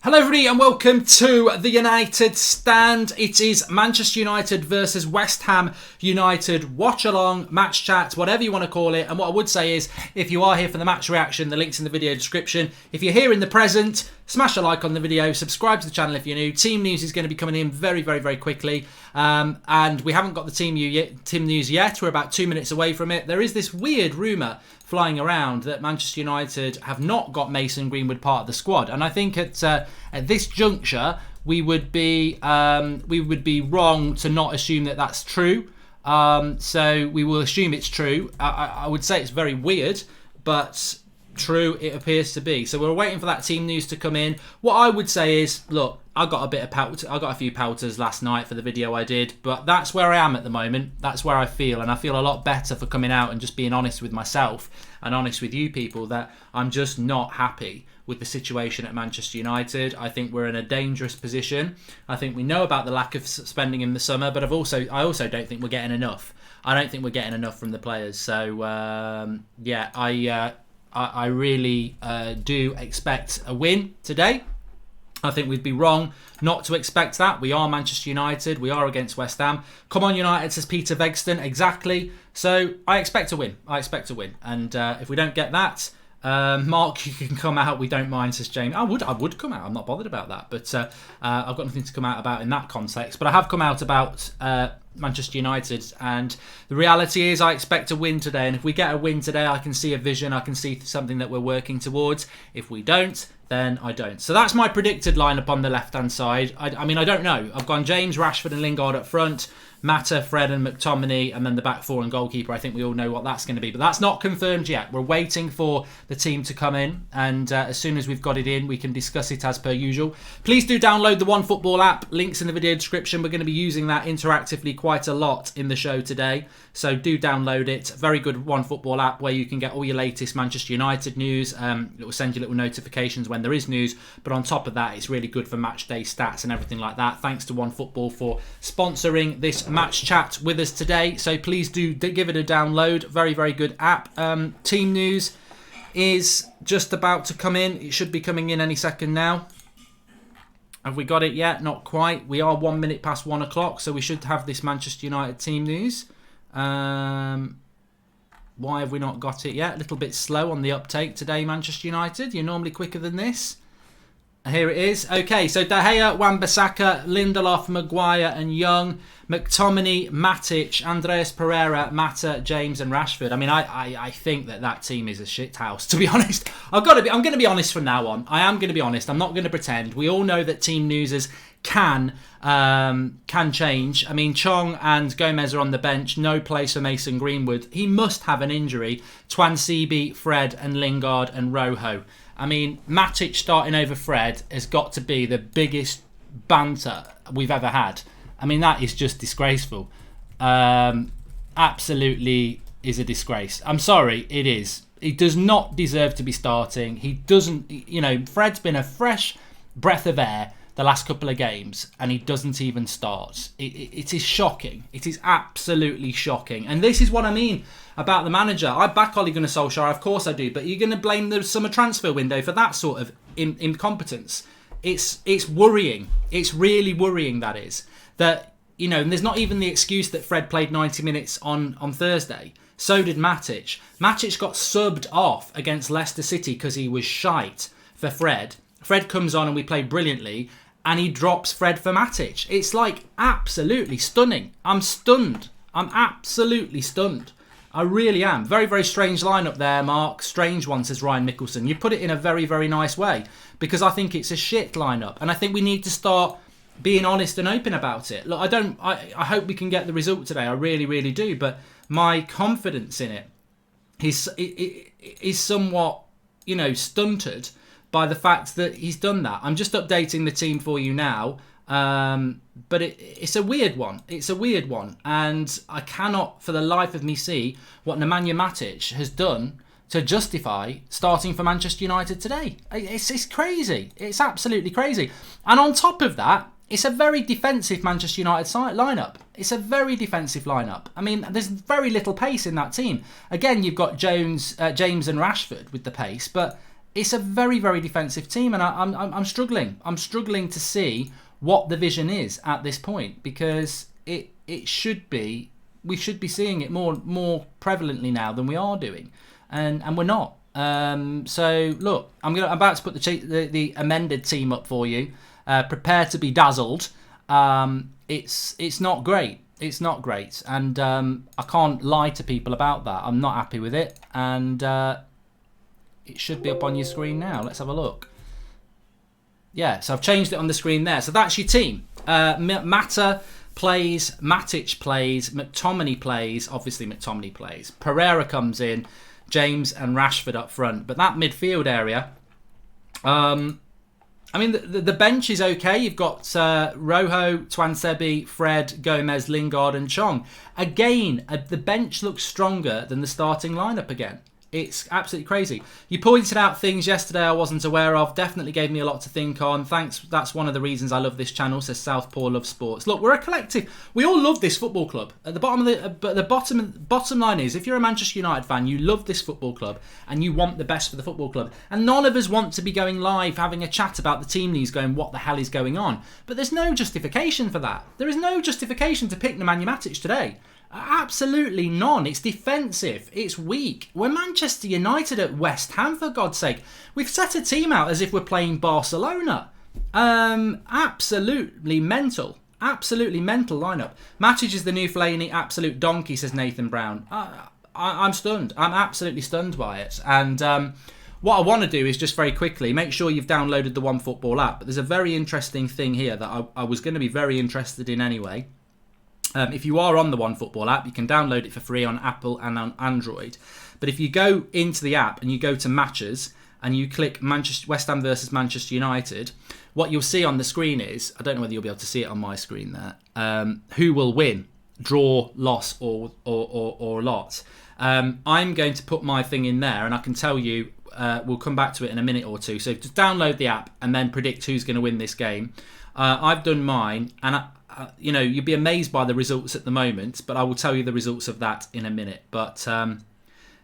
Hello everybody and welcome to the United Stand. It is Manchester United versus West Ham United watch along, match chat, whatever you want to call it. And what I would say is, if you are here for the match reaction, the link's in the video description. If you're here in the present, smash a like on the video, subscribe to the channel if you're new. Team news is going to be coming in very quickly. And we haven't got the team news yet. We're about 2 minutes away from it. There is this weird rumour flying around that Manchester United have not got Mason Greenwood part of the squad, and I think at this juncture we would be wrong to not assume that that's true. So we will assume it's true. I would say it's very weird, but true it appears to be. So we're waiting for that team news to come in. What I would say is, look, I got a few pouters last night for the video I did, but that's where I am at the moment. That's where I feel, and I feel a lot better for coming out and just being honest with myself and honest with you people that I'm just not happy with the situation at Manchester United. I think we're in a dangerous position. I think we know about the lack of spending in the summer, but I also don't think we're getting enough. I don't think we're getting enough from the players. So yeah, I really do expect a win today. I think we'd be wrong not to expect that. We are Manchester United. We are against West Ham. Come on, United, says Peter Vegston. Exactly. So I expect to win. I expect to win. And if we don't get that, Mark, you can come out. We don't mind, says James. I would come out. I'm not bothered about that. But I've got nothing to come out about in that context. But I have come out about Manchester United, and the reality is I expect to win today. And if we get a win today, I can see a vision. I can see something that we're working towards. If we don't, then I don't. So that's my predicted lineup on the left-hand side. I mean, I don't know. I've gone James, Rashford and Lingard up front, Mata, Fred and McTominay, and then the back four and goalkeeper. I think we all know what that's going to be, but that's not confirmed yet. We're waiting for the team to come in, and as soon as we've got it in, we can discuss it as per usual. Please do download the OneFootball app. Links in the video description. We're going to be using that interactively quite a lot in the show today, so do download it. Very good OneFootball app where you can get all your latest Manchester United news. It will send you little notifications when there is news, but on top of that, it's really good for match day stats and everything like that. Thanks to OneFootball for sponsoring this match chat with us today. So please do give it a download. Very good app. Team news is just about to come in. It should be coming in any second now. Have we got it yet? Not quite. We are 1 minute past 1 o'clock, so we should have this Manchester United team news. Why have we not got it yet? A little bit slow on the uptake today, Manchester United. You're normally quicker than this. Here it is. Okay, so De Gea, Wan-Bissaka, Lindelof, Maguire and Young, McTominay, Matic, Andreas Pereira, Mata, James and Rashford. I mean, I think that team is a shit house, to be honest. I'm going to be honest from now on. I am going to be honest. I'm not going to pretend. We all know that team newsers can change. I mean, Chong and Gomez are on the bench. No place for Mason Greenwood. He must have an injury. Twansibi, Fred and Lingard and Rojo. I mean, Matic starting over Fred has got to be the biggest banter we've ever had. I mean, that is just disgraceful. Absolutely is a disgrace. I'm sorry, it is. He does not deserve to be starting. He doesn't, you know, Fred's been a fresh breath of air the last couple of games and he doesn't even start. It is shocking. It is absolutely shocking. And this is what I mean about the manager. I back Ole Gunnar Solskjaer, of course I do, but you're going to blame the summer transfer window for that sort of incompetence. It's worrying. It's really worrying, that is. That you know, and there's not even the excuse that Fred played 90 minutes on Thursday. So did Matic. Matic got subbed off against Leicester City because he was shite for Fred. Fred comes on and we played brilliantly, and he drops Fred for Matic. It's like absolutely stunning. I'm stunned. I'm absolutely stunned. I really am. Very, very strange lineup there, Mark. Strange one, says Ryan Mickelson. You put it in a very, very nice way, because I think it's a shit lineup, and I think we need to start being honest and open about it. Look, I hope we can get the result today. I really, really do. But my confidence in it is somewhat, you know, stunted by the fact that he's done that. I'm just updating the team for you now. But it's a weird one. It's a weird one. And I cannot for the life of me see what Nemanja Matic has done to justify starting for Manchester United today. It's crazy. It's absolutely crazy. And on top of that, it's a very defensive Manchester United lineup. It's a very defensive lineup. I mean, there's very little pace in that team. Again, you've got James and Rashford with the pace, but it's a very, very defensive team, and I'm struggling. I'm struggling to see what the vision is at this point, because it should be, we should be seeing it more prevalently now than we are doing, and we're not. So look, I'm about to put the amended team up for you. Prepare to be dazzled. It's not great. It's not great, and I can't lie to people about that. I'm not happy with it, and it should be up on your screen now. Let's have a look. Yeah, so I've changed it on the screen there. So that's your team. Mata plays, Matic plays, McTominay plays. Obviously, McTominay plays. Pereira comes in, James and Rashford up front. But that midfield area, I mean, the bench is okay. You've got Rojo, Twansebi, Fred, Gomez, Lingard and Chong. Again, the bench looks stronger than the starting lineup again. It's absolutely crazy. You pointed out things yesterday I wasn't aware of. Definitely gave me a lot to think on. Thanks. That's one of the reasons I love this channel, says Southpaw Loves Sports. Look, we're a collective. We all love this football club. At the bottom of the bottom line is, if you're a Manchester United fan, you love this football club and you want the best for the football club. And none of us want to be going live having a chat about the team news, going, what the hell is going on? But there's no justification for that. There is no justification to pick Nemanja Matic today. Absolutely none. It's defensive. It's weak. We're Manchester United at West Ham, for God's sake. We've set a team out as if we're playing Barcelona. Absolutely mental. Absolutely mental lineup. Matic is the new Fellaini, absolute donkey, says Nathan Brown. I'm stunned. I'm absolutely stunned by it. And what I want to do is just very quickly make sure you've downloaded the OneFootball app. But there's a very interesting thing here that I was going to be very interested in anyway. If you are on the OneFootball app, you can download it for free on Apple and on Android. But if you go into the app and you go to matches and you click West Ham versus Manchester United, what you'll see on the screen is, I don't know whether you'll be able to see it on my screen there, who will win, draw, loss or lot. I'm going to put my thing in there, and I can tell you, we'll come back to it in a minute or two. So just download the app and then predict who's going to win this game. I've done mine, and you know, you'd be amazed by the results at the moment, but I will tell you the results of that in a minute. But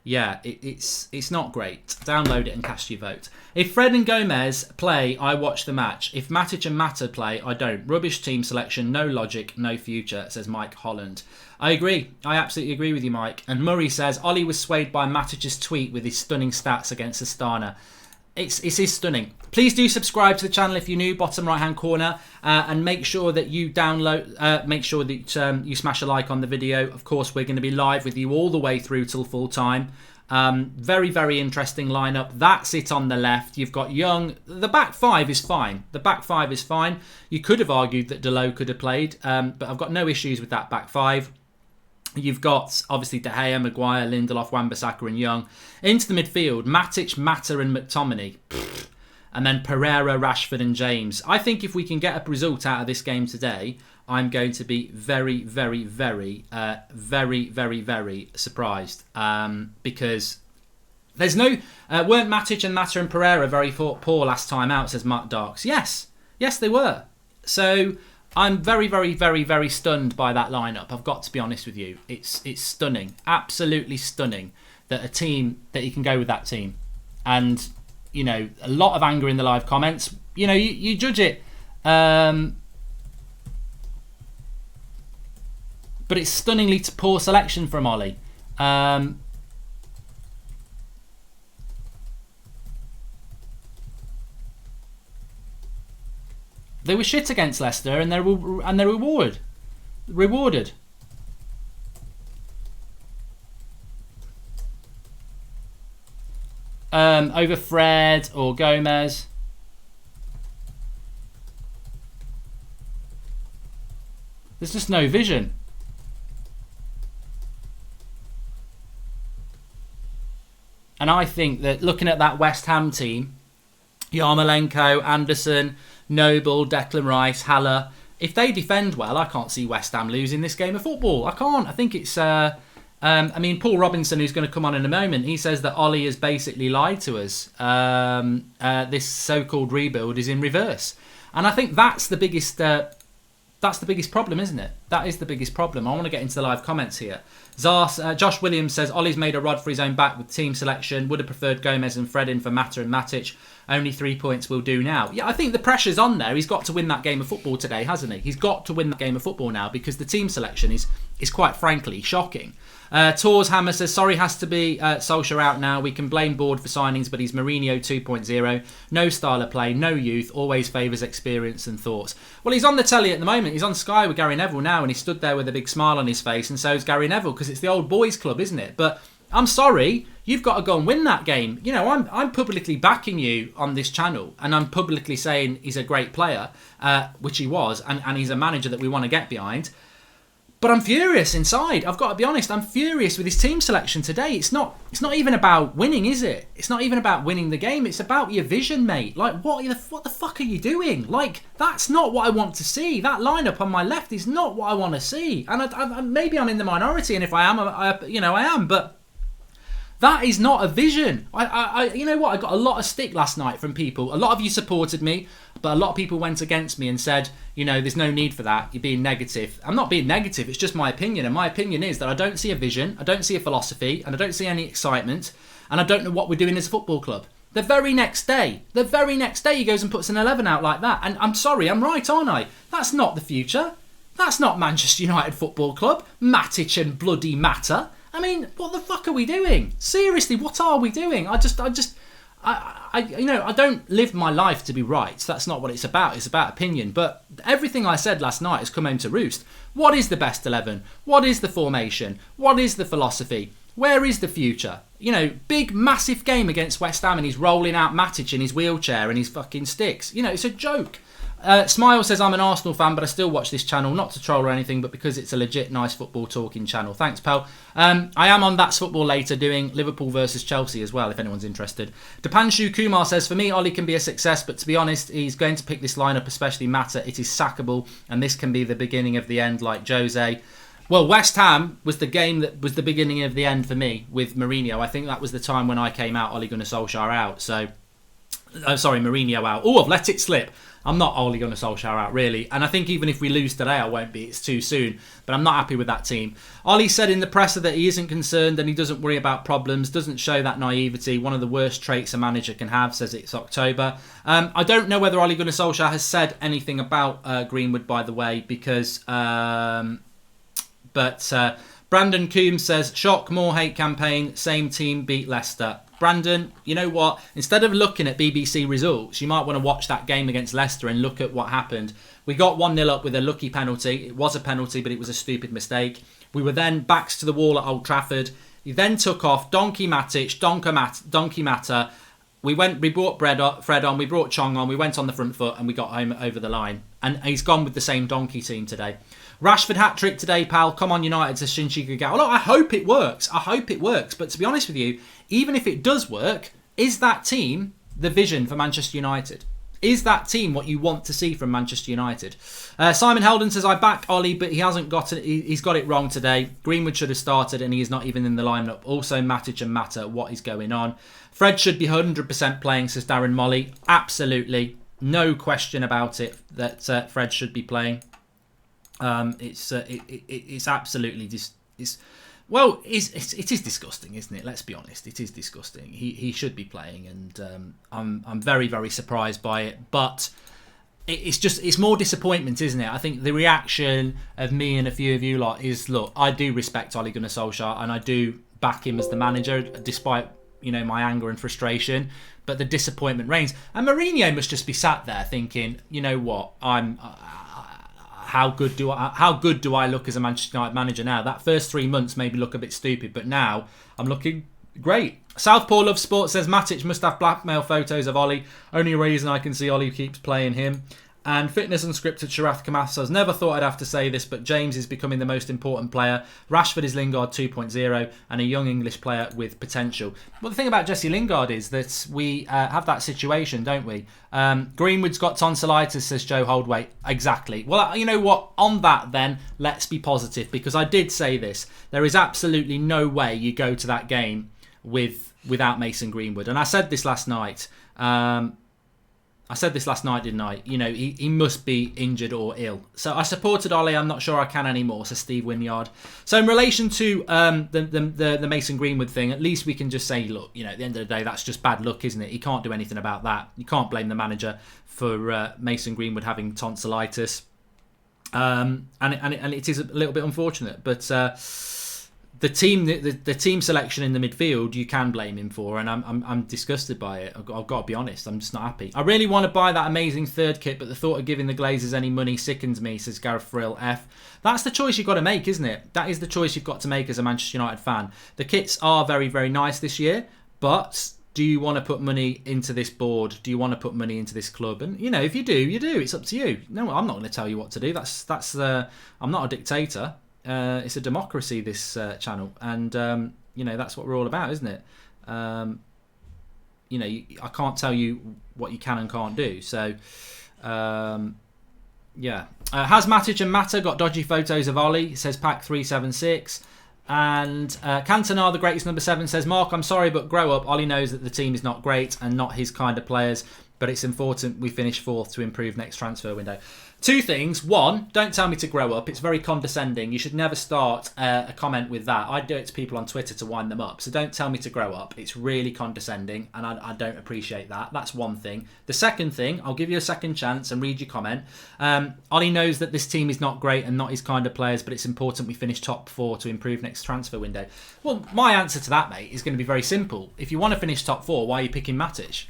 yeah, it's not great. Download it and cast your vote. If Fred and Gomez play, I watch the match. If Matic and Mata play, I don't. Rubbish team selection, no logic, no future, says Mike Holland. I agree. I absolutely agree with you, Mike. And Murray says, Ollie was swayed by Matic's tweet with his stunning stats against Astana. It is stunning. Please do subscribe to the channel if you're new, bottom right hand corner, and make sure that you download, make sure that you smash a like on the video. Of course, we're going to be live with you all the way through till full time. Very, very interesting lineup. That's it on the left. You've got Young. The back five is fine. The back five is fine. You could have argued that Dalot could have played, but I've got no issues with that back five. You've got, obviously, De Gea, Maguire, Lindelof, Wan-Bissaka and Young. Into the midfield, Matic, Mata and McTominay. And then Pereira, Rashford and James. I think if we can get a result out of this game today, I'm going to be very, very, very, very surprised. Because there's no... weren't Matic and Mata and Pereira very poor last time out, says Mark Darks. Yes. Yes, they were. So... I'm very, very, very, very stunned by that lineup. I've got to be honest with you. It's stunning. Absolutely stunning that you can go with that team. And, you know, a lot of anger in the live comments. You know, you judge it. But it's stunningly poor selection from Ollie. They were shit against Leicester, and they're rewarded. Over Fred or Gomez. There's just no vision. And I think that looking at that West Ham team, Yarmolenko, Anderson, Noble, Declan Rice, Haller, if they defend well, I can't see West Ham losing this game of football. I can't. I think it's... I mean, Paul Robinson, who's going to come on in a moment, he says that Ollie has basically lied to us. This so-called rebuild is in reverse. And I think that's the biggest problem, isn't it? That is the biggest problem. I want to get into the live comments here. Josh Williams says, Ollie's made a rod for his own back with team selection. Would have preferred Gomez and Fred in for Mata and Matic. Only 3 points will do now. Yeah, I think the pressure's on there. He's got to win that game of football today, hasn't he? He's got to win that game of football now because the team selection is quite frankly shocking. Tors Hammer says, sorry, has to be Solskjaer out now. We can blame Board for signings, but he's Mourinho 2.0. No style of play, no youth, always favours experience and thoughts. Well, he's on the telly at the moment. He's on Sky with Gary Neville now, and he stood there with a big smile on his face, and so is Gary Neville, because it's the old boys club, isn't it? But I'm sorry, you've got to go and win that game. You know, I'm publicly backing you on this channel, and I'm publicly saying he's a great player, which he was, and he's a manager that we want to get behind. But I'm furious inside. I've got to be honest. I'm furious with his team selection today. It's not even about winning, is it? It's not even about winning the game. It's about your vision, mate. Like, what the fuck are you doing? Like, that's not what I want to see. That lineup on my left is not what I want to see. And I maybe I'm in the minority, and if I am, I am. But that is not a vision. You know what? I got a lot of stick last night from people. A lot of you supported me, but a lot of people went against me and said, you know, there's no need for that. You're being negative. I'm not being negative. It's just my opinion. And my opinion is that I don't see a vision. I don't see a philosophy. And I don't see any excitement. And I don't know what we're doing as a football club. The very next day he goes and puts an 11 out like that. And I'm sorry, I'm right, aren't I? That's not the future. That's not Manchester United Football Club. Matic and bloody Mata. I mean, what the fuck are we doing? Seriously, what are we doing? I don't live my life to be right. That's not what it's about. It's about opinion. But everything I said last night has come home to roost. What is the best 11? What is the formation? What is the philosophy? Where is the future? You know, big, massive game against West Ham and he's rolling out Matic in his wheelchair and his fucking sticks. You know, it's a joke. Smile says, I'm an Arsenal fan, but I still watch this channel, not to troll or anything, but because it's a legit, nice football talking channel. Thanks, pal. I am on That's Football later doing Liverpool versus Chelsea as well, if anyone's interested. Dipanshu Kumar says, for me, Ollie can be a success, but to be honest, he's going to pick this lineup, especially Mata. It is sackable, and this can be the beginning of the end like Jose. Well, West Ham was the game that was the beginning of the end for me with Mourinho. I think that was the time when I came out, Ole Gunnar Solskjaer out. So, Mourinho out. Oh, I've let it slip. I'm not Ole Gunnar Solskjaer out, really. And I think even if we lose today, I won't be. It's too soon. But I'm not happy with that team. Ollie said in the presser that he isn't concerned and he doesn't worry about problems, doesn't show that naivety. One of the worst traits a manager can have, says it's October. I don't know whether Ole Gunnar Solskjaer has said anything about Greenwood, by the way, because... Brandon Coombs says, shock, more hate campaign, same team beat Leicester. Brandon, you know what? Instead of looking at BBC results, you might want to watch that game against Leicester and look at what happened. We got 1-0 up with a lucky penalty. It was a penalty, but it was a stupid mistake. We were then backs to the wall at Old Trafford. He then took off Donkey Matic, Donkey Mata. We brought Fred on, we brought Chong on, we went on the front foot and we got home over the line. And he's gone with the same donkey team today. Rashford hat-trick today, pal. Come on, United, to Shinji Kagawa. Look, I hope it works. But to be honest with you, even if it does work, is that team the vision for Manchester United? Is that team what you want to see from Manchester United? Simon Heldon says, I back Ollie, but he hasn't got it. He's got it wrong today. Greenwood should have started and he is not even in the lineup. Also, Matic and Mata, what is going on? Fred should be 100% playing, says Darren Molly. Absolutely. No question about it that Fred should be playing. It's absolutely it is disgusting, isn't it? Let's be honest, it is disgusting. He should be playing, and I'm very, very surprised by it. But it's more disappointment, isn't it? I think the reaction of me and a few of you lot is, look, I do respect Ole Gunnar Solskjaer and I do back him as the manager, despite my anger and frustration. But the disappointment reigns, and Mourinho must just be sat there thinking, you know what, how good do I look as a Manchester United manager now? That first 3 months made me look a bit stupid, but now I'm looking great. Southpaw Love Sport says Matic must have blackmail photos of Ollie. Only reason I can see Ollie keeps playing him. And Fitness Unscripted Sharath Kamath says, never thought I'd have to say this, but James is becoming the most important player. Rashford is Lingard 2.0 and a young English player with potential. Well, the thing about Jesse Lingard is that we have that situation, don't we? Greenwood's got tonsillitis, says Joe Holdway. Exactly. Well, you know what? On that then, let's be positive, because I did say this. There is absolutely no way you go to that game without Mason Greenwood. And I said this last night. Didn't I? He must be injured or ill. So I supported Ollie. I'm not sure I can anymore, says Steve Wynyard. So in relation to the Mason Greenwood thing, at least we can just say, look, at the end of the day, that's just bad luck, isn't it? He can't do anything about that. You can't blame the manager for Mason Greenwood having tonsillitis. And it is a little bit unfortunate, but the team selection in the midfield you can blame him for, and I'm disgusted by it. I've got to be honest, I'm just not happy. I really want to buy that amazing third kit, but the thought of giving the Glazers any money sickens me, says Gareth Frill F. That's the choice you've got to make, isn't it? That is the choice you've got to make as a Manchester United fan. The kits are very, very nice this year, but do you want to put money into this board? Do you want to put money into this club? And if you do, you do. It's up to you. No, I'm not going to tell you what to do. I'm not a dictator. It's a democracy, this channel, and that's what we're all about, isn't it? I can't tell you what you can and can't do. So has Matic and Mata got dodgy photos of Ollie, says Pack 376. And Cantona, the greatest number 7, says, Mark, I'm sorry, but grow up. Ollie knows that the team is not great and not his kind of players, but it's important we finish 4th to improve next transfer window. 2 things. 1, don't tell me to grow up. It's very condescending. You should never start a comment with that. I do it to people on Twitter to wind them up. So don't tell me to grow up. It's really condescending, and I don't appreciate that. That's one thing. The second thing, I'll give you a second chance and read your comment. Ollie knows that this team is not great and not his kind of players, but it's important we finish top 4 to improve next transfer window. Well, my answer to that, mate, is going to be very simple. If you want to finish top 4, why are you picking Matic?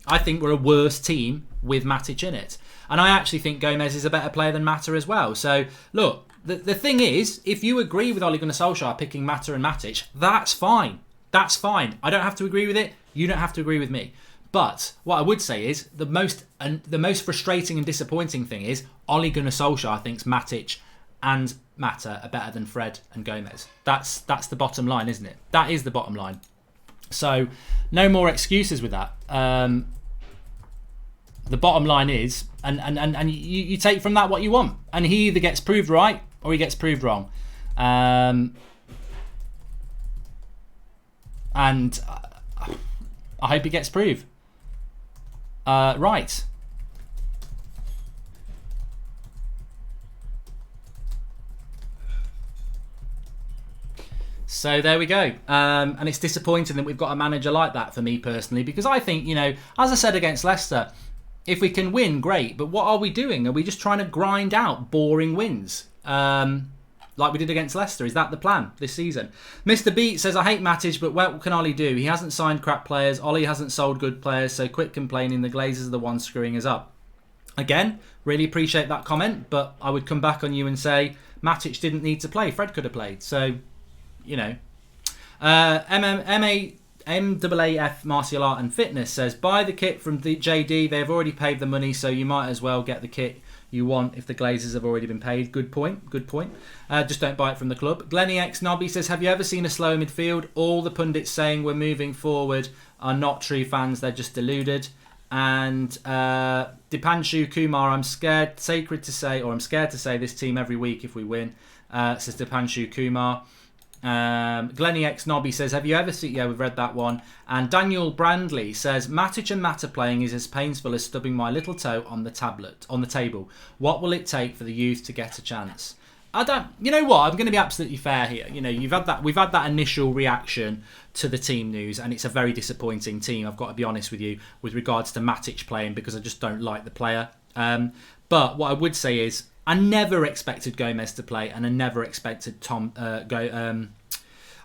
I think we're a worse team with Matic in it. And I actually think Gomez is a better player than Mata as well. So, look, the thing is, if you agree with Ole Gunnar Solskjaer picking Mata and Matic, that's fine. That's fine. I don't have to agree with it. You don't have to agree with me. But what I would say is, the most frustrating and disappointing thing is, Ole Gunnar Solskjaer thinks Matic and Mata are better than Fred and Gomez. That's the bottom line, isn't it? That is the bottom line. So, no more excuses with that. The bottom line is, and you take from that what you want, and he either gets proved right or he gets proved wrong. And I hope he gets proved right. So there we go. And it's disappointing that we've got a manager like that, for me personally, because I think, as I said against Leicester, if we can win, great. But what are we doing? Are we just trying to grind out boring wins? Like we did against Leicester? Is that the plan this season? Mr. Beat says, I hate Matic, but what can Ollie do? He hasn't signed crap players. Ollie hasn't sold good players, so quit complaining. The Glazers are the ones screwing us up. Again, really appreciate that comment, but I would come back on you and say, Matic didn't need to play. Fred could have played. So, MAAF Martial Art and Fitness says, buy the kit from the JD. They've already paid the money, so you might as well get the kit you want if the Glazers have already been paid. Good point. Just don't buy it from the club. Glenny X Nobby says, have you ever seen a slow midfield? All the pundits saying we're moving forward are not true fans. They're just deluded. And Dipanshu Kumar, I'm scared to say this team every week if we win, says Dipanshu Kumar. Glenny X Nobby says, have you ever seen... Yeah, we've read that one. And Daniel Brandley says, Matic and Mata playing is as painful as stubbing my little toe on the table. What will it take for the youth to get a chance? I don't. You know what? I'm going to be absolutely fair here. You know, we've had that initial reaction to the team news, and it's a very disappointing team. I've got to be honest with you with regards to Matic playing, because I just don't like the player. But what I would say is, I never expected Gomez to play, and I never expected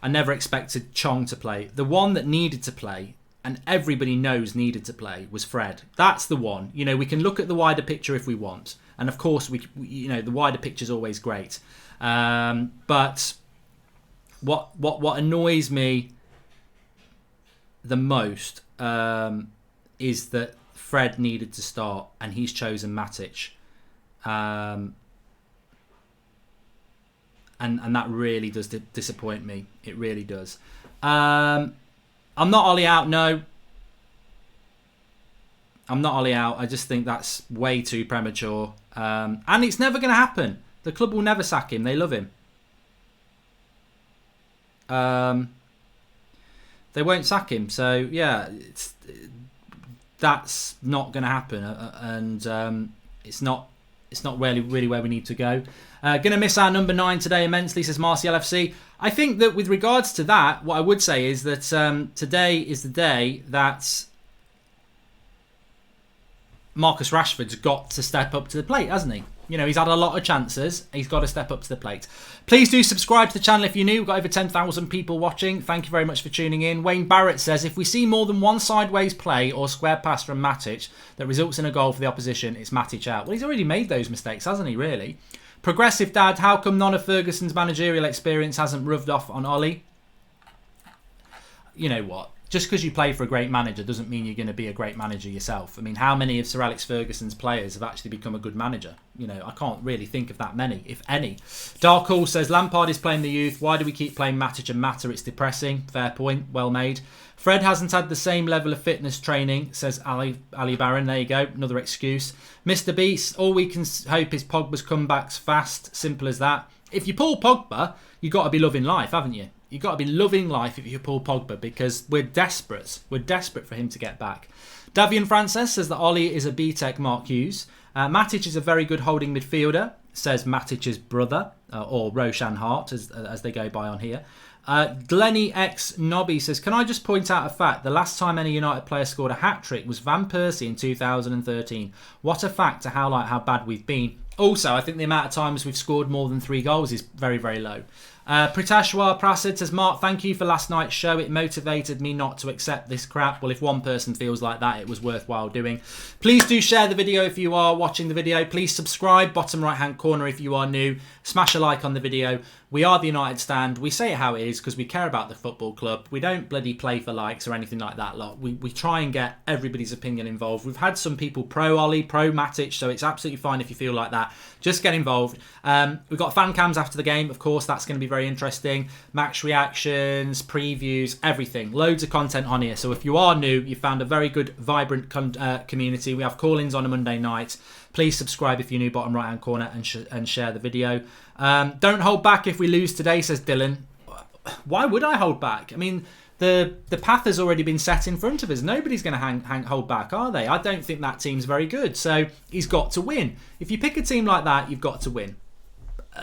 I never expected Chong to play. The one that needed to play, and everybody knows needed to play, was Fred. That's the one. You know, we can look at the wider picture if we want, and of course we you know, the wider picture is always great. But what annoys me the most is that Fred needed to start, and he's chosen Matic. And that really does disappoint me. It really does. I'm not Ollie out, no. I'm not Ollie out. I just think that's way too premature. And it's never going to happen. The club will never sack him. They love him. They won't sack him. So, yeah, that's not going to happen. And it's not really where we need to go. Going to miss our number 9 today immensely, says Martial FC. I think that with regards to that, what I would say is that today is the day that Marcus Rashford's got to step up to the plate, hasn't he? You know, he's had a lot of chances. He's got to step up to the plate. Please do subscribe to the channel if you're new. We've got over 10,000 people watching. Thank you very much for tuning in. Wayne Barrett says, if we see more than one sideways play or square pass from Matic that results in a goal for the opposition, it's Matic out. Well, he's already made those mistakes, hasn't he, really? Progressive Dad, how come none of Ferguson's managerial experience hasn't rubbed off on Ollie? You know what? Just because you play for a great manager doesn't mean you're going to be a great manager yourself. I mean, how many of Sir Alex Ferguson's players have actually become a good manager? You know, I can't really think of that many, if any. Dark Hall says, Lampard is playing the youth. Why do we keep playing Matic and Mata? It's depressing. Fair point. Well made. Fred hasn't had the same level of fitness training, says Ali Barron. There you go. Another excuse. Mr. Beast, all we can hope is Pogba's comebacks fast. Simple as that. If you pull Pogba, you've got to be loving life, haven't you? You've got to be loving life if you pull Pogba, because we're desperate. We're desperate for him to get back. Davian Francis says that Ollie is a B-Tech Mark Hughes. Matic is a very good holding midfielder, says Matic's brother, or Roshan Hart, as they go by on here. Glenny X Nobby says, can I just point out a fact? The last time any United player scored a hat-trick was Van Persie in 2013. What a fact to highlight how bad we've been. Also, I think the amount of times we've scored more than 3 goals is very, very low. Pritashwar Prasad says, Mark, thank you for last night's show. It motivated me not to accept this crap. Well, if one person feels like that, it was worthwhile doing. Please do share the video if you are watching the video. Please subscribe, bottom right hand corner if you are new. Smash a like on the video. We are the United Stand. We say it how it is because we care about the football club. We don't bloody play for likes or anything like that lot. We try and get everybody's opinion involved. We've had some people pro Ollie, pro Matic, so it's absolutely fine if you feel like that. Just get involved. We've got fan cams after the game, of course. That's going to be very interesting. Match reactions, previews, everything. Loads of content on here. So if you are new, you found a very good, vibrant community. We have call-ins on a Monday night. Please subscribe if you're new, bottom right hand corner, and share the video. Don't hold back if we lose today, says Dylan. Why would I hold back? I mean, the path has already been set in front of us. Nobody's going to hold back, are they? I don't think that team's very good. So he's got to win. If you pick a team like that, you've got to win.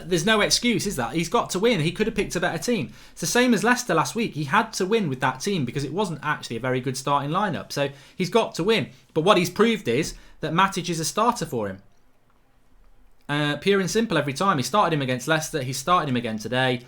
There's no excuse, is that? He's got to win. He could have picked a better team. It's the same as Leicester last week. He had to win with that team because it wasn't actually a very good starting lineup. So he's got to win. But what he's proved is that Matic is a starter for him. Pure and simple every time. He started him against Leicester. He started him again today.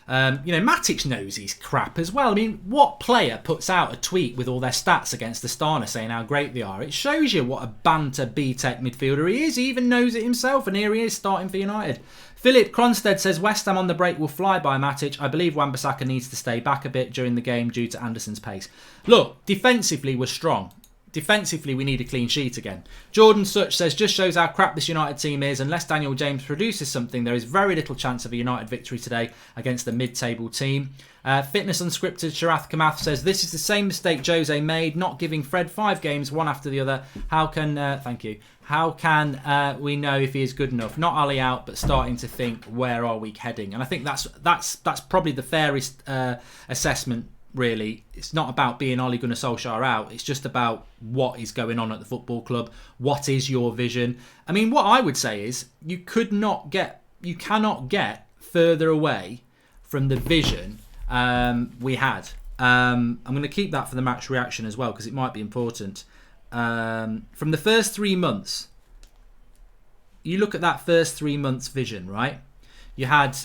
Matic knows he's crap as well. I mean, what player puts out a tweet with all their stats against Astana saying how great they are? It shows you what a banter B-Tech midfielder he is. He even knows it himself, and here he is starting for United. Philip Cronstead says, West Ham on the break will fly by Matic. I believe Wan-Bissaka needs to stay back a bit during the game due to Anderson's pace. Look, defensively we're strong. Defensively, we need a clean sheet again. Jordan Such says, just shows how crap this United team is. Unless Daniel James produces something, there is very little chance of a United victory today against the mid-table team. Fitness Unscripted Sharath Kamath says, this is the same mistake Jose made, not giving Fred 5 games, one after the other. How can, thank you, how can we know if he is good enough? Not Ali out, but starting to think, where are we heading? And I think that's probably the fairest assessment. Really, it's not about being Ole Gunnar Solskjaer out. It's just about what is going on at the football club. What is your vision? I mean, what I would say is you could not get you cannot get further away from the vision we had. I'm going to keep that for the match reaction as well because it might be important. From the first 3 months, you look at that first 3 months vision, right? You had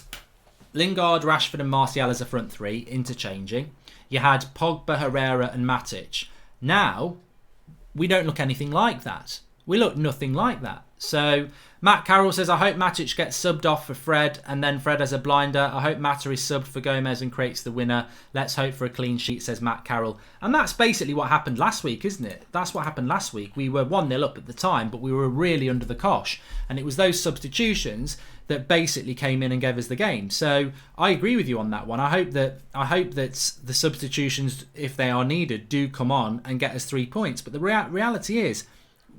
Lingard, Rashford and Martial as a front three, interchanging. You had Pogba, Herrera and Matic. Now, we don't look anything like that. We look nothing like that. So, Matt Carroll says, I hope Matic gets subbed off for Fred and then Fred has a blinder. I hope Mata is subbed for Gomez and creates the winner. Let's hope for a clean sheet, says Matt Carroll. And that's basically what happened last week, isn't it? That's what happened last week. We were 1-0 up at the time, but we were really under the cosh. And it was those substitutions that basically came in and gave us the game. So I agree with you on that one. I hope that the substitutions, if they are needed, do come on and get us 3 points. But the reality is,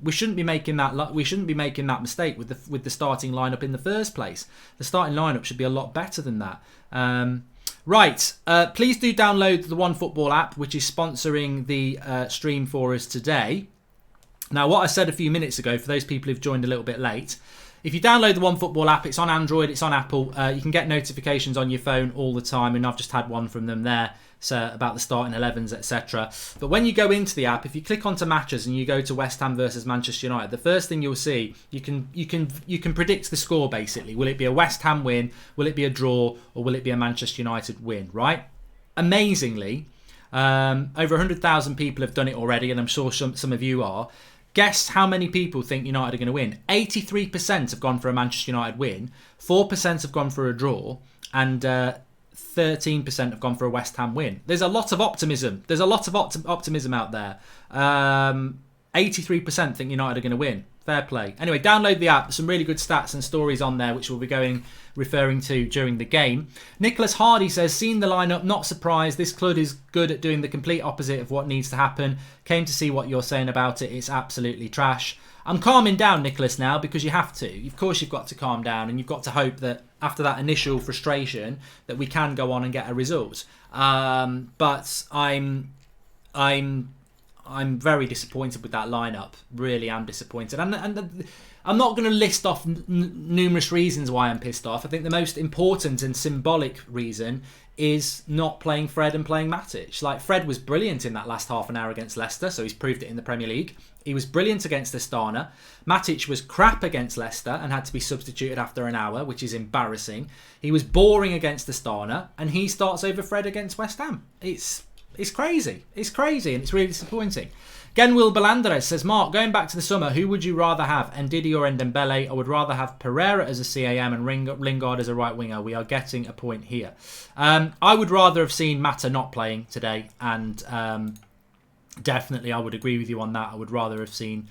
we shouldn't be making that. We shouldn't be making that mistake with the starting lineup in the first place. The starting lineup should be a lot better than that. Right, please do download the OneFootball app, which is sponsoring the stream for us today. Now, what I said a few minutes ago, for those people who've joined a little bit late, if you download the OneFootball app, it's on Android, it's on Apple. You can get notifications on your phone all the time, and I've just had one from them there. So about the starting 11s, etc. But when you go into the app, if you click onto matches and you go to West Ham versus Manchester United, the first thing you'll see, you can predict the score basically. Will it be a West Ham win? Will it be a draw? Or will it be a Manchester United win? Right? Amazingly, over 100,000 people have done it already, and I'm sure some of you are. Guess how many people think United are going to win? 83% have gone for a Manchester United win, 4% have gone for a draw, and 13% have gone for a West Ham win. There's a lot of optimism. There's a lot of optimism out there. 83% think United are going to win. Fair play. Anyway, download the app. There's some really good stats and stories on there, which we'll be referring to during the game. Nicholas Hardy says, seen the lineup, not surprised. This club is good at doing the complete opposite of what needs to happen. Came to see what you're saying about it. It's absolutely trash. I'm calming down, Nicholas, now, because you have to. Of course, you've got to calm down, and you've got to hope that after that initial frustration, that we can go on and get a result. But I'm very disappointed with that lineup. Really am disappointed. And I'm not going to list off numerous reasons why I'm pissed off. I think the most important and symbolic reason is not playing Fred and playing Matic. Like, Fred was brilliant in that last half an hour against Leicester, so he's proved it in the Premier League. He was brilliant against Astana. Matic was crap against Leicester and had to be substituted after an hour, which is embarrassing. He was boring against Astana, and he starts over Fred against West Ham. It's crazy. It's crazy, and it's really disappointing. Genwil Belandares says, Mark, going back to the summer, who would you rather have, Ndidi or Ndembele? I would rather have Pereira as a CAM and Lingard as a right winger. We are getting a point here. I would rather have seen Mata not playing today, and definitely I would agree with you on that. I would rather have seen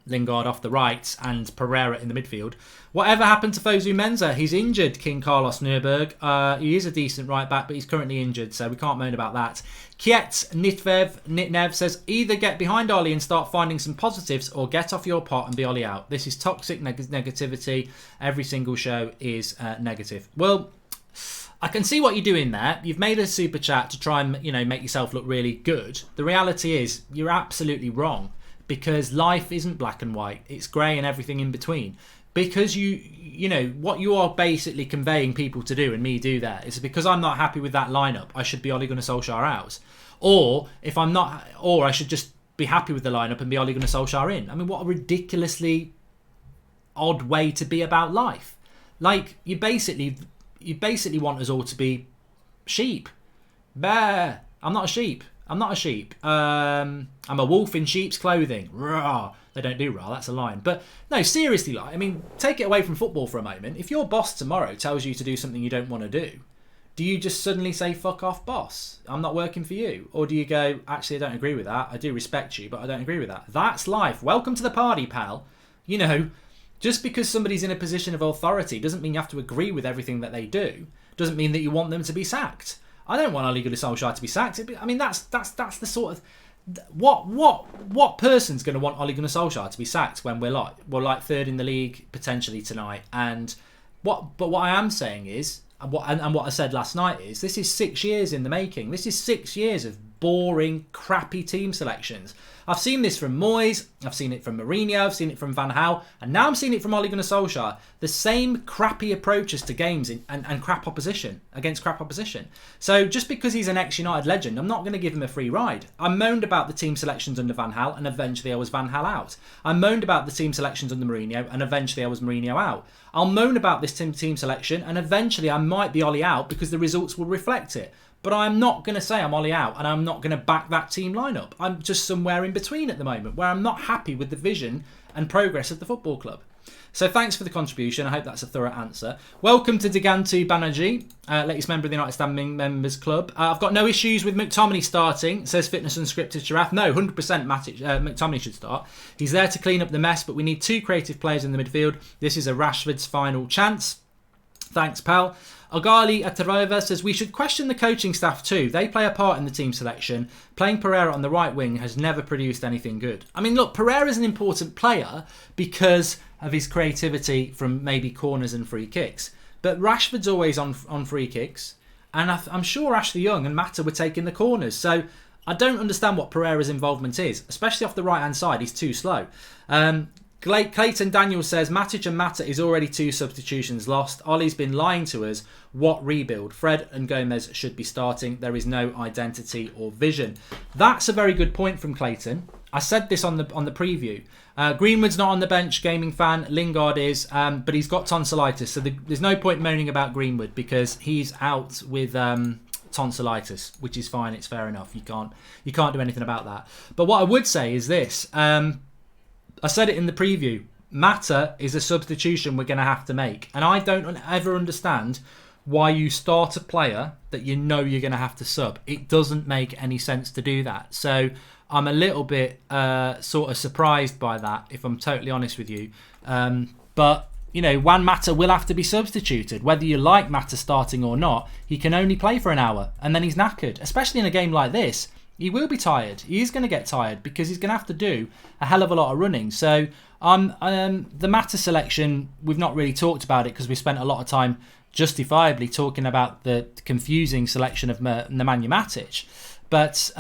Lingard off the right and Pereira in the midfield. Whatever happened to Fosu Mensah? He's injured, King Carlos Nurberg. He is a decent right back, but he's currently injured, so we can't moan about that. Kiet Nitnev says, either get behind Ollie and start finding some positives, or get off your pot and be Ollie out. This is toxic negativity. Every single show is negative. Well, I can see what you're doing there. You've made a super chat to try and make yourself look really good. The reality is you're absolutely wrong, because life isn't black and white. It's grey and everything in between. Because what you are basically conveying people to do, and me do that, is because I'm not happy with that lineup, I should be Ole Gunnar Solskjaer out. Or if I'm not, or I should just be happy with the lineup and be Ole Gunnar Solskjaer in. I mean, what a ridiculously odd way to be about life. Like, you basically want us all to be sheep. Bah! I'm not a sheep. I'm not a sheep. I'm a wolf in sheep's clothing. Rawr. They don't do rah, that's a line. But no, seriously, like, I mean, take it away from football for a moment. If your boss tomorrow tells you to do something you don't want to do you just suddenly say, fuck off, boss? I'm not working for you? Or do you go, actually, I don't agree with that. I do respect you, but I don't agree with that. That's life. Welcome to the party, pal. Just because somebody's in a position of authority doesn't mean you have to agree with everything that they do. Doesn't mean that you want them to be sacked. I don't want Ole Gunnar Solskjaer to be sacked. I mean, that's the sort of... What person's going to want Ole Gunnar Solskjaer to be sacked when we're third in the league potentially tonight? And what I am saying is, what I said last night is, this is 6 years in the making. This is 6 years of boring, crappy team selections. I've seen this from Moyes, I've seen it from Mourinho, I've seen it from Van Gaal, and now I'm seeing it from Ole Gunnar Solskjaer. The same crappy approaches to games and crap opposition, against crap opposition. So just because he's an ex-United legend, I'm not going to give him a free ride. I moaned about the team selections under Van Gaal, and eventually I was Van Gaal out. I moaned about the team selections under Mourinho, and eventually I was Mourinho out. I'll moan about this team selection, and eventually I might be Ole out because the results will reflect it. But I'm not going to say I'm Ole out, and I'm not going to back that team lineup. I'm just somewhere in between at the moment, where I'm not happy with the vision and progress of the football club. So thanks for the contribution. I hope that's a thorough answer. Welcome to Digantu Banerjee, latest member of the United Standing Members Club. I've got no issues with McTominay starting, says Fitness Unscripted Giraffe. No, 100% McTominay should start. He's there to clean up the mess, but we need two creative players in the midfield. This is a Rashford's final chance. Thanks, pal. Ogali Atarova says we should question the coaching staff too. They play a part in the team selection. Playing Pereira on the right wing has never produced anything good. I mean, look, Pereira's an important player because of his creativity from maybe corners and free kicks. But Rashford's always on free kicks. And I'm sure Ashley Young and Mata were taking the corners. So I don't understand what Pereira's involvement is, especially off the right-hand side. He's too slow. Clayton Daniel says Matic and Mata is already 2 substitutions lost. Ollie's been lying to us. What rebuild? Fred and Gomez should be starting. There is no identity or vision. That's a very good point from Clayton. I said this on the preview. Greenwood's not on the bench, gaming fan. Lingard is, but he's got tonsillitis, so there's no point moaning about Greenwood because he's out with tonsillitis, which is fine. It's fair enough. You can't do anything about that. But what I would say is this. I said it in the preview. Mata is a substitution we're going to have to make. And I don't ever understand why you start a player that you know you're going to have to sub. It doesn't make any sense to do that. So I'm a little bit sort of surprised by that, if I'm totally honest with you. But, you know, Juan Mata will have to be substituted. Whether you like Mata starting or not, he can only play for an hour and then he's knackered. Especially in a game like this. He will be tired. He is going to get tired because he's going to have to do a hell of a lot of running. So the Mata selection, we've not really talked about it because we spent a lot of time justifiably talking about the confusing selection of Nemanja Matic. But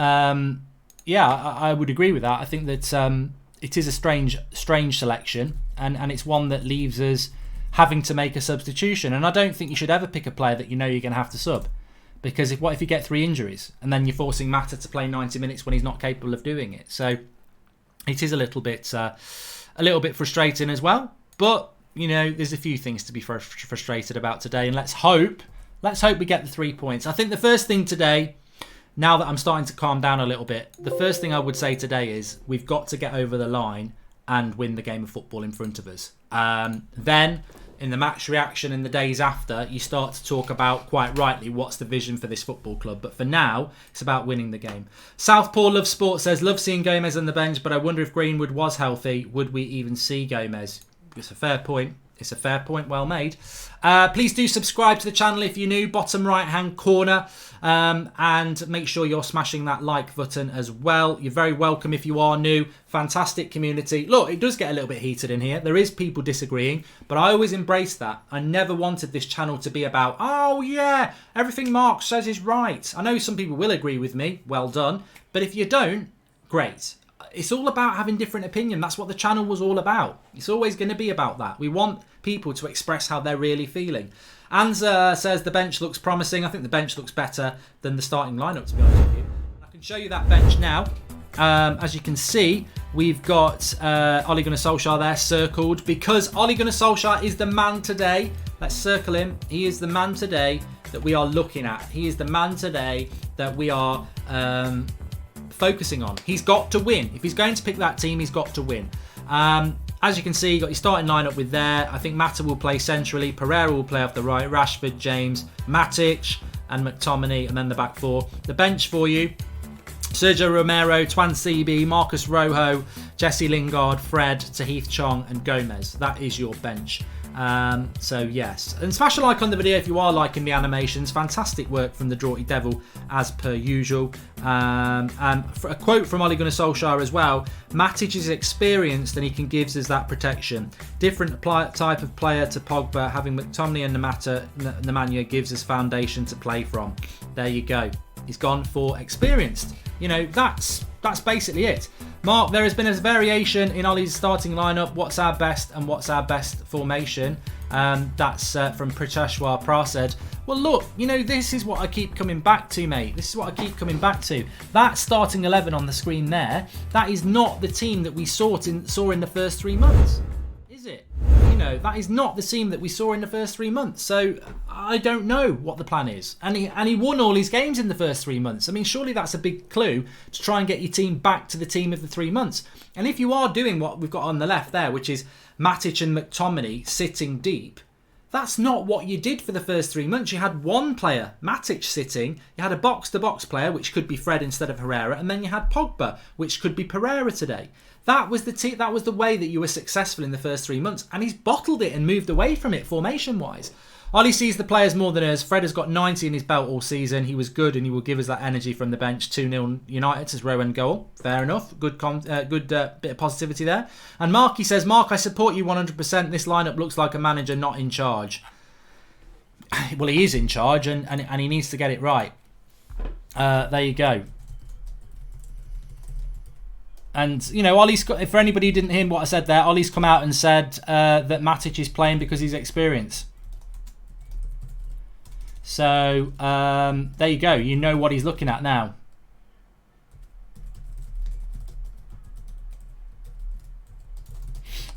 yeah, I would agree with that. I think that it is a strange selection and it's one that leaves us having to make a substitution. And I don't think you should ever pick a player that you know you're going to have to sub. Because what if you get 3 injuries and then you're forcing Mata to play 90 minutes when he's not capable of doing it? So it is a little bit frustrating as well. But you know, there's a few things to be frustrated about today, and let's hope we get the 3 points. I think the first thing today, now that I'm starting to calm down a little bit, the first thing I would say today is we've got to get over the line and win the game of football in front of us. Then, in the match reaction in the days after, you start to talk about, quite rightly, what's the vision for this football club. But for now, it's about winning the game. Southpaw Love Sport says, love seeing Gomez on the bench, but I wonder if Greenwood was healthy, would we even see Gomez? It's a fair point. It's a fair point, well made. Please do subscribe to the channel if you're new, bottom right hand corner, and make sure you're smashing that like button as well. You're very welcome if you are new. Fantastic community. Look, it does get a little bit heated in here. There is people disagreeing, but I always embrace that. I never wanted this channel to be about, oh yeah, everything Mark says is right. I know some people will agree with me, well done, but if you don't, great. It's all about having different opinion. That's what the channel was all about. It's always going to be about that. We want people to express how they're really feeling. Anza says the bench looks promising. I think the bench looks better than the starting lineup, to be honest with you. I can show you that bench now. As you can see, we've got Ole Gunnar Solskjaer there circled because Ole Gunnar Solskjaer is the man today. Let's circle him. He is the man today that we are looking at. He is the man today that we are focusing on. He's got to win. If he's going to pick that team, he's got to win. As you can see, you've got your starting lineup with there. I think Mata will play centrally. Pereira will play off the right. Rashford, James, Matic, and McTominay, and then the back four. The bench for you: Sergio Romero, Twan CB, Marcus Rojo, Jesse Lingard, Fred, Tahith Chong, and Gomez. That is your bench. So yes, and smash a like on the video if you are liking the animations. Fantastic work from the Draughty Devil as per usual. And for a quote from Ole Gunnar Solskjaer as well: Matic is experienced and he can give us that protection. Different type of player to Pogba. Having McTominay and Nemanja gives us foundation to play from. There you go. He's gone for experienced. You know, that's basically it. Mark, there has been a variation in Ollie's starting lineup. What's our best and what's our best formation? That's from Priteshwar Prasad. Well, look, you know, this is what I keep coming back to, mate. This is what I keep coming back to. That starting 11 on the screen there, that is not the team that we saw in the first 3 months, is it? You know, that is not the team that we saw in the first 3 months. So I don't know what the plan is. And he won all his games in the first 3 months. I mean, surely that's a big clue to try and get your team back to the team of the 3 months. And if you are doing what we've got on the left there, which is Matic and McTominay sitting deep, that's not what you did for the first 3 months. You had one player, Matic, sitting. You had a box-to-box player, which could be Fred instead of Herrera, and then you had Pogba, which could be Pereira today. That was the way that you were successful in the first 3 months, and he's bottled it and moved away from it formation-wise. Ollie sees the players more than us. Fred has got 90 in his belt all season. He was good, and he will give us that energy from the bench. 2-0 United as Rowan goal. Fair enough. Good bit of positivity there. And Marky says, Mark, I support you 100%. This lineup looks like a manager not in charge. Well, he is in charge, and he needs to get it right. There you go. And, you know, Ollie's got, for anybody who didn't hear what I said there, Ollie's come out and said that Matic is playing because he's experienced. So, there you go. You know what he's looking at now.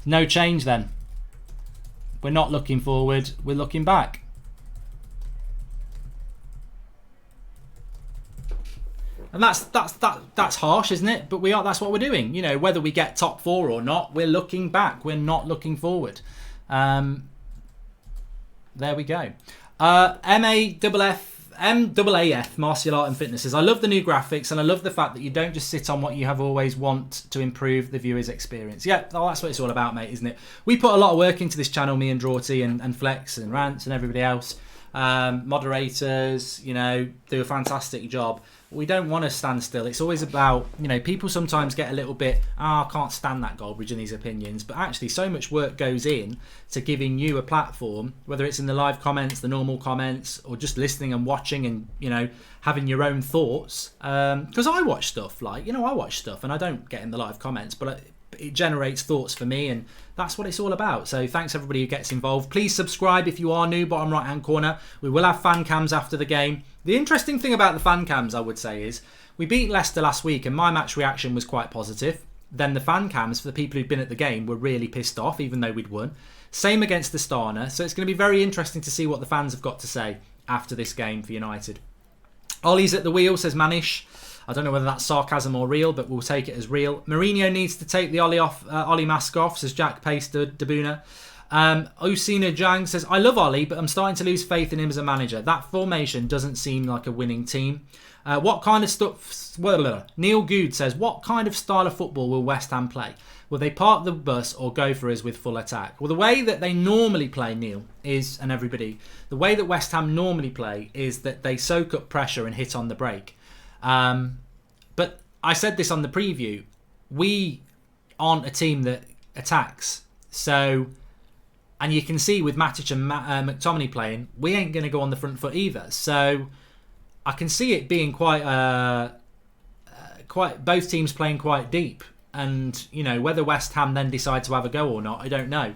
No change then. We're not looking forward. We're looking back. And that's harsh, isn't it? But that's what we're doing. You know, whether we get top 4 or not, we're looking back. We're not looking forward. There we go. MAAF, Martial Art and Fitness says, I love the new graphics and I love the fact that you don't just sit on what you have always want to improve the viewer's experience. Yeah, well, that's what it's all about, mate, isn't it? We put a lot of work into this channel, me and Drawty and Flex and Rants and everybody else. Moderators, you know, do a fantastic job. We don't want to stand still. It's always about, you know, people sometimes get a little bit, I can't stand that Goldbridge and these opinions, but actually so much work goes in to giving you a platform, whether it's in the live comments, the normal comments, or just listening and watching and, you know, having your own thoughts. Because I watch stuff, like, you know, I watch stuff and I don't get in the live comments, but it generates thoughts for me, and that's what it's all about. So thanks everybody who gets involved. Please subscribe if you are new, bottom right hand corner. We will have fan cams after the game. The interesting thing about the fan cams, I would say, is we beat Leicester last week and my match reaction was quite positive. Then the fan cams for the people who'd been at the game were really pissed off, even though we'd won. Same against the Astana. So it's going to be very interesting to see what the fans have got to say after this game for United. Ollie's at the wheel, says Manish. I don't know whether that's sarcasm or real, but we'll take it as real. Mourinho needs to take the Ollie mask off, says Jack Pace Dabuna. Osina Jang says, I love Ollie, but I'm starting to lose faith in him as a manager. That formation doesn't seem like a winning team. What kind of stuff... Neil Good says, what kind of style of football will West Ham play? Will they park the bus or go for us with full attack? Well, the way that they normally play, Neil, is, and everybody, the way that West Ham normally play is that they soak up pressure and hit on the break. But I said this on the preview, we aren't a team that attacks. So, and you can see with Matic and McTominay playing, we ain't going to go on the front foot either. So I can see it being quite both teams playing quite deep. And, you know, whether West Ham then decide to have a go or not, I don't know.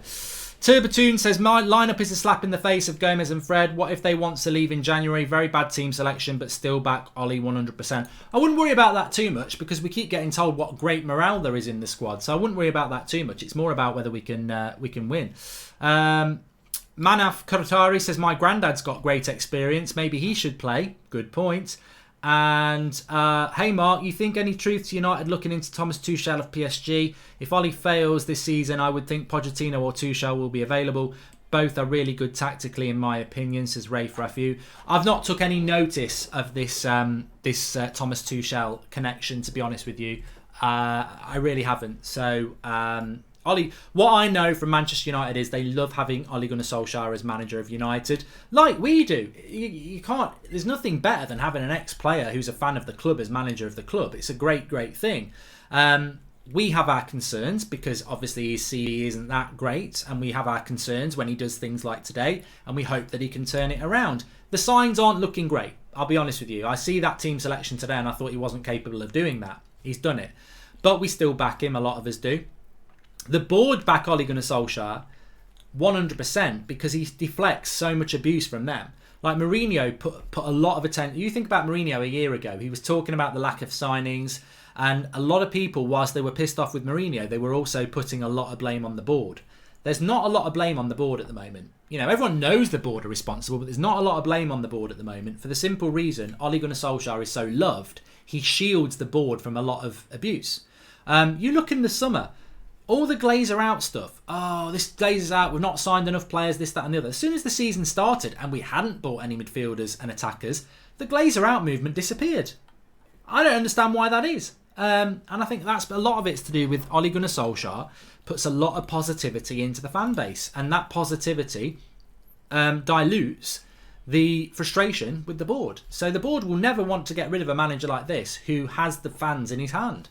Turbatoon says, my lineup is a slap in the face of Gomez and Fred. What if they want to leave in January? Very bad team selection, but still back Ollie 100%. I wouldn't worry about that too much because we keep getting told what great morale there is in the squad. So I wouldn't worry about that too much. It's more about whether we can win. Manaf Kurtari says, my granddad's got great experience. Maybe he should play. Good point. And hey Mark, you think any truth to United looking into Thomas Tuchel of PSG? If Ollie fails this season, I would think Pochettino or Tuchel will be available. Both are really good tactically in my opinion, says Ray Frafu. I've not took any notice of this Thomas Tuchel connection, to be honest with you. I really haven't. So Ollie, what I know from Manchester United is they love having Ole Gunnar Solskjaer as manager of United, like we do. You can't. There's nothing better than having an ex-player who's a fan of the club as manager of the club. It's a great, great thing. we have our concerns because obviously his CV isn't that great, and we have our concerns when he does things like today, and we hope that he can turn it around. The signs aren't looking great, I'll be honest with you. I see that team selection today and I thought he wasn't capable of doing that. He's done it. But we still back him, a lot of us do. The board back Ole Gunnar Solskjaer 100% because he deflects so much abuse from them. Like Mourinho put a lot of attention. You think about Mourinho a year ago, he was talking about the lack of signings, and a lot of people, whilst they were pissed off with Mourinho, they were also putting a lot of blame on the board. There's not a lot of blame on the board at the moment. You know, everyone knows the board are responsible, but there's not a lot of blame on the board at the moment for the simple reason Ole Gunnar Solskjaer is so loved. He shields the board from a lot of abuse. You look in the summer, all the Glazer out stuff. Oh, this Glazer's out. We've not signed enough players, this, that and the other. As soon as the season started and we hadn't bought any midfielders and attackers, the Glazer out movement disappeared. I don't understand why that is. And I think that's a lot of it's to do with Ole Gunnar Solskjaer puts a lot of positivity into the fan base, and that positivity dilutes the frustration with the board. So the board will never want to get rid of a manager like this who has the fans in his hand.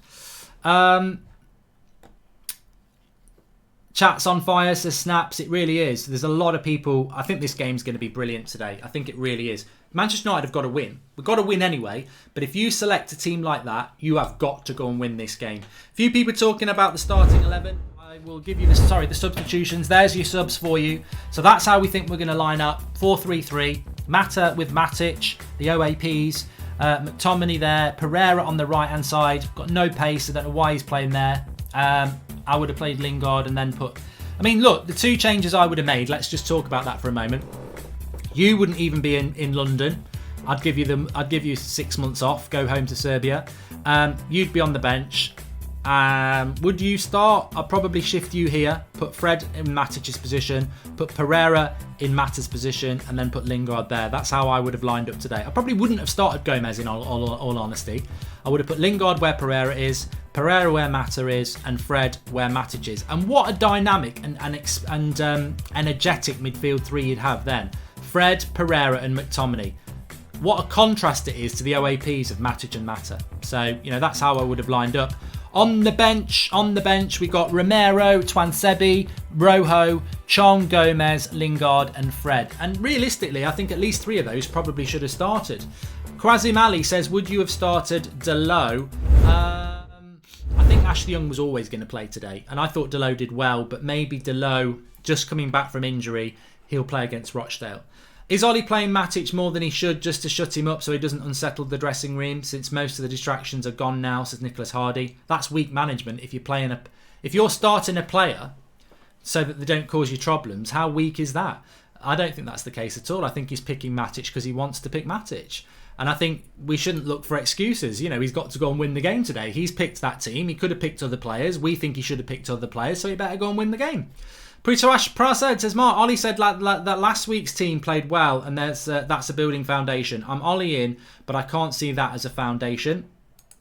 Chat's on fire, says Snaps. It really is. There's a lot of people. I think this game's going to be brilliant today. I think it really is. Manchester United have got to win. We've got to win anyway. But if you select a team like that, you have got to go and win this game. Few people talking about the starting 11. I will give you the substitutions. There's your subs for you. So that's how we think we're going to line up. 4-3-3. Mata with Matic. The OAPs. McTominay there. Pereira on the right-hand side. Got no pace. I don't know why he's playing there. I would have played Lingard and then put... I mean, look, the two changes I would have made, let's just talk about that for a moment. You wouldn't even be in London. I'd give you 6 months off, go home to Serbia. You'd be on the bench. Would you start? I'd probably shift you here, put Fred in Matic's position, put Pereira in Mata's position, and then put Lingard there. That's how I would have lined up today. I probably wouldn't have started Gomez in all honesty. I would have put Lingard where Pereira is, Pereira where Mata is, and Fred where Matic is. And what a dynamic and energetic midfield three you'd have then. Fred, Pereira and McTominay. What a contrast it is to the OAPs of Matic and Mata. So, you know, that's how I would have lined up. On the bench, we got Romero, Twansebi, Rojo, Chong, Gomez, Lingard and Fred. And realistically, I think at least 3 of those probably should have started. Kwazim Ali says, would you have started Delo? I think Ashley Young was always going to play today. And I thought Delo did well, but maybe Delo, just coming back from injury, he'll play against Rochdale. Is Ollie playing Matic more than he should just to shut him up so he doesn't unsettle the dressing room since most of the distractions are gone now, says Nicholas Hardy. That's weak management. If you're starting a player so that they don't cause you problems, how weak is that? I don't think that's the case at all. I think he's picking Matic because he wants to pick Matic. And I think we shouldn't look for excuses. You know, he's got to go and win the game today. He's picked that team. He could have picked other players. We think he should have picked other players, so he better go and win the game. Pritash Prasad says, Mark, Ollie said that last week's team played well and that's a building foundation. I'm Ollie in, but I can't see that as a foundation.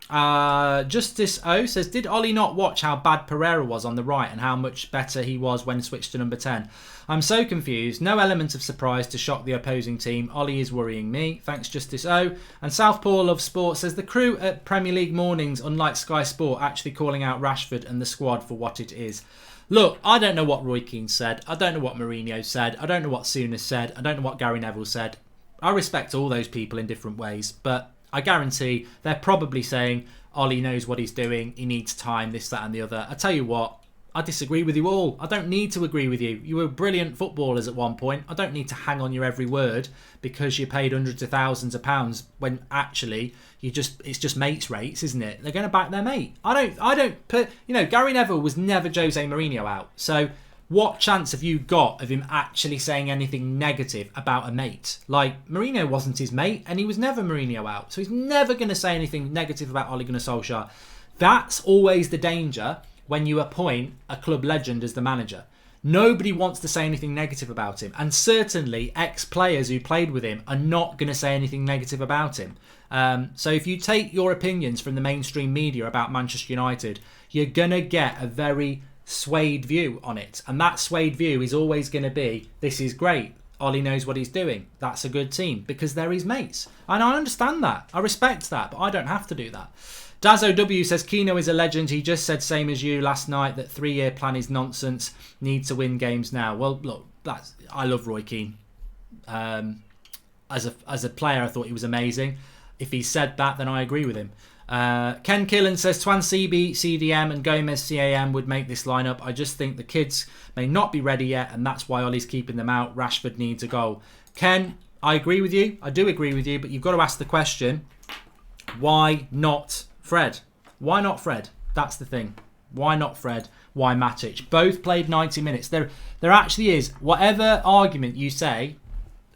Justice O says, did Ollie not watch how bad Pereira was on the right and how much better he was when switched to number 10? I'm so confused. No element of surprise to shock the opposing team. Ollie is worrying me. Thanks, Justice O. And Southpaw Love Sport says, the crew at Premier League mornings, unlike Sky Sport, actually calling out Rashford and the squad for what it is. Look, I don't know what Roy Keane said. I don't know what Mourinho said. I don't know what Souness said. I don't know what Gary Neville said. I respect all those people in different ways, but I guarantee they're probably saying, Ollie knows what he's doing. He needs time, this, that and the other. I tell you what, I disagree with you all. I don't need to agree with you. You were brilliant footballers at one point. I don't need to hang on your every word because you paid hundreds of thousands of pounds when actually it's just mates rates, isn't it? They're going to back their mate. Gary Neville was never Jose Mourinho out. So what chance have you got of him actually saying anything negative about a mate? Like, Mourinho wasn't his mate and he was never Mourinho out. So he's never going to say anything negative about Ole Gunnar Solskjaer. That's always the danger when you appoint a club legend as the manager. Nobody wants to say anything negative about him. And certainly ex-players who played with him are not going to say anything negative about him. So if you take your opinions from the mainstream media about Manchester United, you're going to get a very swayed view on it. And that swayed view is always going to be, this is great. Ollie knows what he's doing. That's a good team because they're his mates. And I understand that. I respect that, but I don't have to do that. Dazo W says, Keno is a legend. He just said, same as you last night, that 3-year plan is nonsense. Need to win games now. Well, look, I love Roy Keane. As a player, I thought he was amazing. If he said that, then I agree with him. Ken Killen says, Twan CB, CDM and Gomez CAM would make this lineup. I just think the kids may not be ready yet, and that's why Ollie's keeping them out. Rashford needs a goal. Ken, I agree with you. I do agree with you, but you've got to ask the question, why not Fred? Why not Fred? That's the thing. Why not Fred? Why Matic? Both played 90 minutes. There actually is, whatever argument you say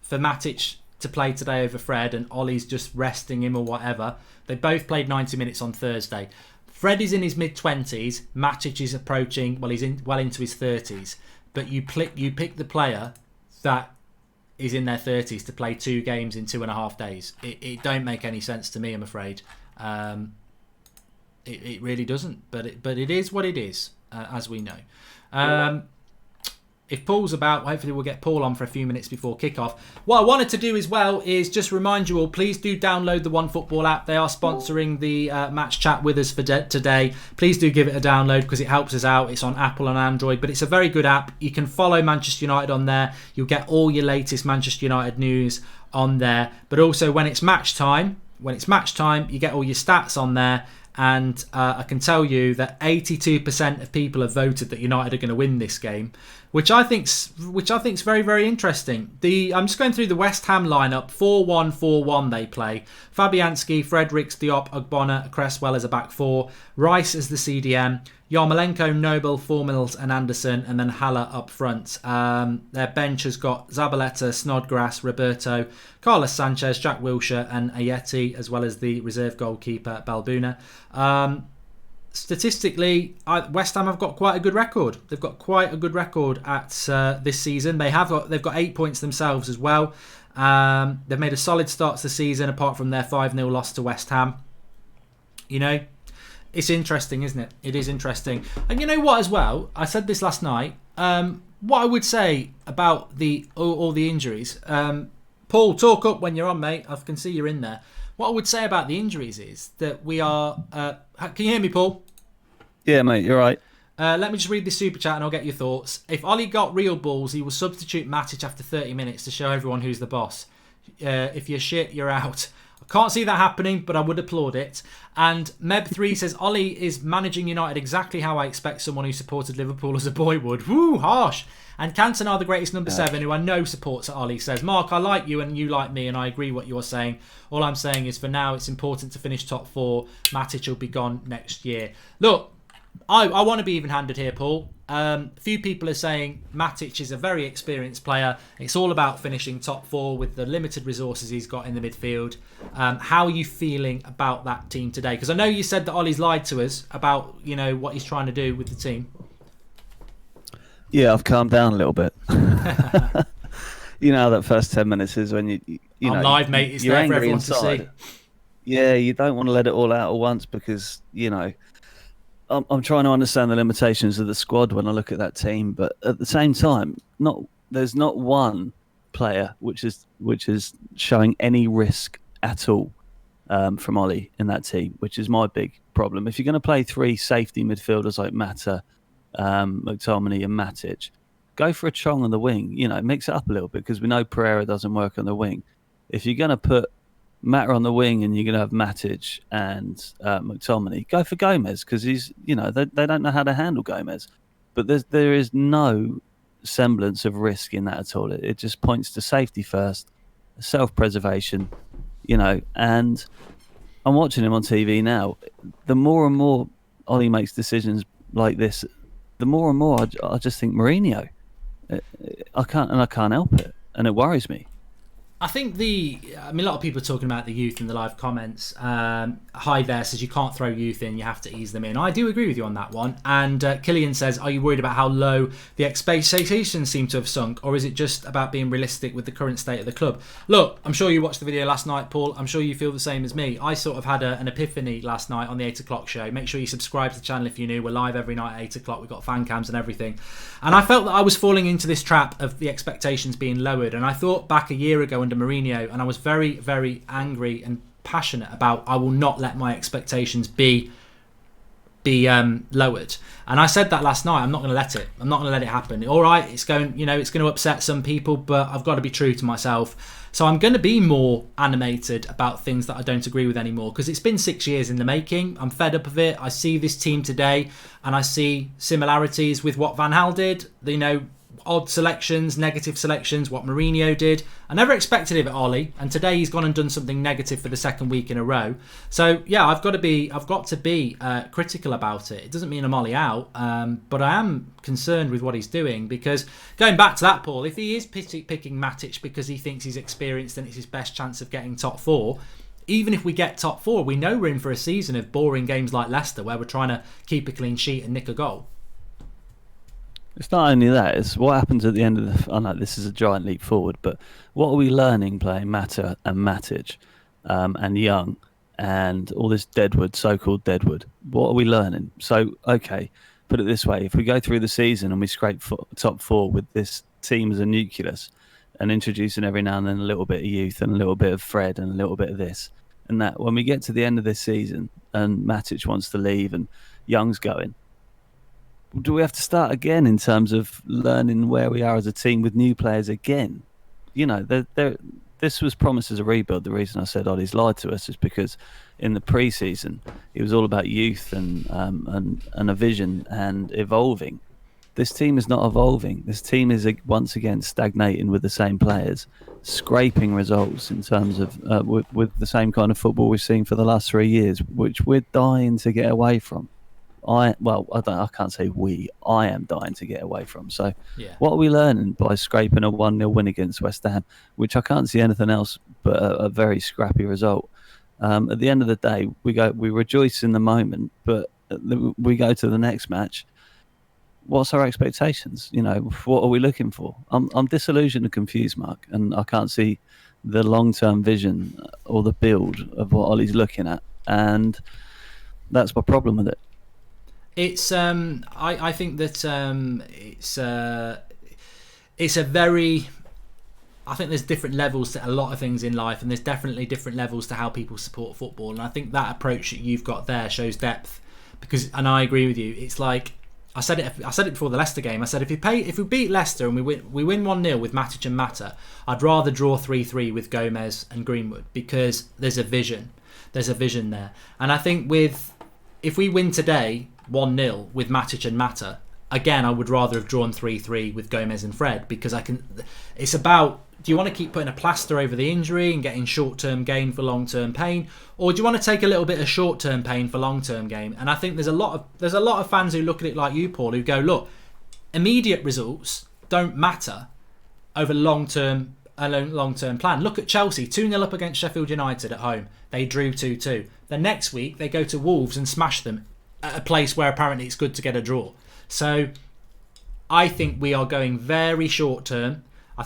for Matic to play today over Fred and Ollie's just resting him or whatever, they both played 90 minutes on Thursday. Fred is in his mid-20s. Matic is approaching, he's well into his 30s. But you pick the player that is in their 30s to play 2 games in 2.5 days. It don't make any sense to me, I'm afraid. It really doesn't. But it is what it is, as we know. If Paul's about, hopefully we'll get Paul on for a few minutes before kickoff. What I wanted to do as well is just remind you all, please do download the OneFootball app. They are sponsoring the match chat with us for today. Please do give it a download because it helps us out. It's on Apple and Android, but it's a very good app. You can follow Manchester United on there. You'll get all your latest Manchester United news on there. But also when it's match time, you get all your stats on there. And I can tell you that 82% of people have voted that United are going to win this game, which I think's very, very interesting. I'm just going through the West Ham lineup. 4-1-4-1 they play. Fabianski, Fredericks, Diop, Ogbonna, Cresswell as a back four. Rice as the CDM. Yarmolenko, Noble, Formils and Anderson, and then Haller up front. Their bench has got Zabaleta, Snodgrass, Roberto, Carlos Sanchez, Jack Wilshere and Ayeti, as well as the reserve goalkeeper Balbuna. Statistically, West Ham have got quite a good record. They've got quite a good record at this season. They've got 8 points themselves as well. They've made a solid start to the season, apart from their 5-0 loss to West Ham. You know, it's interesting, isn't it? It is interesting. And you know what as well? I said this last night. What I would say about all the injuries. Paul, talk up when you're on, mate. I can see you're in there. What I would say about the injuries is that we are... can you hear me, Paul? Yeah, mate, you're right. Let me just read this super chat and I'll get your thoughts. If Ollie got real balls, he will substitute Matic after 30 minutes to show everyone who's the boss. If you're shit, you're out. I can't see that happening, but I would applaud it. And Meb3 says, Ollie is managing United exactly how I expect someone who supported Liverpool as a boy would. Woo, harsh. And Cantona, the greatest number 7, who I know supports Ollie, says, Mark, I like you and you like me, and I agree what you're saying. All I'm saying is for now, it's important to finish top 4. Matic will be gone next year. Look, I want to be even-handed here, Paul. A few people are saying Matic is a very experienced player. It's all about finishing top 4 with the limited resources he's got in the midfield. How are you feeling about that team today? Because I know you said that Ollie's lied to us about, you know, what he's trying to do with the team. Yeah, I've calmed down a little bit. You know, that first 10 minutes is when you know, I'm live, mate. It's there for everyone to see. Yeah, you don't want to let it all out at once because, you know, I'm trying to understand the limitations of the squad when I look at that team, but at the same time, there's not one player which is showing any risk at all from Ollie in that team, which is my big problem. If you're going to play 3 safety midfielders like Mata, McTominay and Matic, go for a Chong on the wing. You know, mix it up a little bit because we know Pereira doesn't work on the wing. If you're going to put Mata on the wing and you're going to have Matic and McTominay, go for Gomez because he's, you know, they don't know how to handle Gomez. But there is no semblance of risk in that at all. It just points to safety first, self-preservation, you know. And I'm watching him on TV now. The more and more Ollie makes decisions like this, the more and more I just think Mourinho. I can't help it, and it worries me. I think a lot of people are talking about the youth in the live comments. Hi there says you can't throw youth in, you have to ease them in. I do agree with you on that one. And Killian says, are you worried about how low the expectations seem to have sunk, or is it just about being realistic with the current state of the club? Look, I'm sure you watched the video last night, Paul. I'm sure you feel the same as me. I sort of had an epiphany last night on the 8 o'clock show. Make sure you subscribe to the channel if you're new. We're live every night at 8 o'clock. We've got fan cams and everything. And I felt that I was falling into this trap of the expectations being lowered. And I thought back a year ago under Mourinho, and I was very, very angry and passionate about I will not let my expectations be lowered. And I said that last night. I'm not going to let it. I'm not going to let it happen. All right, it's going to upset some people, but I've got to be true to myself. So I'm going to be more animated about things that I don't agree with anymore, because it's been 6 years in the making. I'm fed up of it. I see this team today and I see similarities with what Van Gaal did. Odd selections, negative selections, what Mourinho did. I never expected it at Ollie, and today he's gone and done something negative for the second week in a row. So yeah, I've got to be critical about it. It doesn't mean I'm Ollie out, but I am concerned with what he's doing, because going back to that, Paul, if he is picking Matic because he thinks he's experienced and it's his best chance of getting top four, even if we get top four, we know we're in for a season of boring games like Leicester where we're trying to keep a clean sheet and nick a goal. It's not only that, it's what happens at the end of the... I know this is a giant leap forward, but what are we learning playing Mata and Matic and Young and all this Deadwood, so-called Deadwood? What are we learning? So, okay, put it this way. If we go through the season and we scrape top four with this team as a nucleus and introducing every now and then a little bit of youth and a little bit of Fred and a little bit of this and that, when we get to the end of this season and Matic wants to leave and Young's going, do we have to start again in terms of learning where we are as a team with new players again? This was promised as a rebuild. The reason I said Ollie's lied to us is because in the pre-season it was all about youth and a vision and evolving. This team is not evolving. This team is once again stagnating with the same players, scraping results in terms of with the same kind of football we've seen for the last 3 years, which we're dying to get away from. I can't say we. I am dying to get away from. So, yeah. What are we learning by scraping a 1-0 win against West Ham, which I can't see anything else but a very scrappy result? At the end of the day, we rejoice in the moment, but we go to the next match. What's our expectations? What are we looking for? I'm disillusioned and confused, Mark, and I can't see the long-term vision or the build of what Ollie's looking at, and that's my problem with it. It's I think that it's a very... I think there's different levels to a lot of things in life, and there's definitely different levels to how people support football. And I think that approach that you've got there shows depth, and I agree with you. It's like I said it before the Leicester game. I said if we beat Leicester and we win 1-0 with Matic and Mata, I'd rather draw 3-3 with Gomez and Greenwood, because there's a vision. There's a vision there, and I think if we win today 1-0 with Matic and Mata, again, I would rather have drawn 3-3 with Gomez and Fred, because it's about, do you want to keep putting a plaster over the injury and getting short-term gain for long-term pain, or do you want to take a little bit of short-term pain for long-term gain? And I think there's a lot of fans who look at it like you, Paul, who go, look, immediate results don't matter over long-term plan. Look at Chelsea, 2-0 up against Sheffield United at home. They drew 2-2. The next week they go to Wolves and smash them at a place where apparently it's good to get a draw. So I think we are going very short term. I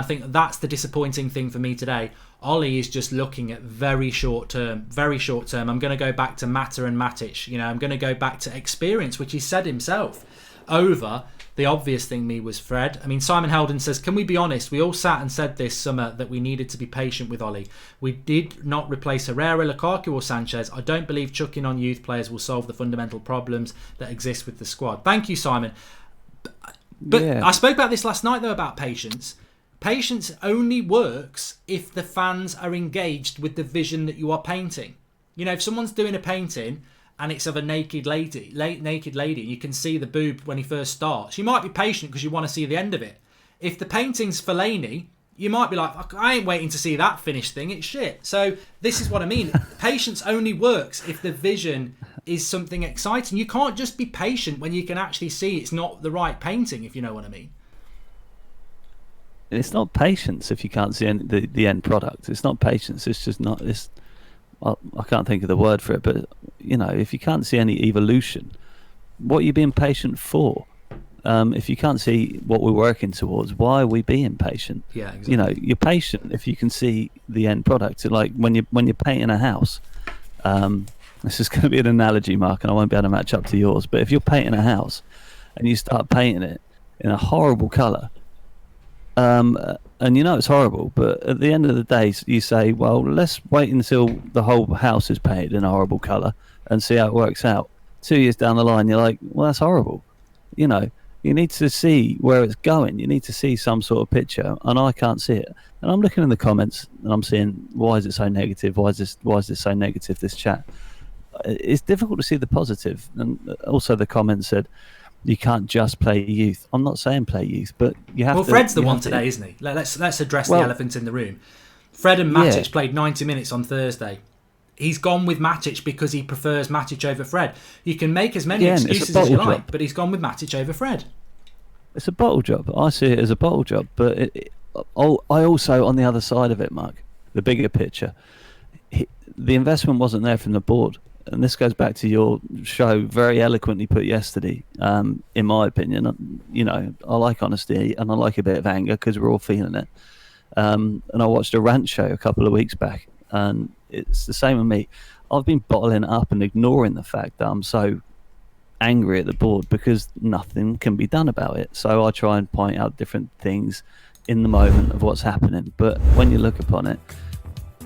think that's the disappointing thing for me today. Ollie is just looking at very short term. I'm going to go back to Mata and Matic. I'm going to go back to experience, which he said himself, over the obvious thing was Fred. I mean, Simon Heldon says, can we be honest? We all sat and said this summer that we needed to be patient with Ollie. We did not replace Herrera, Lukaku or Sanchez. I don't believe chucking on youth players will solve the fundamental problems that exist with the squad. Thank you, Simon. But yeah. I spoke about this last night, though, about patience. Patience only works if the fans are engaged with the vision that you are painting. If someone's doing a painting and it's of a naked lady, you can see the boob when he first starts, you might be patient because you want to see the end of it. If the painting's Fellaini, you might be like, I ain't waiting to see that finished thing, it's shit. So this is what I mean. Patience only works if the vision is something exciting. You can't just be patient when you can actually see it's not the right painting, if you know what I mean. it's not patience if you can't see the end product. It's not patience. It's just not. I can't think of the word for it, but if you can't see any evolution, what are you being patient for? If you can't see what we're working towards, why are we being patient? Yeah, exactly. You're patient if you can see the end product. Like when you're painting a house. This is going to be an analogy, Mark, and I won't be able to match up to yours. But if you're painting a house and you start painting it in a horrible colour, and it's horrible, but at the end of the day, you say, well, let's wait until the whole house is painted in a horrible colour and see how it works out. 2 years down the line, you're like, well, that's horrible. You need to see where it's going. You need to see some sort of picture, and I can't see it. And I'm looking in the comments, and I'm seeing, why is it so negative? Why is this so negative, this chat? It's difficult to see the positive. And also the comment said, you can't just play youth. I'm not saying play youth, but you have to... Well, Fred's the one today, isn't he? Let's address the elephant in the room. Fred and Matic played 90 minutes on Thursday. He's gone with Matic because he prefers Matic over Fred. You can make as many excuses as you like, but he's gone with Matic over Fred. It's a bottle job. I see it as a bottle job, but I also, on the other side of it, Mark, the bigger picture, the investment wasn't there from the board. And this goes back to your show, very eloquently put yesterday. In my opinion, I like honesty and I like a bit of anger because we're all feeling it. And I watched a rant show a couple of weeks back, and it's the same with me. I've been bottling up and ignoring the fact that I'm so angry at the board because nothing can be done about it. So I try and point out different things in the moment of what's happening. But when you look upon it,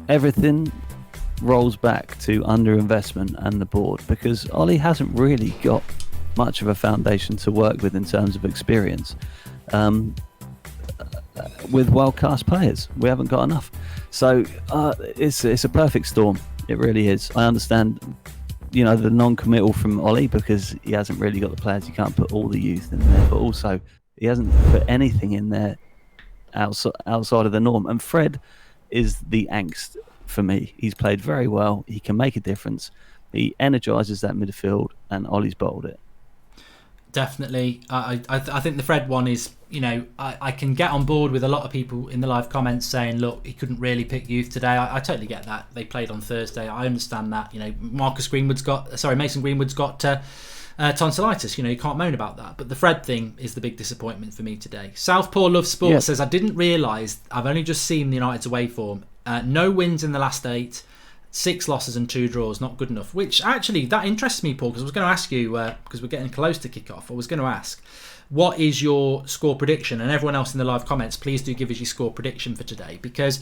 everything rolls back to underinvestment and the board, because Ollie hasn't really got much of a foundation to work with in terms of experience. With world-class players, we haven't got enough. So it's a perfect storm. It really is. I understand, the non-committal from Ollie because he hasn't really got the players. You can't put all the youth in there, but also he hasn't put anything in there outside of the norm. And Fred is the angst for me. He's played very well. He can make a difference. He energises that midfield, and Ollie's bottled it. Definitely. I think the Fred one is, I can get on board with a lot of people in the live comments saying, look, he couldn't really pick youth today. I totally get that. They played on Thursday. I understand that. Mason Greenwood's got tonsillitis. You can't moan about that. But the Fred thing is the big disappointment for me today. Southpaw Love Sport says, I didn't realise, I've only just seen the United's away form. No wins in the last 8. 6 losses and 2 draws, not good enough. Which actually, that interests me, Paul, because I was going to ask you, because we're getting close to kick-off, I was going to ask, what is your score prediction? And everyone else in the live comments, please do give us your score prediction for today, because,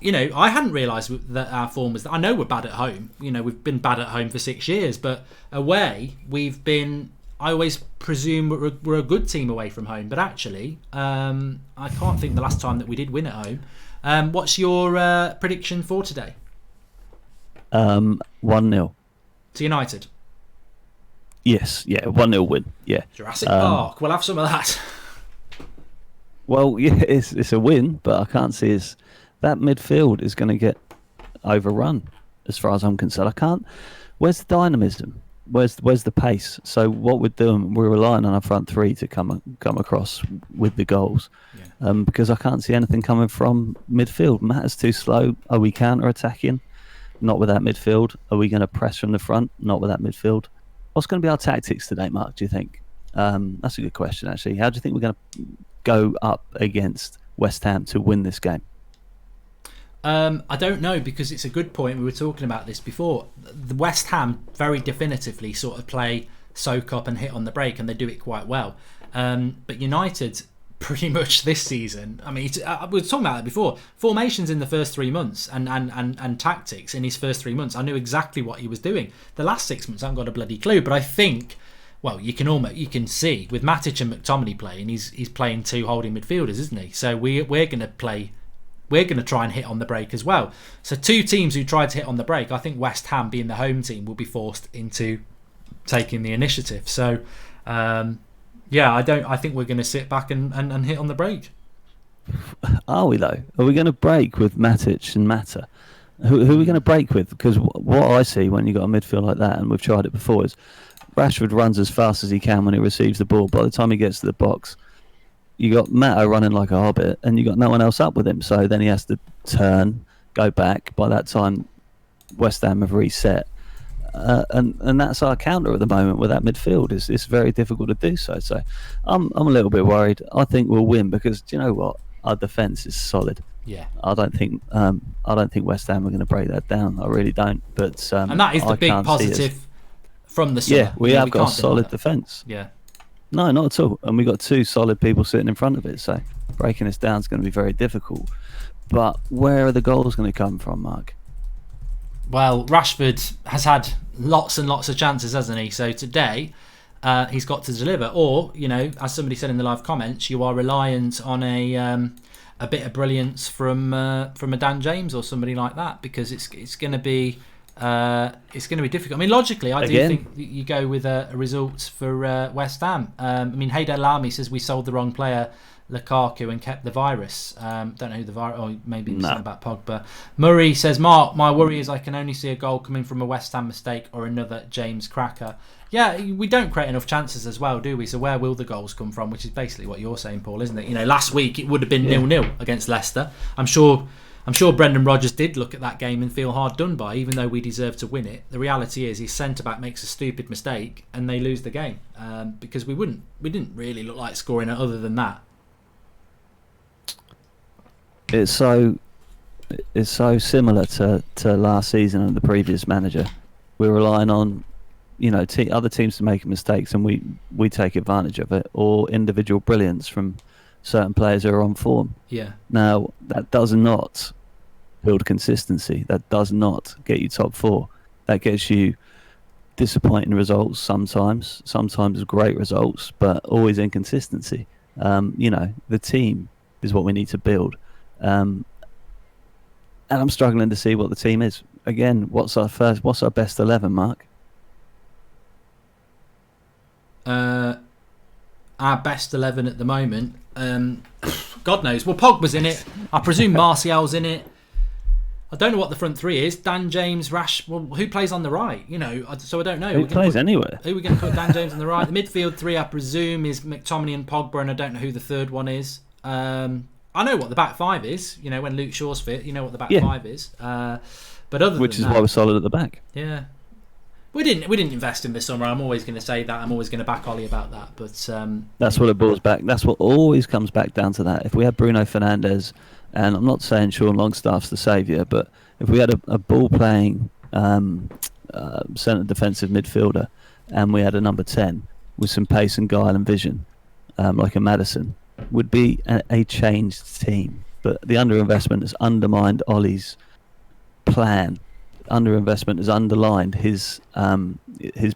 I hadn't realised that our form was... I know we're bad at home. We've been bad at home for 6 years, but away, we've been... I always presume we're a good team away from home, but actually, I can't think the last time that we did win at home. What's your prediction for today? 1-0 to United. Yes, 1-0 win. Yeah, Jurassic Park. We'll have some of that. Well, yeah, it's a win, but I can't see that midfield is going to get overrun. As far as I'm concerned, I can't. Where's the dynamism? Where's the pace? So what we're doing, we're relying on our front three to come across with the goals. Yeah. Because I can't see anything coming from midfield. Matt is too slow. Are we counter-attacking? Not with that midfield. Are we going to press from the front? Not with that midfield. What's going to be our tactics today, Mark, do you think? That's a good question, actually. How do you think we're going to go up against West Ham to win this game? I don't know, because it's a good point. We were talking about this before. The West Ham very definitively sort of play soak up and hit on the break, and they do it quite well. But United... pretty much this season. I mean, we were talking about it before. Formations in the first 3 months and tactics in his first 3 months. I knew exactly what he was doing. The last 6 months, I haven't got a bloody clue. But I think, well, you can see with Matic and McTominay playing, he's playing 2 holding midfielders, isn't he? So we're going to try and hit on the break as well. So 2 teams who tried to hit on the break. I think West Ham, being the home team, will be forced into taking the initiative. So. Yeah, I think we're going to sit back and hit on the break. Are we, though? Are we going to break with Matic and Mata? Who are we going to break with? Because what I see when you've got a midfield like that, and we've tried it before, is Rashford runs as fast as he can when he receives the ball. By the time he gets to the box, you got Matto running like a hobbit, and you got no one else up with him. So then he has to turn, go back. By that time, West Ham have reset, and that's our counter at the moment with that midfield. It's very difficult to do so. So I'm a little bit worried. I think we'll win because do you know what? Our defence is solid. Yeah. I don't think West Ham are going to break that down. I really don't. But and that is the big positive from the summer. Yeah, we have got a solid defence. Yeah. No, not at all. And we've got two solid people sitting in front of it. So breaking this down is going to be very difficult. But where are the goals going to come from, Mark? Well, Rashford has had lots and lots of chances, hasn't he? So today, he's got to deliver. Or, as somebody said in the live comments, you are reliant on a bit of brilliance from a Dan James or somebody like that, because it's going to be difficult. I mean, logically, I do think you go with a result for West Ham. Hayder Lamy says we sold the wrong player, Lukaku, and kept the virus. Don't know who the virus, or maybe it was something about Pogba. Murray says, Mark, my worry is I can only see a goal coming from a West Ham mistake or another James cracker. Yeah, we don't create enough chances as well, do we? So where will the goals come from? Which is basically what you're saying, Paul, isn't it? Last week it would have been 0-0 against Leicester. I'm sure Brendan Rodgers did look at that game and feel hard done by, even though we deserved to win it. The reality is his centre-back makes a stupid mistake and they lose the game, because we didn't really look like scoring it other than that. It's so similar to last season and the previous manager. We're relying on other teams to make mistakes, and we take advantage of it, or individual brilliance from certain players who are on form. Yeah. Now that does not build consistency. That does not get you top four. That gets you disappointing results sometimes great results, but always inconsistency. The team is what we need to build. And I'm struggling to see what the team is. Again, what's our best 11, Mark? Our best 11 at the moment, God knows. Well, Pogba's in it. I presume Martial's in it. I don't know what the front three is. Dan James, who plays on the right? So I don't know. Who plays anywhere? Who are we going to put Dan James on the right? The midfield three, I presume, is McTominay and Pogba, and I don't know who the third one is. I know what the back five is. When Luke Shaw's fit, you know what the back five is. But other which than is that, why we're solid at the back. Yeah, we didn't invest in this summer. I'm always going to say that. I'm always going to back Ollie about that. But that's what it boils back. That's what always comes back down to that. If we had Bruno Fernandes, and I'm not saying Sean Longstaff's the saviour, but if we had a ball playing centre defensive midfielder, and we had a number 10 with some pace and guile and vision, like a Maddison, would be a changed team. But the underinvestment has undermined Ollie's plan. Underinvestment has underlined his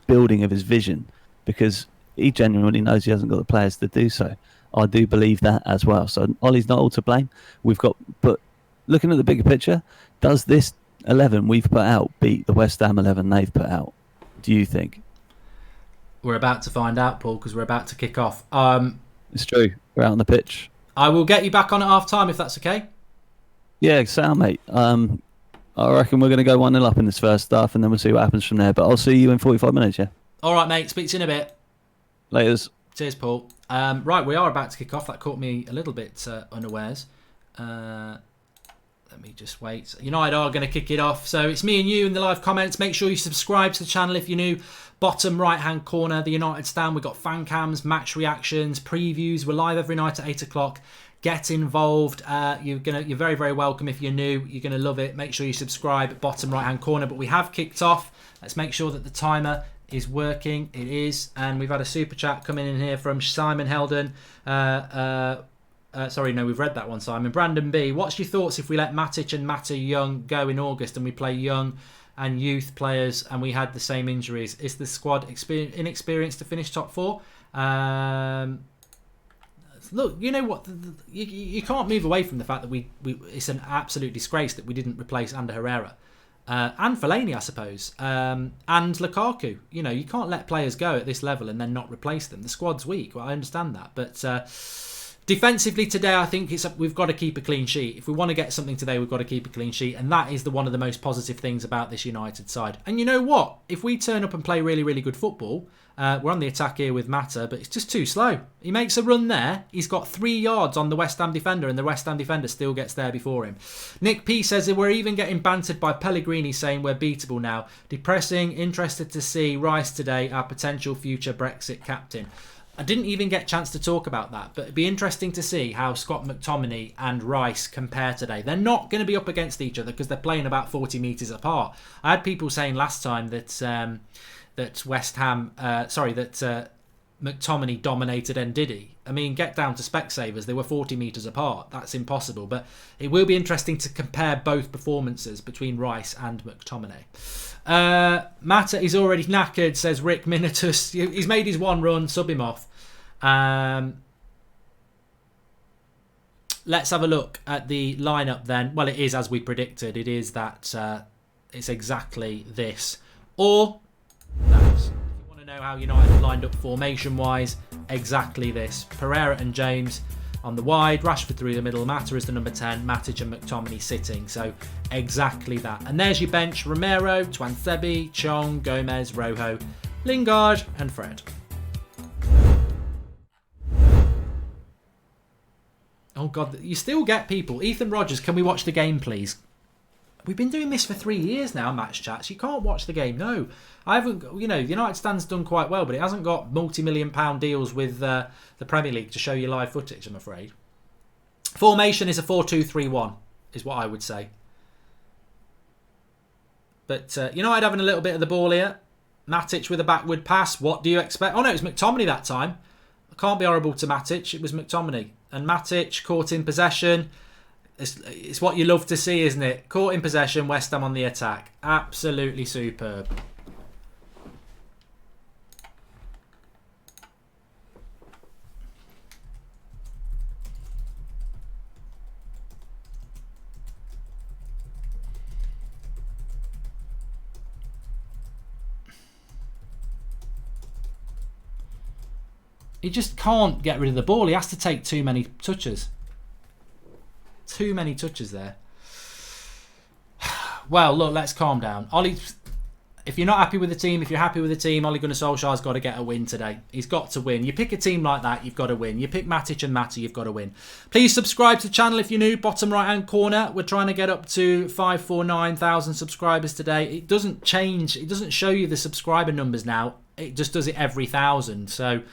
building of his vision, because he genuinely knows he hasn't got the players to do so. I do believe that as well. So Ollie's not all to blame. But looking at the bigger picture, does this 11 we've put out beat the West Ham 11 they've put out? Do you think? We're about to find out, Paul, because we're about to kick off. It's true. We're out on the pitch. I will get you back on at half time if that's okay. Yeah, sound, mate. I reckon we're going to go 1-0 up in this first half, and then we'll see what happens from there. But I'll see you in 45 minutes, yeah? All right, mate. Speak to you in a bit. Laters. Cheers, Paul. Right, we are about to kick off. That caught me a little bit unawares. Let me just wait. United are going to kick it off. So it's me and you in the live comments. Make sure you subscribe to the channel if you're new. Bottom right-hand corner, the United stand. We've got fan cams, match reactions, previews. We're live every night at 8 o'clock. Get involved. You're very, very welcome if you're new. You're going to love it. Make sure you subscribe. Bottom right-hand corner. But we have kicked off. Let's make sure that the timer is working. It is. And we've had a super chat coming in here from Simon Heldon. Sorry, no, we've read that one, Simon. Brandon B, what's your thoughts if we let Matic and Mata Young go in August and we play young and youth players and we had the same injuries? Is the squad inexperienced to finish top four? Look, you know what? You can't move away from the fact that we it's an absolute disgrace that we didn't replace Ander Herrera. And Fellaini, I suppose. And Lukaku. You can't let players go at this level and then not replace them. The squad's weak. Well, I understand that. But Defensively today, I think we've got to keep a clean sheet. If we want to get something today, we've got to keep a clean sheet. And that is one of the most positive things about this United side. And you know what? If we turn up and play really, really good football, we're on the attack here with Mata, but it's just too slow. He makes a run there. He's got 3 yards on the West Ham defender, and the West Ham defender still gets there before him. Nick P says that we're even getting bantered by Pellegrini saying we're beatable now. Depressing. Interested to see Rice today, our potential future Brexit captain. I didn't even get a chance to talk about that, but it'd be interesting to see how Scott McTominay and Rice compare today. They're not going to be up against each other because they're playing about 40 metres apart. I had people saying last time that McTominay dominated Ndidi. I mean, get down to Specsavers, they were 40 metres apart. That's impossible, but it will be interesting to compare both performances between Rice and McTominay. Mata is already knackered, says Rick Minitus. He's made his one run, sub him off. Let's have a look at the lineup then. Well, it is as we predicted. It is that it's exactly this. Or that. If you want to know how United lined up formation-wise, exactly this. Pereira and James on the wide, Rashford through the middle, Mata is the number 10, Matic and McTominay sitting. So exactly that. And there's your bench: Romero, Twansebi, Chong, Gomez, Rojo, Lingard and Fred. Oh God, you still get people. Ethan Rogers, can we watch the game, please? We've been doing this for 3 years now, match chats. You can't watch the game. No, I haven't. The United stand's done quite well, but it hasn't got multi-million-pound deals with the Premier League to show you live footage, I'm afraid. Formation is a 4-2-3-1, is what I would say. But United having a little bit of the ball here. Matic with a backward pass. What do you expect? Oh no, it was McTominay that time. I can't be horrible to Matic. It was McTominay. And Matic caught in possession. It's what you love to see, isn't it? Caught in possession, West Ham on the attack. Absolutely superb. He just can't get rid of the ball. He has to take too many touches. Too many touches there. Well, look, let's calm down. Ollie, if you're not happy with the team, if you're happy with the team, Ole Gunnar Solskjaer's got to get a win today. He's got to win. You pick a team like that, you've got to win. You pick Matic and Mata, you've got to win. Please subscribe to the channel if you're new. Bottom right-hand corner. We're trying to get up to 549,000 subscribers today. It doesn't change. It doesn't show you the subscriber numbers now. It just does it every 1,000. So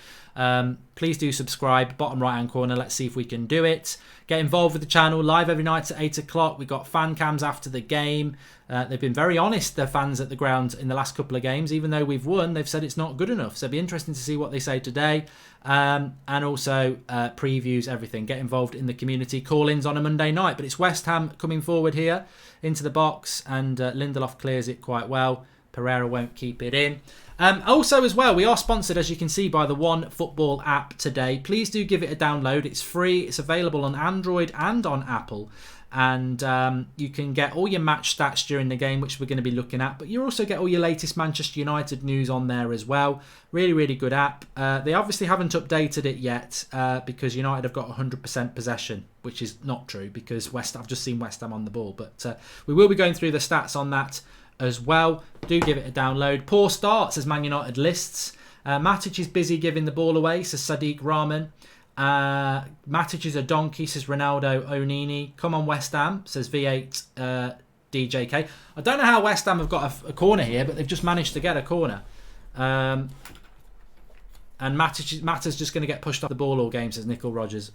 please do subscribe. Bottom right-hand corner. Let's see if we can do it. Get involved with the channel. Live every night at 8 o'clock. We've got fan cams after the game. They've been very honest, the fans at the ground, in the last couple of games. Even though we've won, they've said it's not good enough. So it'll be interesting to see what they say today. And also previews, everything. Get involved in the community. Call-ins on a Monday night. But it's West Ham coming forward here into the box. And Lindelof clears it quite well. Pereira won't keep it in. Also as well, we are sponsored, as you can see, by the One Football app today. Please do give it a download. It's free. It's available on Android and on Apple. And you can get all your match stats during the game, which we're going to be looking at. But you also get all your latest Manchester United news on there as well. Really, really good app. They obviously haven't updated it yet because United have got 100% possession, which is not true because I've just seen West Ham on the ball. But we will be going through the stats on that as well. Do give it a download. Poor start, says Man United lists. Matic is busy giving the ball away, says Sadiq Rahman. Matic is a donkey, says Ronaldo Onini. Come on West Ham, says V8 DJK. I don't know how West Ham have got a corner here, but they've just managed to get a corner. And Mata's just going to get pushed off the ball all game, says Nickel Rogers.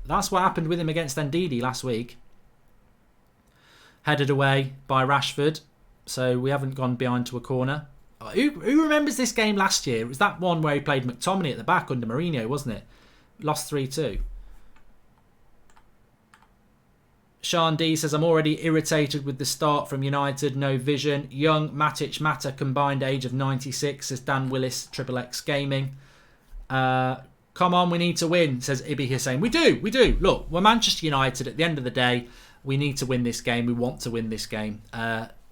That's what happened with him against Ndidi last week. Headed away by Rashford. So we haven't gone behind to a corner. Who remembers this game last year? It was that one where he played McTominay at the back under Mourinho, wasn't it? Lost 3-2. Sean D says, I'm already irritated with the start from United. No vision. Young, Matic, Mata, combined age of 96, says Dan Willis, Triple X Gaming. Come on, we need to win, says Ibi Hussein. We do. Look, we're Manchester United. At the end of the day, we need to win this game. We want to win this game.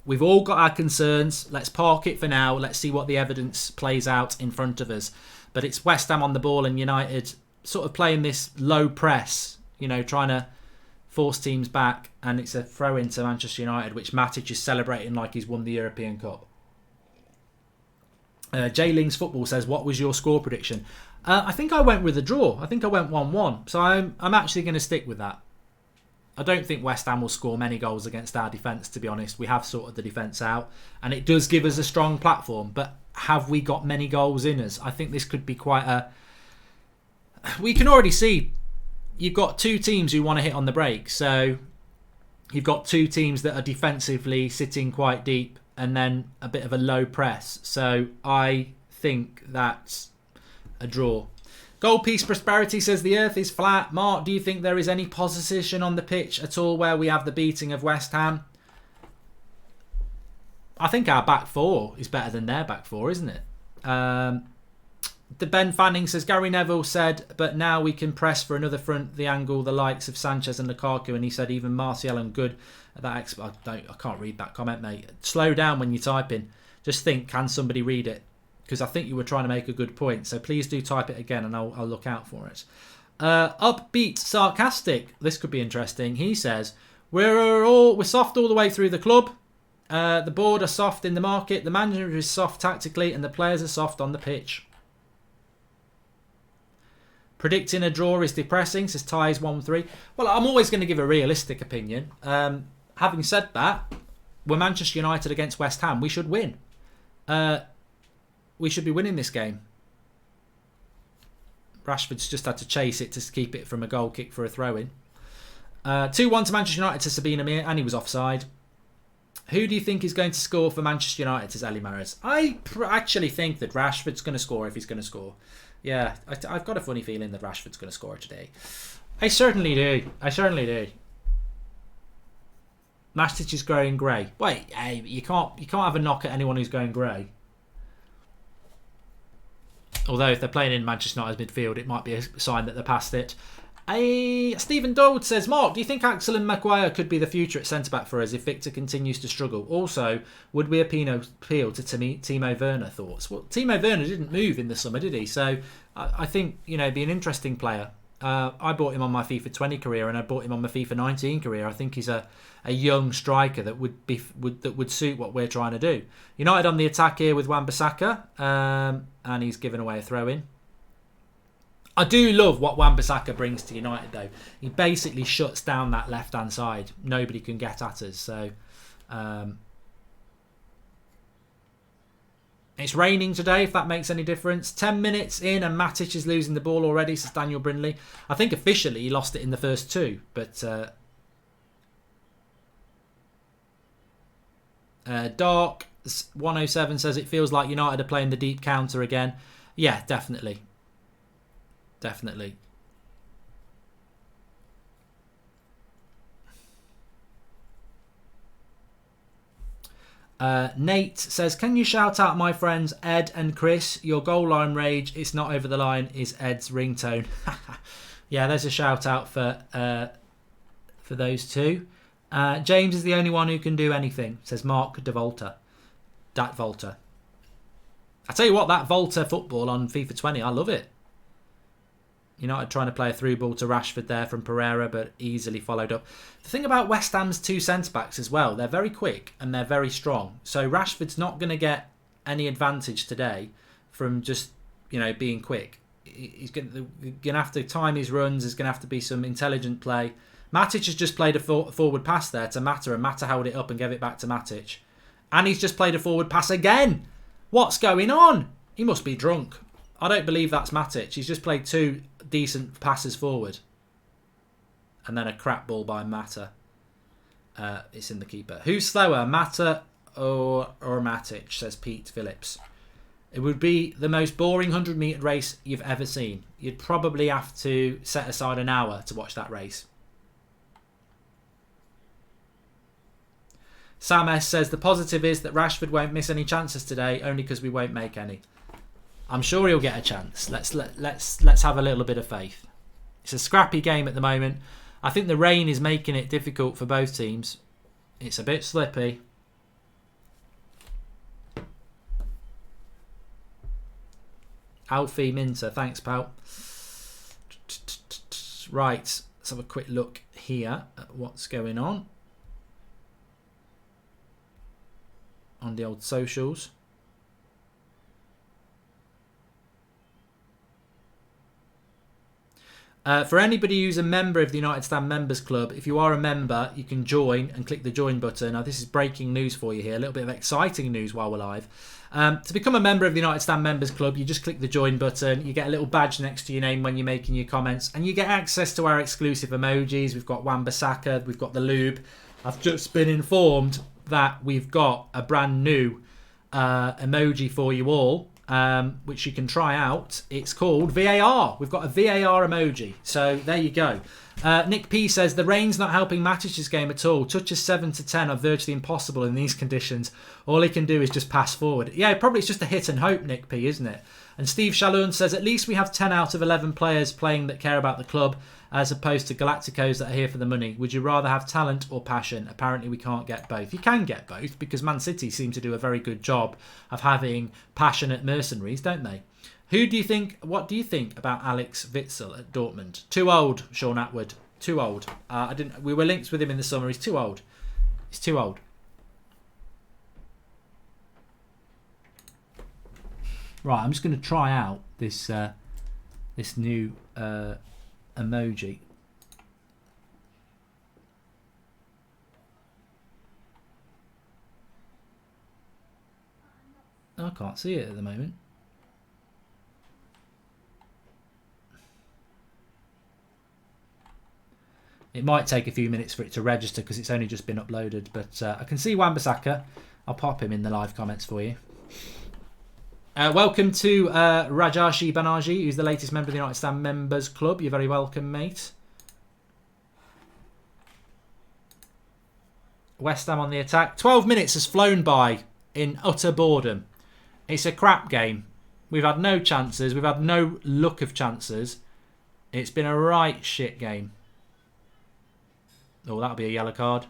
We've all got our concerns. Let's park it for now. Let's see what the evidence plays out in front of us. But it's West Ham on the ball and United sort of playing this low press, trying to force teams back, and it's a throw into Manchester United, which Matic is celebrating like he's won the European Cup. J Lings Football says, what was your score prediction? I think I went with a draw. I think I went 1-1. So I'm actually going to stick with that. I don't think West Ham will score many goals against our defence, to be honest. We have sorted the defence out, and it does give us a strong platform. But have we got many goals in us? I think this could be quite a... We can already see you've got two teams who want to hit on the break. So you've got two teams that are defensively sitting quite deep, and then a bit of a low press. So I think that's a draw. Gold Peace Prosperity says the earth is flat. Mark, do you think there is any position on the pitch at all where we have the beating of West Ham? I think our back four is better than their back four, isn't it? The Ben Fanning says Gary Neville said, but now we can press for another front, the angle, the likes of Sanchez and Lukaku, and he said even Martial and Good. I can't read that comment, mate. Slow down when you're typing. Just think, can somebody read it? Because I think you were trying to make a good point. So please do type it again, and I'll look out for it. Upbeat Sarcastic. This could be interesting. He says we're soft all the way through the club. The board are soft in the market. The manager is soft tactically, and the players are soft on the pitch. Predicting a draw is depressing, says Ties 1-3. Well, I'm always going to give a realistic opinion. Having said that, we're Manchester United against West Ham. We should win. We should be winning this game. Rashford's just had to chase it to keep it from a goal kick for a throw-in. 2-1 to Manchester United to Sabine Amir, and he was offside. Who do you think is going to score for Manchester United, says Ali Maris? I actually think that Rashford's going to score if he's going to score. Yeah, I've got a funny feeling that Rashford's going to score today. I certainly do. Matic is growing grey. Wait, you can't have a knock at anyone who's going grey. Although if they're playing in Manchester United's midfield, it might be a sign that they're past it. Stephen Dold says, Mark, do you think Axel and Maguire could be the future at centre-back for us if Victor continues to struggle? Also, would we appeal to Timo Werner? Thoughts? Well, Timo Werner didn't move in the summer, did he? So I think, be an interesting player. I bought him on my FIFA 20 career, and I bought him on my FIFA 19 career. I think he's a young striker that would suit what we're trying to do. United on the attack here with Wan-Bissaka, and he's given away a throw-in. I do love what Wan-Bissaka brings to United, though. He basically shuts down that left-hand side. Nobody can get at us. So it's raining today, if that makes any difference. 10 minutes in and Matic is losing the ball already, says Daniel Brindley. I think officially he lost it in the first two, but Dark 107 says it feels like United are playing the deep counter again. Yeah, definitely. Nate says, can you shout out my friends Ed and Chris? Your goal line rage, it's not over the line, is Ed's ringtone. Yeah, there's a shout out for those two. James is the only one who can do anything, says Mark de Volta. Dat Volta. I tell you what, that Volta football on FIFA 20, I love it. United trying to play a through ball to Rashford there from Pereira, but easily followed up. The thing about West Ham's two centre-backs as well, they're very quick and they're very strong. So Rashford's not going to get any advantage today from just, being quick. He's going to have to time his runs. There's going to have to be some intelligent play. Matic has just played a forward pass there to Mata, and Mata held it up and gave it back to Matic. And he's just played a forward pass again. What's going on? He must be drunk. I don't believe that's Matic. He's just played two decent passes forward. And then a crap ball by Mata. It's in the keeper. Who's slower, Mata or Matic, says Pete Phillips. It would be the most boring 100-metre race you've ever seen. You'd probably have to set aside an hour to watch that race. Sam S says the positive is that Rashford won't miss any chances today, only because we won't make any. I'm sure he'll get a chance. Let's have a little bit of faith. It's a scrappy game at the moment. I think the rain is making it difficult for both teams. It's a bit slippy. Alfie Minter, thanks pal. Right, let's have a quick look here at what's going on the old socials. For anybody who's a member of the United Stand Members Club, if you are a member, you can join and click the join button. Now, this is breaking news for you here, a little bit of exciting news while we're live. To become a member of the United Stand Members Club, you just click the join button. You get a little badge next to your name when you're making your comments, and you get access to our exclusive emojis. We've got Wan-Bissaka, we've got the lube. I've just been informed that we've got a brand new emoji for you all. Which you can try out. It's called VAR. We've got a VAR emoji. So there you go. Nick P says the rain's not helping Matic's game at all. Touches 7 to 10 are virtually impossible in these conditions. All he can do is just pass forward. Yeah, probably it's just a hit and hope, Nick P, isn't it? And Steve Shalloon says at least we have 10 out of 11 players playing that care about the club, as opposed to Galacticos that are here for the money. Would you rather have talent or passion? Apparently we can't get both. You can get both, because Man City seem to do a very good job of having passionate mercenaries, don't they? What do you think about Alex Witsel at Dortmund? Too old, Sean Atwood. Too old. We were linked with him in the summer. He's too old. He's too old. Right, I'm just going to try out this this new emoji. I can't see it at the moment. It might take a few minutes for it to register because it's only just been uploaded, but I can see Wan-Bissaka. I'll pop him in the live comments for you. Welcome to Rajashi Banerjee, who's the latest member of the United Stand Members Club. You're very welcome, mate. West Ham on the attack. 12 minutes has flown by in utter boredom. It's a crap game. We've had no chances. We've had no luck of chances. It's been a right shit game. Oh, that'll be a yellow card.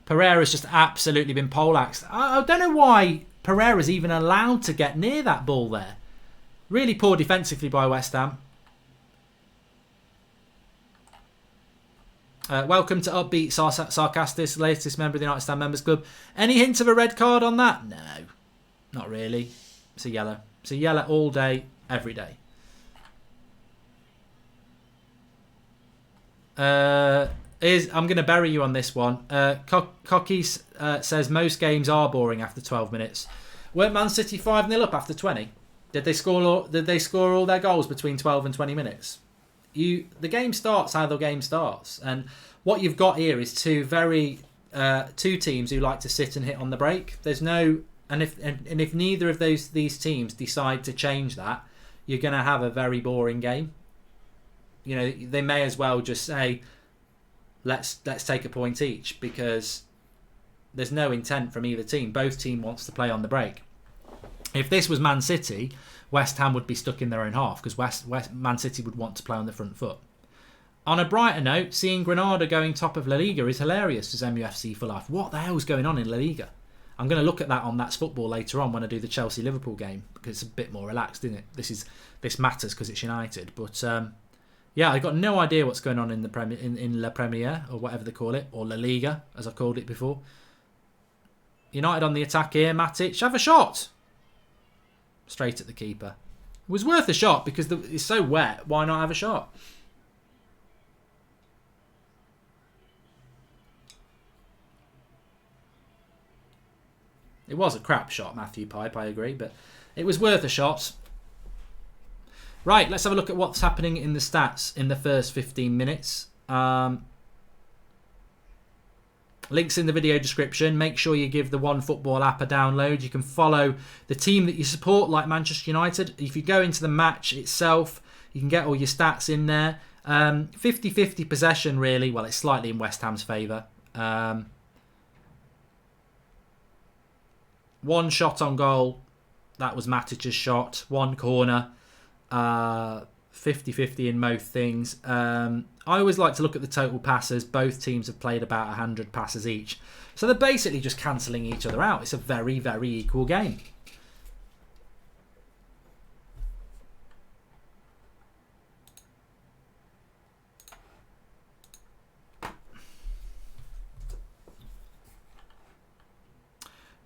Pereira's just absolutely been poleaxed. I don't know why Pereira's even allowed to get near that ball there. Really poor defensively by West Ham. Welcome to Upbeat Sarcastis, latest member of the United Stand Members Club. Any hint of a red card on that? No, not really. It's a yellow. It's a yellow all day, every day. I'm going to bury you on this one. Cocky says most games are boring after 12 minutes. Weren't Man City 5-0 up after 20? Did they score all their goals between 12 and 20 minutes? The game starts how the game starts, and what you've got here is two teams who like to sit and hit on the break. There's no, and if neither of these teams decide to change that, you're going to have a very boring game. You know, they may as well just say, let's take a point each, because there's no intent from either team. Both team wants to play on the break. If this was Man City, West Ham would be stuck in their own half, because Man City would want to play on the front foot. On a brighter note, seeing Granada going top of La Liga is hilarious, says MUFC for life. What the hell's going on in La Liga? I'm going to look at that on That's Football later on when I do the Chelsea-Liverpool game, because it's a bit more relaxed, isn't it? This matters because it's United, but yeah, I got no idea what's going on in the in La Premier, or whatever they call it, or La Liga as I've called it before. United on the attack here. Matic, have a shot. Straight at the keeper. It was worth a shot because it's so wet. Why not have a shot? It was a crap shot, Matthew Pipe, I agree, but it was worth a shot. Right, let's have a look at what's happening in the stats in the first 15 minutes. Links in the video description. Make sure you give the OneFootball app a download. You can follow the team that you support, like Manchester United. If you go into the match itself, you can get all your stats in there. 50-50 possession, really. Well, it's slightly in West Ham's favour. One shot on goal. That was Matic's shot. One corner. 50-50 in most things. I always like to look at the total passes. Both teams have played about 100 passes each. So they're basically just cancelling each other out. It's a very, very equal game.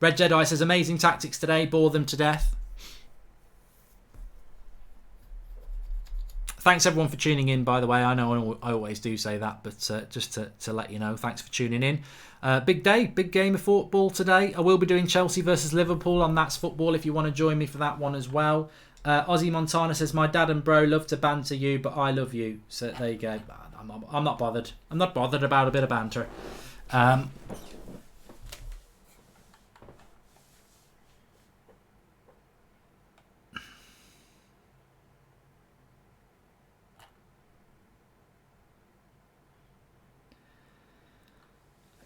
Red Jedi says, amazing tactics today, bore them to death. Thanks everyone for tuning in, by the way. I know I always do say that, but just to let you know, thanks for tuning in. Big day, big game of football today. I will be doing Chelsea versus Liverpool on That's Football if you want to join me for that one as well. Ozzy Montana says, my dad and bro love to banter you, but I love you. So there you go. I'm not bothered. I'm not bothered about a bit of banter.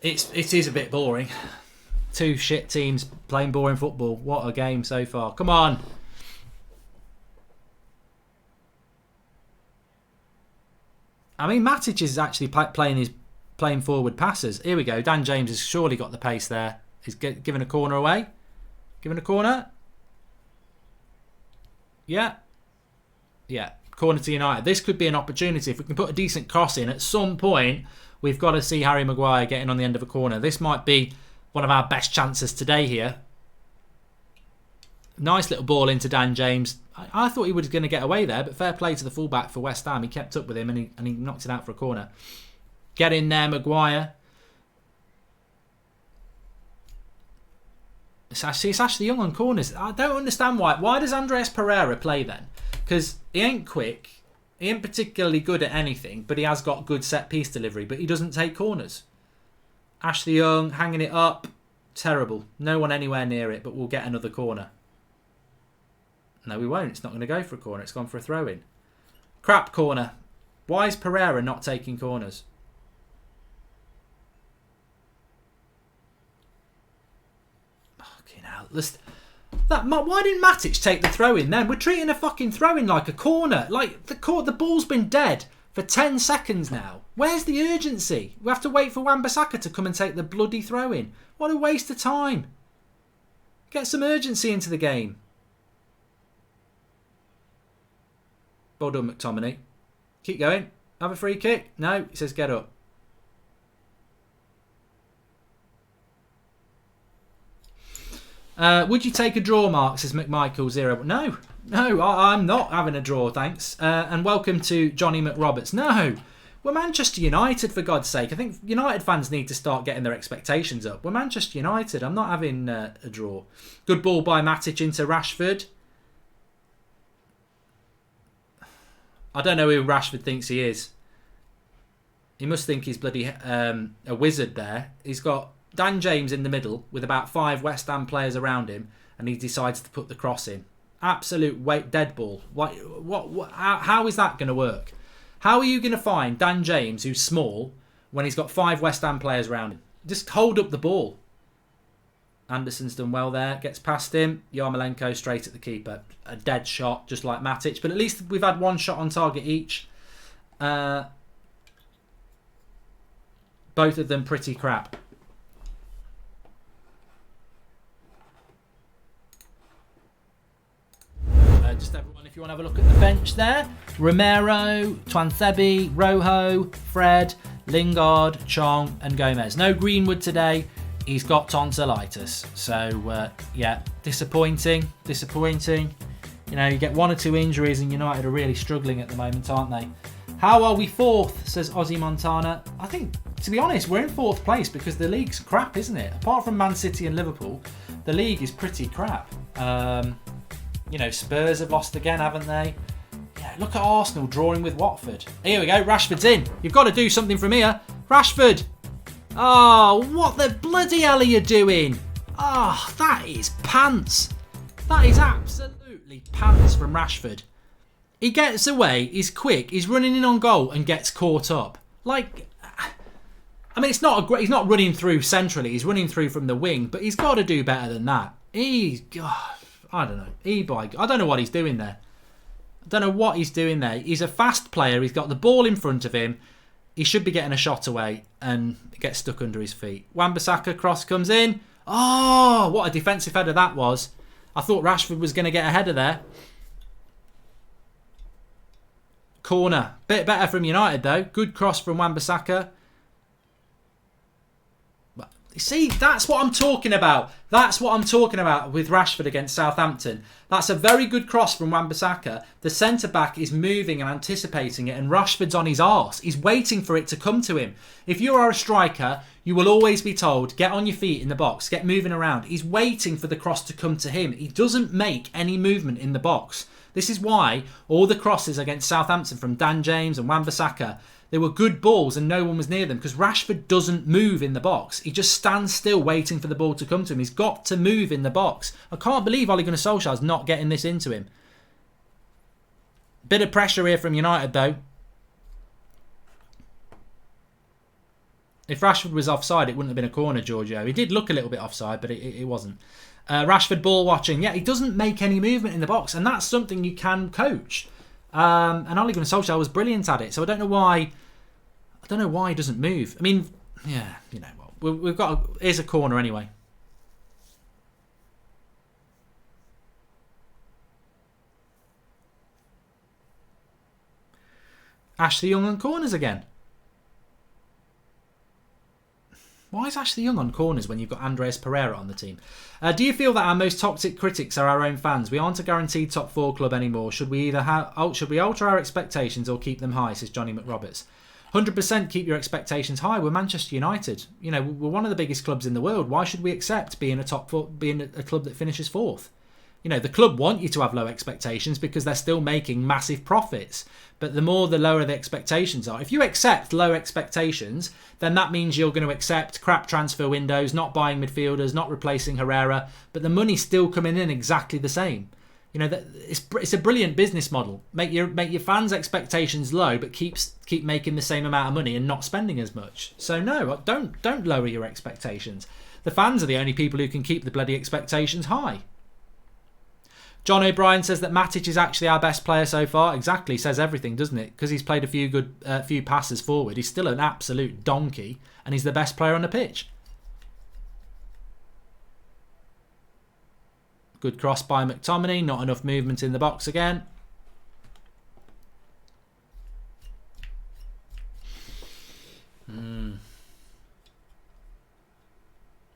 It is a bit boring. Two shit teams playing boring football. What a game so far. Come on. I mean, Matic is actually playing forward passes. Here we go. Dan James has surely got the pace there. He's giving a corner away. Giving a corner. Yeah. Yeah. Corner to United. This could be an opportunity. If we can put a decent cross in at some point, we've got to see Harry Maguire getting on the end of a corner. This might be one of our best chances today here. Nice little ball into Dan James. I thought he was going to get away there, but fair play to the fullback for West Ham. He kept up with him and he knocked it out for a corner. Get in there, Maguire. It's Ashley Young on corners. I don't understand why. Why does Andreas Pereira play then? Because he ain't quick. He ain't particularly good at anything, but he has got good set-piece delivery, but he doesn't take corners. Ashley Young hanging it up. Terrible. No one anywhere near it, but we'll get another corner. No, we won't. It's not going to go for a corner. It's gone for a throw-in. Crap corner. Why is Pereira not taking corners? Fucking hell. Why didn't Matic take the throw-in then? We're treating a fucking throw-in like a corner. Like, the ball's been dead for 10 seconds now. Where's the urgency? We have to wait for Wan-Bissaka to come and take the bloody throw-in. What a waste of time. Get some urgency into the game. Well done, McTominay. Keep going. Have a free kick. No, he says get up. Would you take a draw, Mark? Says McMichael0. No, I'm not having a draw, thanks. And welcome to Johnny McRoberts. No, we're Manchester United, for God's sake. I think United fans need to start getting their expectations up. We're Manchester United. I'm not having a draw. Good ball by Matic into Rashford. I don't know who Rashford thinks he is. He must think he's bloody a wizard there. He's got Dan James in the middle with about 5 West Ham players around him, and he decides to put the cross in. Absolute dead ball. How is that going to work? How are you going to find Dan James, who's small, when he's got 5 West Ham players around him? Just hold up the ball. Anderson's done well there. Gets past him. Yarmolenko straight at the keeper. A dead shot, just like Matic. But at least we've had one shot on target each. Both of them pretty crap. Just everyone, if you want to have a look at the bench there. Romero, Twanthebe, Rojo, Fred, Lingard, Chong and Gomez. No Greenwood today. He's got tonsillitis. So, yeah, disappointing. You know, you get 1 or 2 injuries and United are really struggling at the moment, aren't they? How are we 4th, says Ozzy Montana. I think, to be honest, we're in 4th place because the league's crap, isn't it? Apart from Man City and Liverpool, the league is pretty crap. You know, Spurs have lost again, haven't they? Yeah, look at Arsenal drawing with Watford. Here we go, Rashford's in. You've got to do something from here. Rashford! Oh, what the bloody hell are you doing? Oh, that is pants. That is absolutely pants from Rashford. He gets away, he's quick, he's running in on goal and gets caught up. Like, I mean, it's not a great. He's not running through centrally, he's running through from the wing, but he's got to do better than that. I don't know. I don't know what he's doing there. He's a fast player. He's got the ball in front of him. He should be getting a shot away and it gets stuck under his feet. Wan-Bissaka cross comes in. Oh, what a defensive header that was. I thought Rashford was going to get a header there. Corner. Bit better from United though. Good cross from Wan-Bissaka. See, that's what I'm talking about. That's what I'm talking about with Rashford against Southampton. That's a very good cross from Wan-Bissaka. The centre-back is moving and anticipating it, and Rashford's on his arse. He's waiting for it to come to him. If you are a striker, you will always be told, get on your feet in the box, get moving around. He's waiting for the cross to come to him. He doesn't make any movement in the box. This is why all the crosses against Southampton from Dan James and Wan-Bissaka, they were good balls and no one was near them because Rashford doesn't move in the box. He just stands still waiting for the ball to come to him. He's got to move in the box. I can't believe Ole Gunnar Solskjaer's not getting this into him. Bit of pressure here from United though. If Rashford was offside, it wouldn't have been a corner, Giorgio. He did look a little bit offside, but it wasn't. Rashford ball watching. Yeah, he doesn't make any movement in the box, and that's something you can coach. And Ole Gunnar Solskjaer was brilliant at it, so I don't know why he doesn't move. I mean, yeah, you know what? We've got here's a corner anyway. Ashley Young on corners again. Why is Ashley Young on corners when you've got Andreas Pereira on the team? Do you feel that our most toxic critics are our own fans? We aren't a guaranteed top 4 club anymore. Should we alter our expectations or keep them high? Says Johnny McRoberts. 100% keep your expectations high. We're Manchester United. You know, we're one of the biggest clubs in the world. Why should we accept being a club that finishes 4th? You know, the club want you to have low expectations because they're still making massive profits. But the lower the expectations are. If you accept low expectations, then that means you're going to accept crap transfer windows, not buying midfielders, not replacing Herrera, but the money's still coming in exactly the same. You know, it's a brilliant business model. Make your fans' expectations low, but keep making the same amount of money and not spending as much. So no, don't lower your expectations. The fans are the only people who can keep the bloody expectations high. John O'Brien says that Matic is actually our best player so far. Exactly, says everything, doesn't it? Because he's played a few passes forward. He's still an absolute donkey, and he's the best player on the pitch. Good cross by McTominay. Not enough movement in the box again.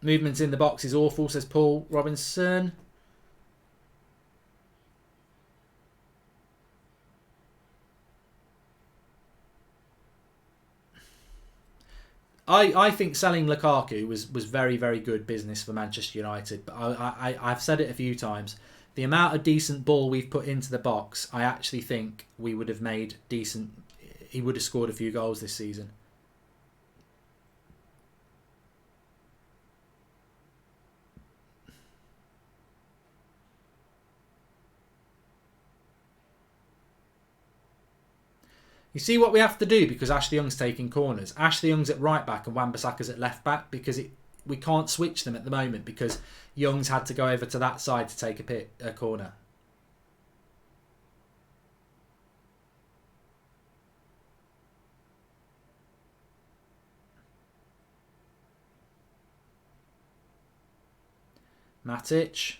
Movements in the box is awful, says Paul Robinson. I think selling Lukaku was very, very good business for Manchester United. But I've said it a few times. The amount of decent ball we've put into the box, I actually think we would have made decent... He would have scored a few goals this season. You see what we have to do because Ashley Young's taking corners. Ashley Young's at right back and Wan-Bissaka's at left back because we can't switch them at the moment because Young's had to go over to that side to take a corner. Matic.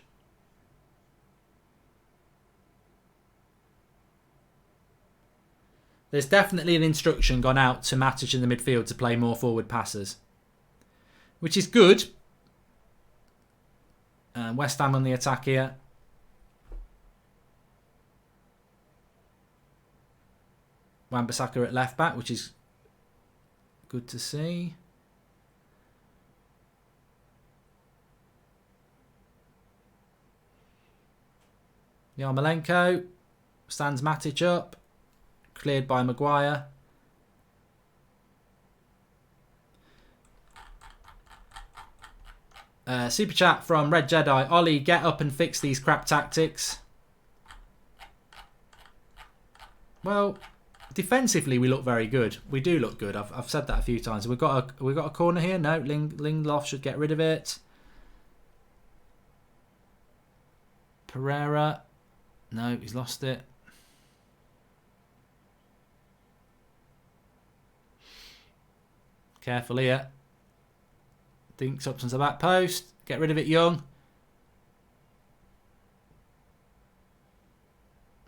There's definitely an instruction gone out to Matic in the midfield to play more forward passes, which is good. West Ham on the attack here. Wan-Bissaka at left back, which is good to see. Yarmolenko stands Matic up. Cleared by Maguire. Super chat from Red Jedi. Ollie, get up and fix these crap tactics. Well, defensively we look very good. We do look good. I've said that a few times. We've got a corner here. No, Lindelof should get rid of it. Pereira. No, he's lost it. Careful here. Dinks up to the back post. Get rid of it, Young.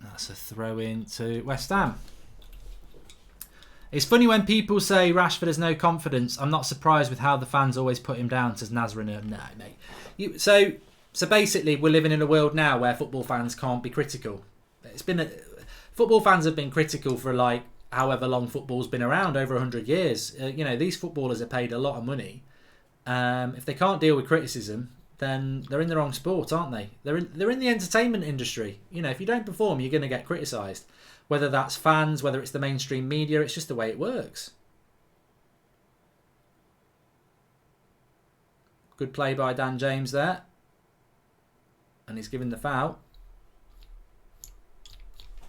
That's a throw in to West Ham. It's funny when people say Rashford has no confidence. I'm not surprised with how the fans always put him down, says Nazrin. No, mate. So basically, we're living in a world now where football fans can't be critical. Football fans have been critical for like however long football's been around, over 100 years. These footballers are paid a lot of money. If they can't deal with criticism, then they're in the wrong sport, aren't they? They're in the entertainment industry. If you don't perform, you're going to get criticised. Whether that's fans, whether it's the mainstream media, it's just the way it works. Good play by Dan James there. And he's given the foul.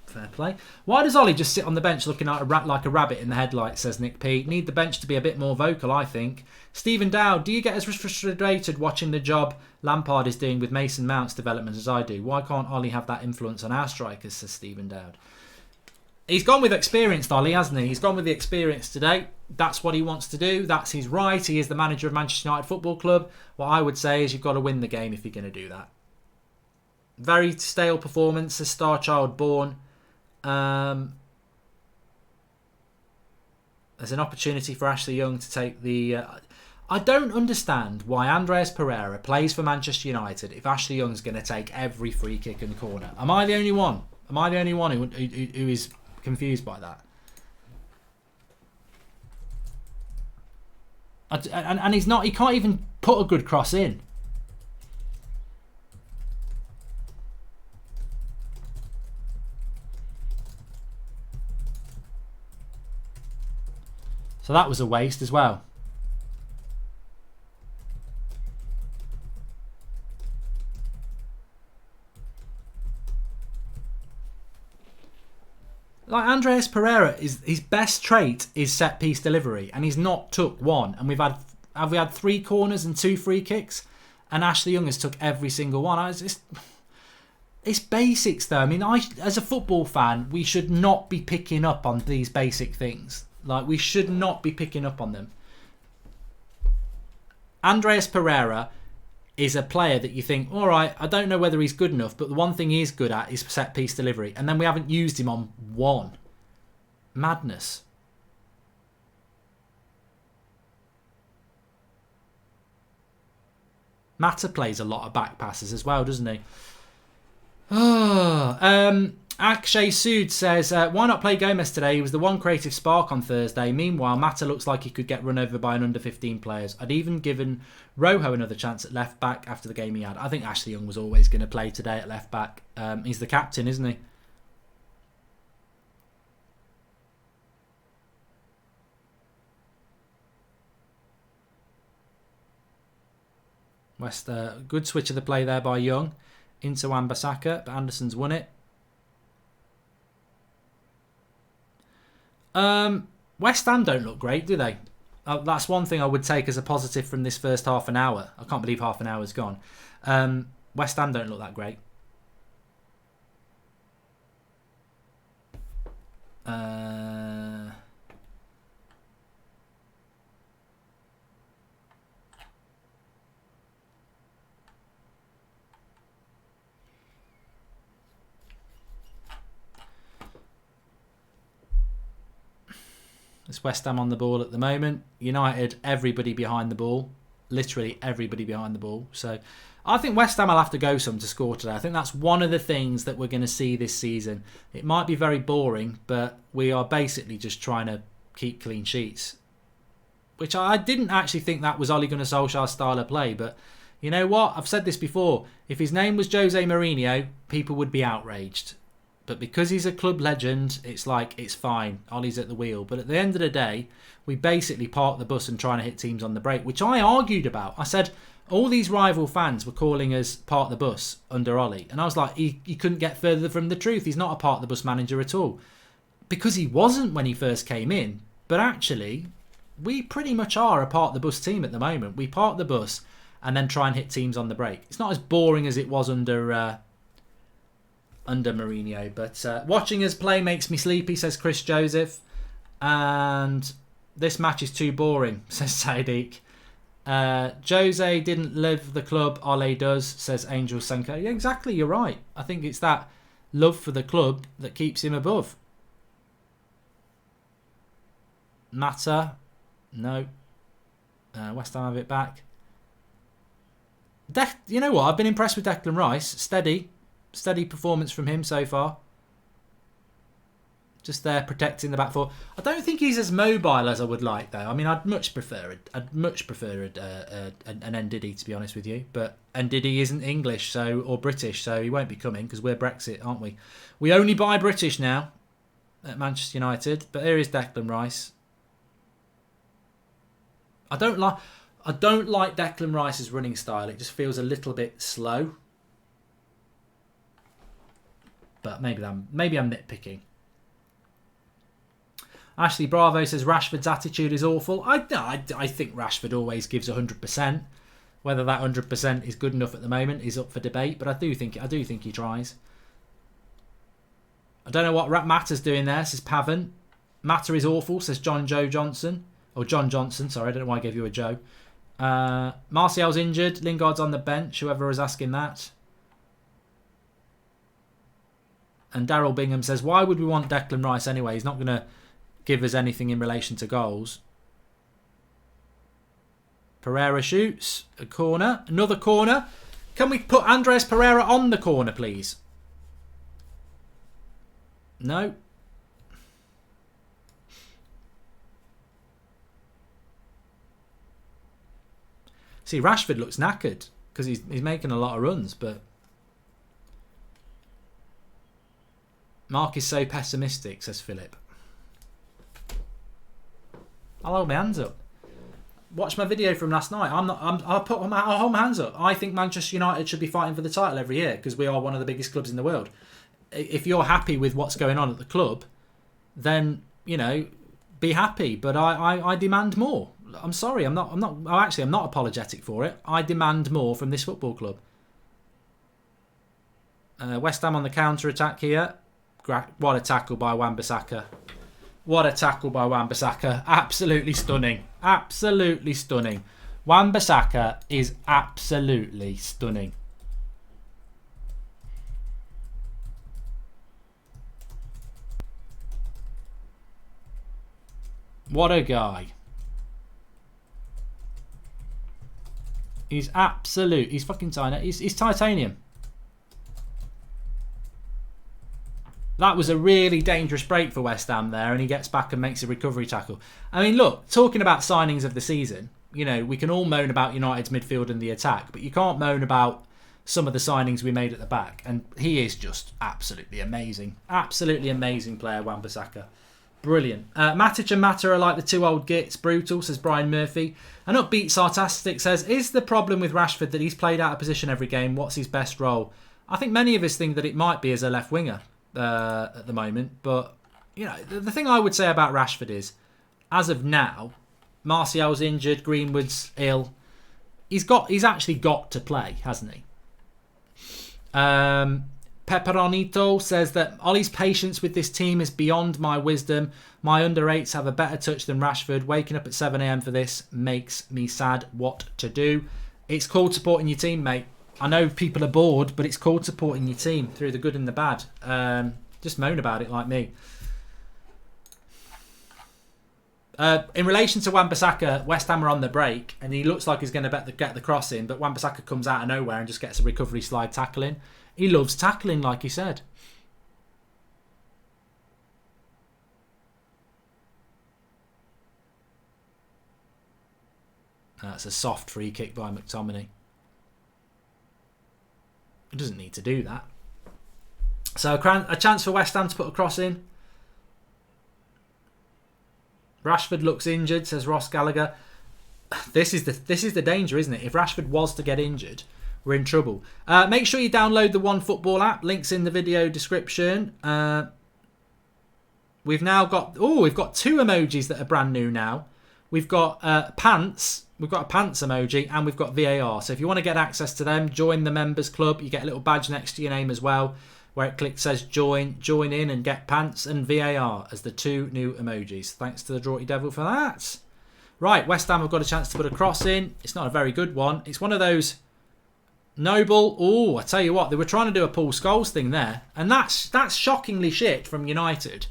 Fair play. Why does Ollie just sit on the bench looking like a rabbit in the headlights, says Nick P. Need the bench to be a bit more vocal, I think. Stephen Dowd, do you get as frustrated watching the job Lampard is doing with Mason Mount's development as I do? Why can't Ollie have that influence on our strikers, says Stephen Dowd. He's gone with experience, Ollie, hasn't he? He's gone with the experience today. That's what he wants to do. That's his right. He is the manager of Manchester United Football Club. What I would say is you've got to win the game if you're going to do that. Very stale performance, a star child born. There's an opportunity for Ashley Young to take the... I don't understand why Andreas Pereira plays for Manchester United if Ashley Young's going to take every free kick and corner. Am I the only one? Am I the only one who is confused by that? And he's not. He can't even put a good cross in. So that was a waste as well. Like Andreas Pereira, his best trait is set piece delivery, and he's not took one. And we had 3 corners and 2 free kicks, and Ashley Young has took every single one. It's basics though. I mean, as a football fan, we should not be picking up on these basic things. Like, we should not be picking up on them. Andreas Pereira is a player that you think, all right, I don't know whether he's good enough, but the one thing he is good at is set piece delivery. And then we haven't used him on one. Madness. Mata plays a lot of back passes as well, doesn't he? Akshay Sood says, why not play Gomez today? He was the one creative spark on Thursday. Meanwhile, Mata looks like he could get run over by an under-15 players. I'd even given Rojo another chance at left back after the game he had. I think Ashley Young was always going to play today at left back. He's the captain, isn't he? Good switch of the play there by Young into Wan-Bissaka, but Anderson's won it. West Ham don't look great, do they? That's one thing I would take as a positive from this first half an hour. I can't believe half an hour's gone. West Ham don't look that great. It's West Ham on the ball at the moment. United, everybody behind the ball. Literally everybody behind the ball. So I think West Ham will have to go some to score today. I think that's one of the things that we're going to see this season. It might be very boring, but we are basically just trying to keep clean sheets. Which I didn't actually think that was Ole Gunnar Solskjaer's style of play. But you know what? I've said this before. If his name was Jose Mourinho, people would be outraged. But because he's a club legend, it's like, it's fine. Ollie's at the wheel. But at the end of the day, we basically park the bus and trying to hit teams on the break, which I argued about. I said, all these rival fans were calling us park the bus under Ollie. And I was like, he couldn't get further from the truth. He's not a park the bus manager at all. Because he wasn't when he first came in. But actually, we pretty much are a park the bus team at the moment. We park the bus and then try and hit teams on the break. It's not as boring as it was under Mourinho, but watching us play makes me sleepy, says Chris Joseph, and this match is too boring, says Sadiq. Jose didn't live the club, Ole does, says Angel Senko. Yeah, exactly, you're right. I think it's that love for the club that keeps him above. Mata. No. West Ham have it back. You know what? I've been impressed with Declan Rice. Steady performance from him so far. Just there protecting the back four. I don't think he's as mobile as I would like, though. I mean, I'd much prefer an Ndidi, to be honest with you. But Ndidi isn't English or British, so he won't be coming because we're Brexit, aren't we? We only buy British now at Manchester United. But here is Declan Rice. I don't like Declan Rice's running style. It just feels a little bit slow. But maybe I'm nitpicking. Ashley Bravo says Rashford's attitude is awful. I think Rashford always gives 100%. Whether that 100% is good enough at the moment is up for debate, but I do think he tries. I don't know what Mata's doing there, says Pavan. Mata is awful, says John Johnson. Or John Johnson, sorry, I don't know why I gave you a Joe. Martial's injured. Lingard's on the bench, whoever was asking that. And Daryl Bingham says, why would we want Declan Rice anyway? He's not going to give us anything in relation to goals. Pereira shoots. A corner. Another corner. Can we put Andres Pereira on the corner, please? No. See, Rashford looks knackered because he's making a lot of runs, but Mark is so pessimistic, says Philip. I'll hold my hands up. Watch my video from last night. I'll hold my hands up. I think Manchester United should be fighting for the title every year because we are one of the biggest clubs in the world. If you're happy with what's going on at the club, then, you know, be happy. But I demand more. I'm sorry. I'm not apologetic for it. I demand more from this football club. West Ham on the counter attack here. What a tackle by Wan-Bissaka. What a tackle by Wan-Bissaka. Absolutely stunning. Absolutely stunning. Wan-Bissaka is absolutely stunning. What a guy. He's absolute. He's fucking tiny. He's titanium. That was a really dangerous break for West Ham there, and he gets back and makes a recovery tackle. I mean, look, talking about signings of the season, you know, we can all moan about United's midfield and the attack, but you can't moan about some of the signings we made at the back, and he is just absolutely amazing. Absolutely amazing player, Wan-Bissaka. Brilliant. Matic and Mata are like the two old gits. Brutal, says Brian Murphy. And Upbeat Sartastic says, is the problem with Rashford that he's played out of position every game? What's his best role? I think many of us think that it might be as a left winger at the moment. But, you know, the thing I would say about Rashford is, as of now, Martial's injured, Greenwood's ill. He's actually got to play, hasn't he? Pepperonito says that Ollie's patience with this team is beyond my wisdom. My under 8s have a better touch than Rashford. Waking up at 7 a.m. for this makes me sad. What to do? It's called supporting your team, mate. I know people are bored, but it's called supporting your team through the good and the bad. Just moan about it like me. In relation to Wan-Bissaka, West Ham are on the break, and he looks like he's going to get the cross in, but Wan-Bissaka comes out of nowhere and just gets a recovery slide tackle in. He loves tackling, like he said. That's a soft free kick by McTominay. He doesn't need to do that. So a chance for West Ham to put a cross in. Rashford looks injured, says Ross Gallagher. This is the danger, isn't it? If Rashford was to get injured, we're in trouble. Make sure you download the OneFootball app. Links in the video description. We've got 2 emojis that are brand new now. We've got pants. We've got a pants emoji, and we've got VAR. So if you want to get access to them, join the members club. You get a little badge next to your name as well, where it says join in and get pants and VAR as the 2 new emojis. Thanks to the Draughty Devil for that. Right, West Ham have got a chance to put a cross in. It's not a very good one. It's one of those Noble. Oh, I tell you what, they were trying to do a Paul Scholes thing there, and that's shockingly shit from United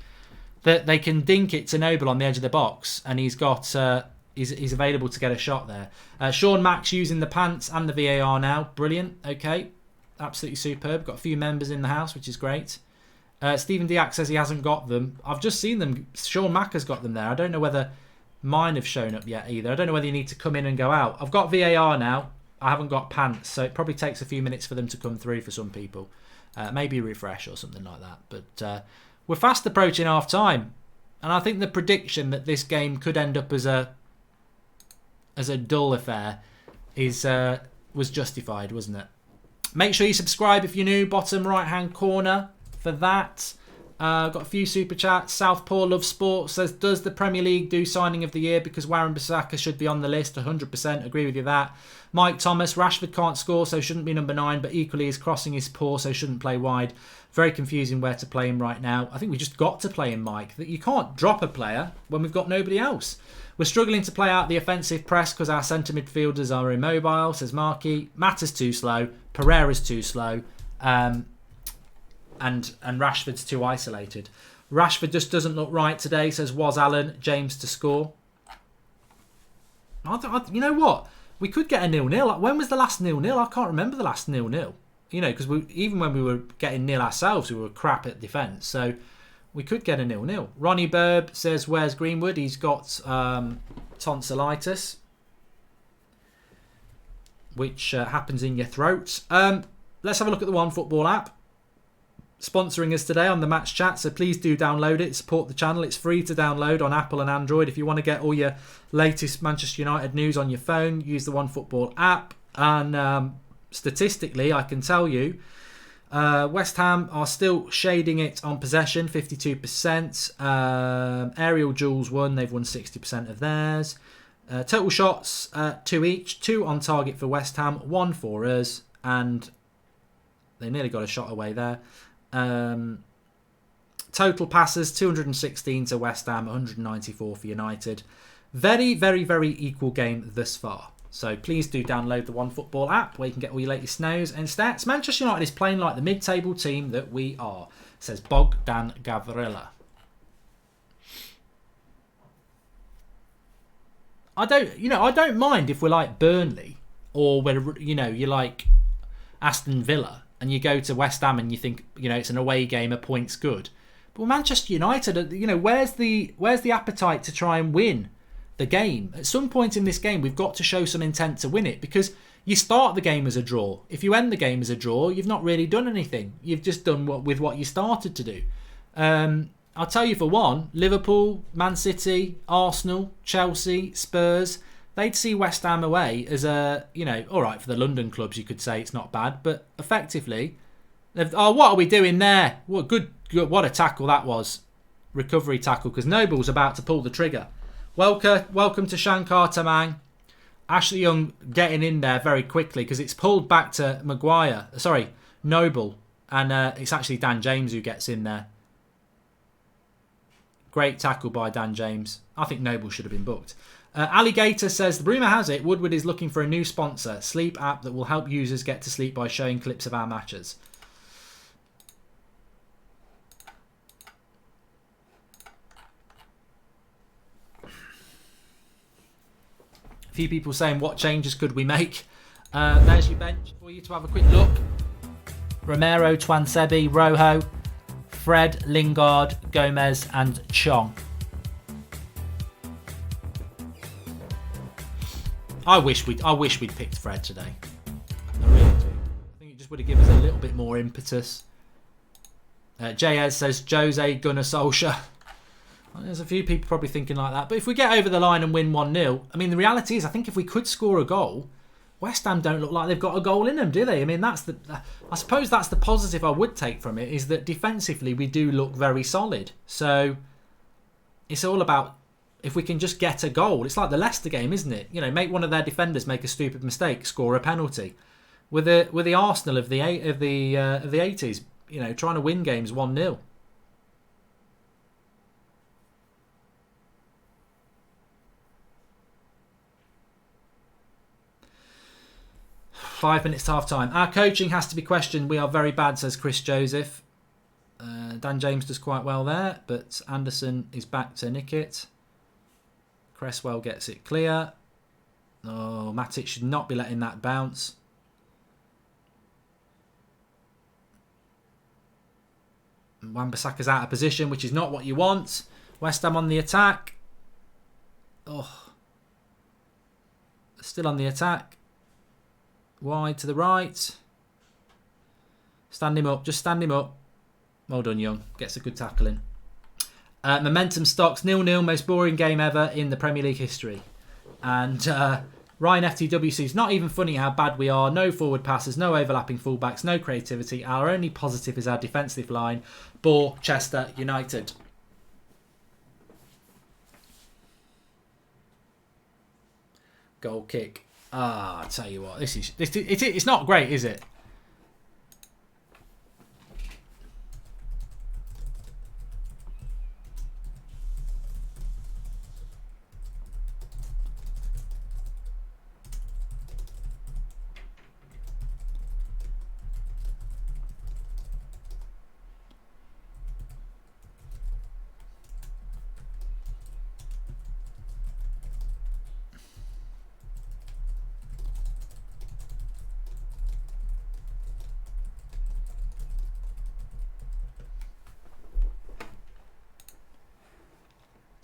that they can dink it to Noble on the edge of the box, and he's got he's available to get a shot there. Sean Max using the pants and the VAR now. Brilliant. Okay, absolutely superb. Got a few members in the house, which is great. Stephen Diak says he hasn't got them. I've just seen them. Sean Mack has got them there. I don't know whether mine have shown up yet either. I don't know whether you need to come in and go out. I've got VAR now. I haven't got pants, so it probably takes a few minutes for them to come through for some people. Maybe refresh or something like that. But we're fast approaching half time, and I think the prediction that this game could end up as a dull affair was justified, wasn't it? Make sure you subscribe if you're new. Bottom right hand corner for that. Got a few super chats. Southpaw Love Sports says, does the Premier League do signing of the year because Wan-Bissaka should be on the list? 100% agree with you that. Mike Thomas, Rashford can't score so shouldn't be number 9, but equally his crossing is poor so shouldn't play wide. Very confusing where to play him right now. I think we just got to play him, Mike. That you can't drop a player when we've got nobody else. We're struggling to play out the offensive press because our centre midfielders are immobile, says Markey. Mata's too slow. Pereira's too slow. And Rashford's too isolated. Rashford just doesn't look right today, says Was Allen. James to score. You know what? We could get a 0-0. When was the last 0-0? I can't remember the last 0-0. You know, because even when we were getting nil ourselves, we were crap at defence. So we could get a 0-0. Ronnie Burb says, where's Greenwood? He's got tonsillitis, which happens in your throat. Let's have a look at the OneFootball app. Sponsoring us today on the Match Chat, so please do download it, support the channel. It's free to download on Apple and Android. If you want to get all your latest Manchester United news on your phone, use the OneFootball app. And statistically, I can tell you, West Ham are still shading it on possession, 52%. Aerial duels won, they've won 60% of theirs. Total shots, 2 each, 2 on target for West Ham, 1 for us, and they nearly got a shot away there. Total passes 216 to West Ham, 194 for United. Very, very, very equal game thus far. So please do download the OneFootball app where you can get all your latest news and stats. Manchester United is playing like the mid-table team that we are, says Bogdan Gavrila. I don't mind if we're like Burnley or you're like Aston Villa. And you go to West Ham and you think, it's an away game, a point's good. But Manchester United, where's the appetite to try and win the game? At some point in this game, we've got to show some intent to win it, because you start the game as a draw. If you end the game as a draw, you've not really done anything. You've just done what you started to do. I'll tell you for one, Liverpool, Man City, Arsenal, Chelsea, Spurs, they'd see West Ham away as a, all right, for the London clubs, you could say it's not bad, but effectively, what are we doing there? What a tackle that was. Recovery tackle, because Noble's about to pull the trigger. Welcome to Shankar Tamang. Ashley Young getting in there very quickly, because it's pulled back to Noble, and it's actually Dan James who gets in there. Great tackle by Dan James. I think Noble should have been booked. Alligator says, the rumour has it Woodward is looking for a new sponsor, sleep app that will help users get to sleep by showing clips of our matches. A few people saying, what changes could we make? There's your bench for you to have a quick look. Romero, Twansebi, Rojo, Fred, Lingard, Gomez and Chong. I wish we'd picked Fred today. I really do. I think it just would have given us a little bit more impetus. JS says Jose Gunnar Solskjaer. Well, there's a few people probably thinking like that. But if we get over the line and win 1-0, I mean, the reality is, I think if we could score a goal, West Ham don't look like they've got a goal in them, do they? I mean, I suppose that's the positive I would take from it, is that defensively we do look very solid. So it's all about, if we can just get a goal. It's like the Leicester game, isn't it? Make one of their defenders make a stupid mistake, score a penalty. With the Arsenal of the 80s, trying to win games 1-0. $5 minutes to half time. Our coaching has to be questioned. We are very bad, says Chris Joseph. Dan James does quite well there, but Anderson is back to nick it. Cresswell gets it clear. Oh, Matic should not be letting that bounce. Wan-Bissaka's out of position, which is not what you want. West Ham on the attack. Oh. Still on the attack. Wide to the right. Stand him up. Just stand him up. Well done, Young. Gets a good tackle in. Momentum stocks 0-0. Most boring game ever in the Premier League history. And Ryan FTWC, it's not even funny how bad we are. No forward passes, no overlapping fullbacks, no creativity. Our only positive is our defensive line. Chester United. Goal kick. I tell you what, it's not great, is it?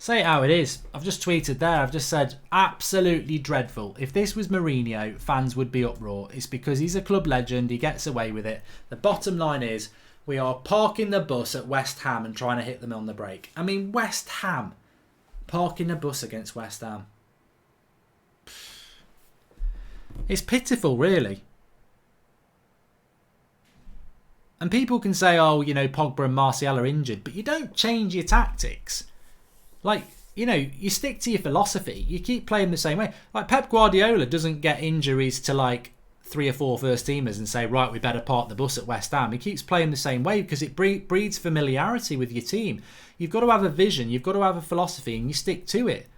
Say it how it is. I've just tweeted there. I've just said, absolutely dreadful. If this was Mourinho, fans would be uproar. It's because he's a club legend. He gets away with it. The bottom line is, we are parking the bus at West Ham and trying to hit them on the break. I mean, West Ham. Parking a bus against West Ham. It's pitiful, really. And people can say, oh, you know, Pogba and Martial are injured. But you don't change your tactics. Like, you know, you stick to your philosophy. You keep playing the same way. Like, Pep Guardiola doesn't get injuries to, like, 3 or 4 first teamers and say, right, we better park the bus at West Ham. He keeps playing the same way because it breeds familiarity with your team. You've got to have a vision. You've got to have a philosophy and you stick to it.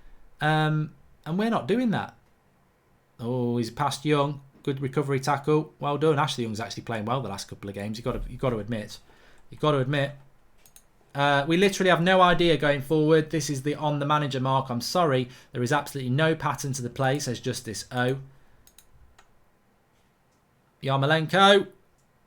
And we're not doing that. Oh, he's past Young. Good recovery tackle. Well done. Ashley Young's actually playing well the last couple of games. You've got to admit. We literally have no idea going forward. This is on the manager mark. I'm sorry. There is absolutely no pattern to the play, says Justice O. Yarmolenko.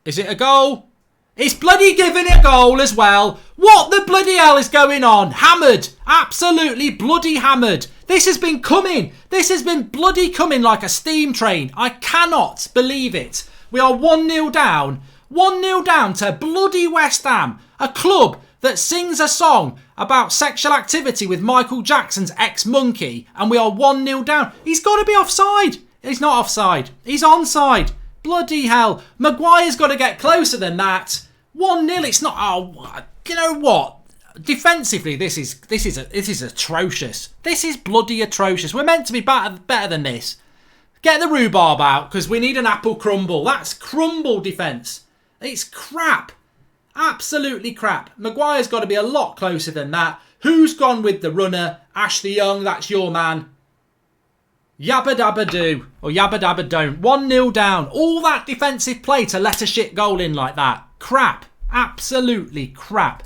Is it a goal? It's bloody given a goal as well. What the bloody hell is going on? Hammered. Absolutely bloody hammered. This has been coming. This has been bloody coming like a steam train. I cannot believe it. We are 1-0 down. 1-0 down to bloody West Ham. A club that sings a song about sexual activity with Michael Jackson's ex-monkey, and we are 1-0 down. He's got to be offside. He's not offside. He's onside. Bloody hell. Maguire's got to get closer than that. 1-0. It's not... Oh, you know what? Defensively, this is atrocious. This is bloody atrocious. We're meant to be better than this. Get the rhubarb out, because we need an apple crumble. That's crumble defence. It's crap. Absolutely crap. Maguire's got to be a lot closer than that. Who's gone with the runner? Ashley Young, that's your man. Yabba dabba do. Or yabba dabba don't. 1-0 down. All that defensive play to let a shit goal in like that. Crap. Absolutely crap.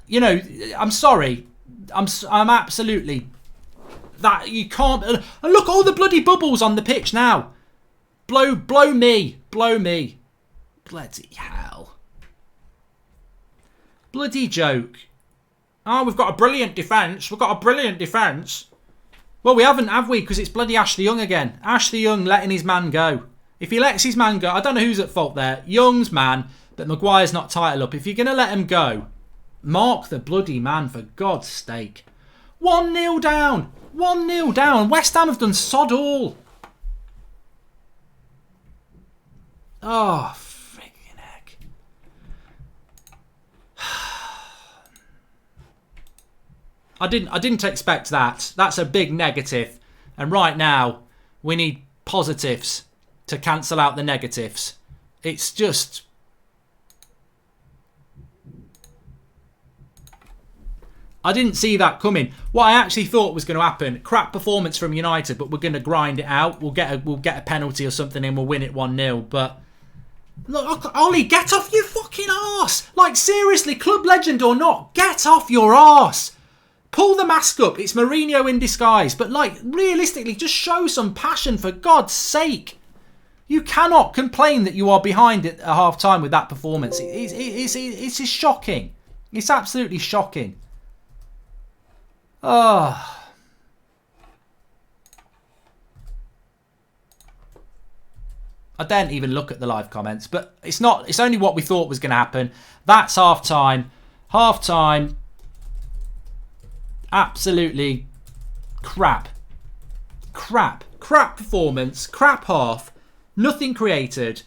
You know, I'm sorry. I'm absolutely... That you can't... And look, all the bloody bubbles on the pitch now. Blow me. Blow me. Bloody hell. Bloody joke. Oh, we've got a brilliant defence. Well, we haven't, have we? Because it's bloody Ashley Young again. Ashley Young letting his man go. If he lets his man go, I don't know who's at fault there. Young's man, but Maguire's not title up. If you're going to let him go, mark the bloody man, for God's sake. 1-0 down. 1-0 down. West Ham have done sod all. Oh, friggin' heck. I didn't expect that. That's a big negative. And right now, we need positives to cancel out the negatives. It's just... I didn't see that coming. What I actually thought was going to happen, crap performance from United, but we're going to grind it out. We'll get a penalty or something and we'll win it 1-0. But Look, Ollie, get off your fucking arse. Like, seriously, club legend or not, get off your arse. Pull the mask up. It's Mourinho in disguise. But, like, realistically, just show some passion for God's sake. You cannot complain that you are behind at half-time with that performance. It's shocking. It's absolutely shocking. Oh. I don't even look at the live comments, but it's only what we thought was going to happen. That's half-time. Half-time. Absolutely crap. Crap performance. Crap half. Nothing created.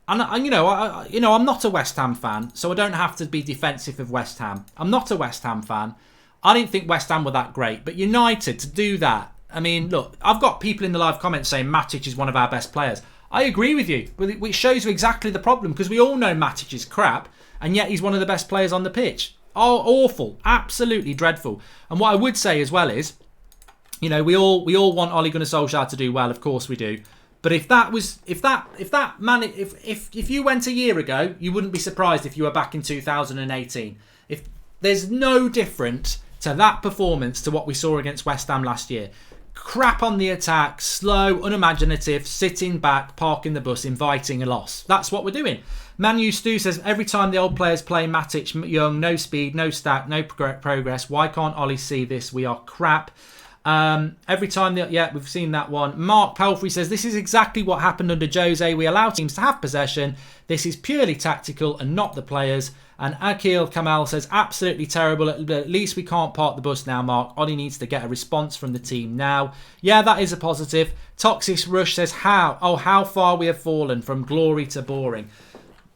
And I'm not a West Ham fan, so I don't have to be defensive of West Ham. I'm not a West Ham fan. I didn't think West Ham were that great, but United to do that. I mean, look, I've got people in the live comments saying Matic is one of our best players. I agree with you, but it shows you exactly the problem, because we all know Matic is crap, and yet he's one of the best players on the pitch. Oh, awful, absolutely dreadful. And what I would say as well is, we all want Ole Gunnar Solskjaer to do well, of course we do. But if you went a year ago, you wouldn't be surprised if you were back in 2018. If there's no different to that performance to what we saw against West Ham last year. Crap on the attack, slow, unimaginative, sitting back, parking the bus, inviting a loss. That's what we're doing. Manu Stu says, every time the old players play Matic, Young, no speed, no stat, no progress. Why can't Ollie see this? We are crap. Every time, we've seen that one. Mark Pelfrey says, this is exactly what happened under Jose. We allow teams to have possession. This is purely tactical and not the players. And Akil Kamal says, absolutely terrible. At least we can't park the bus now, Mark. Ollie needs to get a response from the team now. Yeah, that is a positive. Toxic Rush says, how far we have fallen from glory to boring.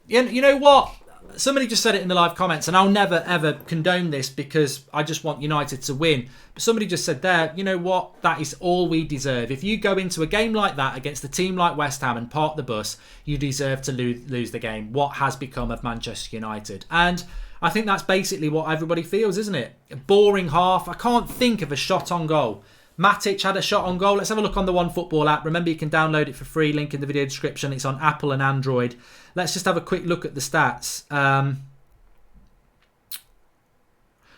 You know what? Somebody just said it in the live comments, and I'll never, ever condone this because I just want United to win. But somebody just said there, you know what? That is all we deserve. If you go into a game like that against a team like West Ham and park the bus, you deserve to lose the game. What has become of Manchester United? And I think that's basically what everybody feels, isn't it? A boring half. I can't think of a shot on goal. Matic had a shot on goal. Let's have a look on the OneFootball app. Remember, you can download it for free. Link in the video description. It's on Apple and Android. Let's just have a quick look at the stats.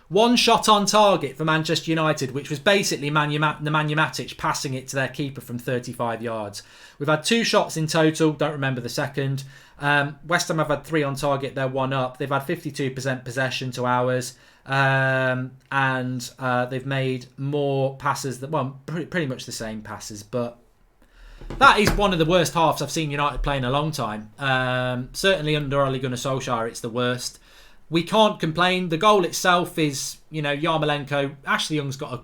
One shot on target for Manchester United, which was basically Nemanja Matic passing it to their keeper from 35 yards. We've had 2 shots in total. Don't remember the second. West Ham have had 3 on target. They're 1 up. They've had 52% possession to ours. And they've made more passes pretty much the same passes, but that is one of the worst halves I've seen United play in a long time. Certainly under Ole Gunnar Solskjaer, it's the worst. We can't complain. The goal itself is, Yarmolenko. Ashley Young's got to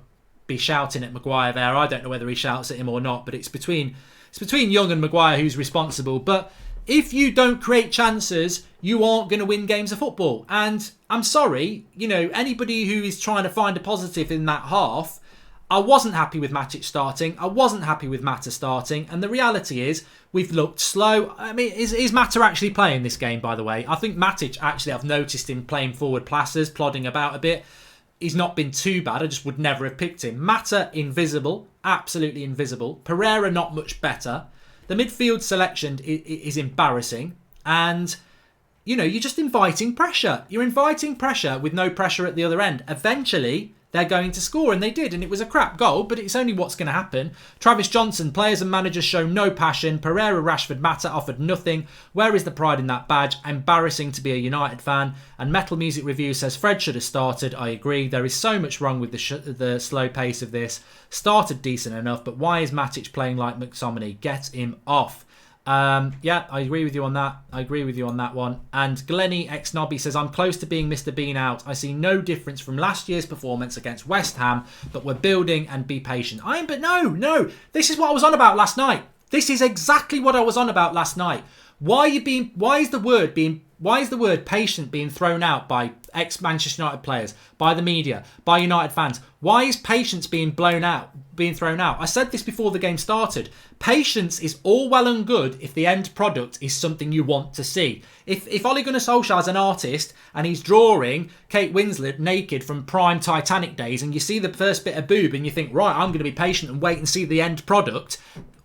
be shouting at Maguire there. I don't know whether he shouts at him or not, but it's between Young and Maguire who's responsible. But if you don't create chances, you aren't going to win games of football. And I'm sorry, anybody who is trying to find a positive in that half, I wasn't happy with Matic starting. I wasn't happy with Mata starting. And the reality is, we've looked slow. I mean, is Mata actually playing this game, by the way? I think Matic, actually, I've noticed him playing forward passes, plodding about a bit. He's not been too bad. I just would never have picked him. Mata, invisible. Absolutely invisible. Pereira, not much better. The midfield selection is embarrassing. And, you're just inviting pressure. You're inviting pressure with no pressure at the other end. Eventually, they're going to score, and they did, and it was a crap goal, but it's only what's going to happen. Travis Johnson, players and managers show no passion. Pereira, Rashford, Mata offered nothing. Where is the pride in that badge? Embarrassing to be a United fan. And Metal Music Review says Fred should have started. I agree. There is so much wrong with the slow pace of this. Started decent enough, but why is Matic playing like McTominay? Get him off. I agree with you on that. I agree with you on that one. And Glenny X Nobby says, I'm close to being Mr. Bean out. I see no difference from last year's performance against West Ham, but we're building and be patient. But no. This is what I was on about last night. This is exactly what I was on about last night. Why is the word patient being thrown out by ex-Manchester United players, by the media, by United fans? Why is patience being thrown out? I said this before the game started. Patience is all well and good if the end product is something you want to see. If Ole Gunnar Solskjaer is an artist and he's drawing Kate Winslet naked from prime Titanic days and you see the first bit of boob and you think, right, I'm going to be patient and wait and see the end product,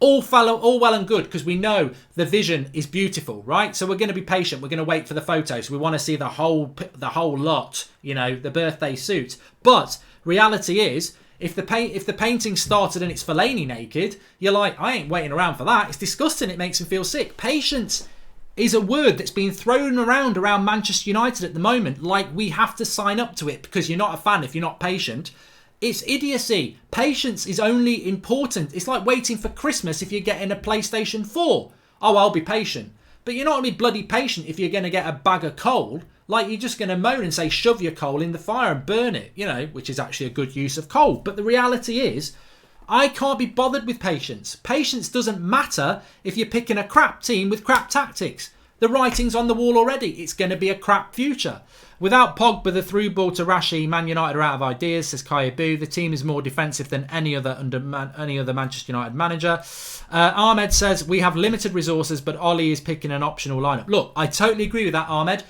all well and good, because we know the vision is beautiful, right? So we're going to be patient. We're going to wait for the photos. We want to see the whole lot, the birthday suit. But reality is, if the painting started and it's Fellaini naked, you're like, I ain't waiting around for that. It's disgusting. It makes me feel sick. Patience is a word that's being thrown around Manchester United at the moment, like we have to sign up to it because you're not a fan if you're not patient. It's idiocy. Patience is only important. It's like waiting for Christmas if you're getting a PlayStation 4. Oh, I'll be patient. But you're not going to be bloody patient if you're going to get a bag of coal. Like, you're just going to moan and say, shove your coal in the fire and burn it, which is actually a good use of coal. But the reality is, I can't be bothered with patience. Patience doesn't matter if you're picking a crap team with crap tactics. The writing's on the wall already. It's going to be a crap future. Without Pogba, the through ball to Rashi, Man United are out of ideas, says Kaya Boo. The team is more defensive than any other Manchester United manager. Ahmed says, we have limited resources, but Ollie is picking an optional lineup. Look, I totally agree with that, Ahmed.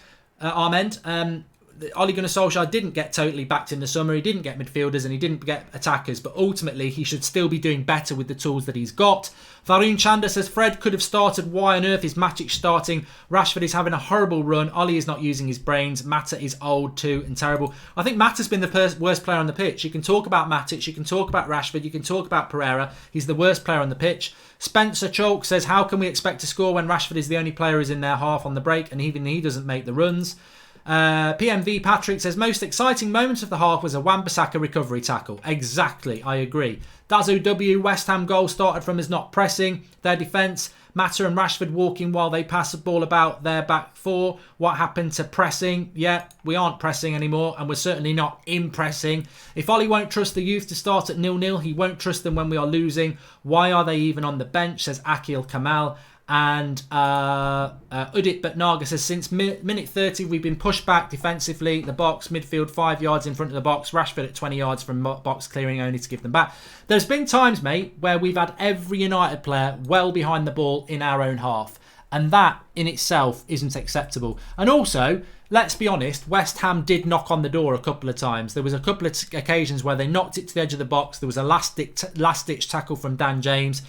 Ole Gunnar Solskjaer didn't get totally backed in the summer. He didn't get midfielders and he didn't get attackers, but ultimately he should still be doing better with the tools that he's got. Varun Chanda says, Fred could have started. Why on earth is Matic starting? Rashford is having a horrible run. Ollie is not using his brains. Mata is old too and terrible. I think Mata's been the worst player on the pitch. You can talk about Matic, you can talk about Rashford, you can talk about Pereira. He's the worst player on the pitch. Spencer Chalk says, how can we expect to score when Rashford is the only player who's in their half on the break and even he doesn't make the runs? PMV Patrick says, most exciting moment of the half was a Wan-Bissaka recovery tackle. Exactly, I agree. Dazu W, West Ham goal started from us not pressing. Their defence, Mata and Rashford walking while they pass the ball about their back four. What happened to pressing? Yeah, we aren't pressing anymore, and we're certainly not in pressing. If Ollie won't trust the youth to start at 0-0, he won't trust them when we are losing. Why are they even on the bench, says Akil Kamal. And Udit Bhatnagar says, since minute 30, we've been pushed back defensively. The box, midfield, 5 yards in front of the box. Rashford at 20 yards from box clearing only to give them back. There's been times, mate, where we've had every United player well behind the ball in our own half. And that in itself isn't acceptable. And also, let's be honest, West Ham did knock on the door a couple of times. There was a couple of occasions where they knocked it to the edge of the box. There was a last-ditch tackle from Dan James.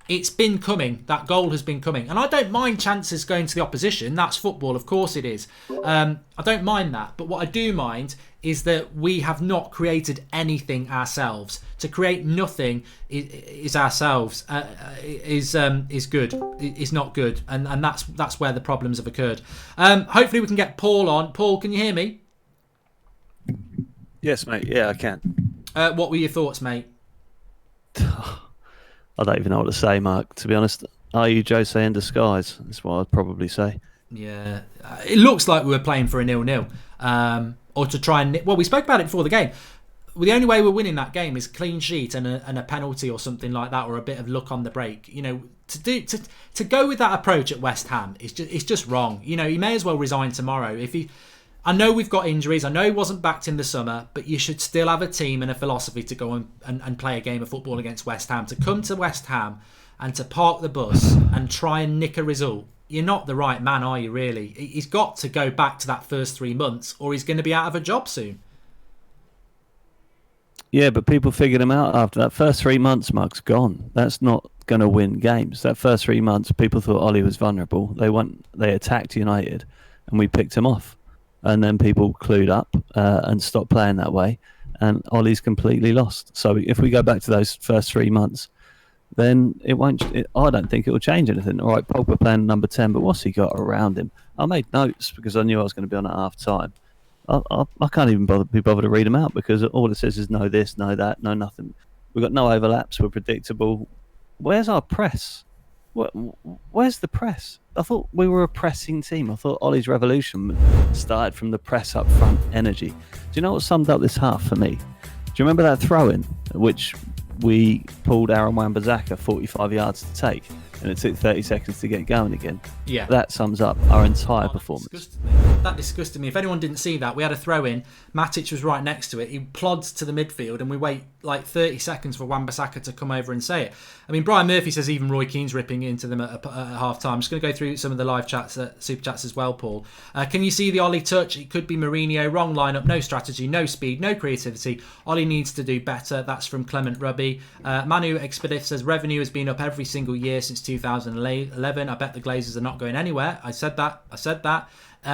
It's been coming. That goal has been coming. And I don't mind chances going to the opposition. That's football. Of course it is. I don't mind that. But what I do mind is that we have not created anything ourselves. To create nothing is ourselves. Is good. Is not good. And that's where the problems have occurred. Hopefully we can get Paul on. Paul, can you hear me? Yes, mate. Yeah, I can. What were your thoughts, mate? I don't even know what to say, Mark. To be honest, are you Jose in disguise? That's what I'd probably say. Yeah, it looks like we were playing for a 0-0, or to try and. Well, we spoke about it before the game. Well, the only way we're winning that game is clean sheet and a penalty or something like that, or a bit of luck on the break. To go with that approach at West Ham is just wrong. He may as well resign tomorrow. I know we've got injuries. I know he wasn't backed in the summer, but you should still have a team and a philosophy to go and play a game of football against West Ham. To come to West Ham and to park the bus and try and nick a result, you're not the right man, are you, really? He's got to go back to that first 3 months or he's going to be out of a job soon. Yeah, but people figured him out after that. First 3 months, Mark's gone. That's not going to win games. That first 3 months, people thought Ollie was vulnerable. They attacked United and we picked him off. And then people clued up and stopped playing that way. And Ollie's completely lost. So if we go back to those first 3 months, then it won't. I don't think it will change anything. All right, Pogba playing number 10, but what's he got around him? I made notes because I knew I was going to be on at half time. I can't even be bothered to read them out because all it says is no this, no that, no nothing. We've got no overlaps. We're predictable. Where's our press? Where's the press? I thought we were a pressing team. I thought Ollie's revolution started from the press up front energy. Do you know what summed up this half for me? Do you remember that throw-in, which we pulled Aaron Wan-Bissaka 45 yards to take, and it took 30 seconds to get going again? Yeah. That sums up our entire performance. That disgusted me. If anyone didn't see that, we had a throw in. Matic was right next to it. He plods to the midfield, and we wait like 30 seconds for Wan-Bissaka to come over and say it. I mean, Brian Murphy says even Roy Keane's ripping into them at half time. I'm just going to go through some of the live chats, super chats as well, Paul. Can you see the Ollie touch? It could be Mourinho. Wrong lineup, no strategy, no speed, no creativity. Ollie needs to do better. That's from Clement Rubby. Manu Expedith says revenue has been up every single year since 2011. I bet the Glazers are not going anywhere. I said that.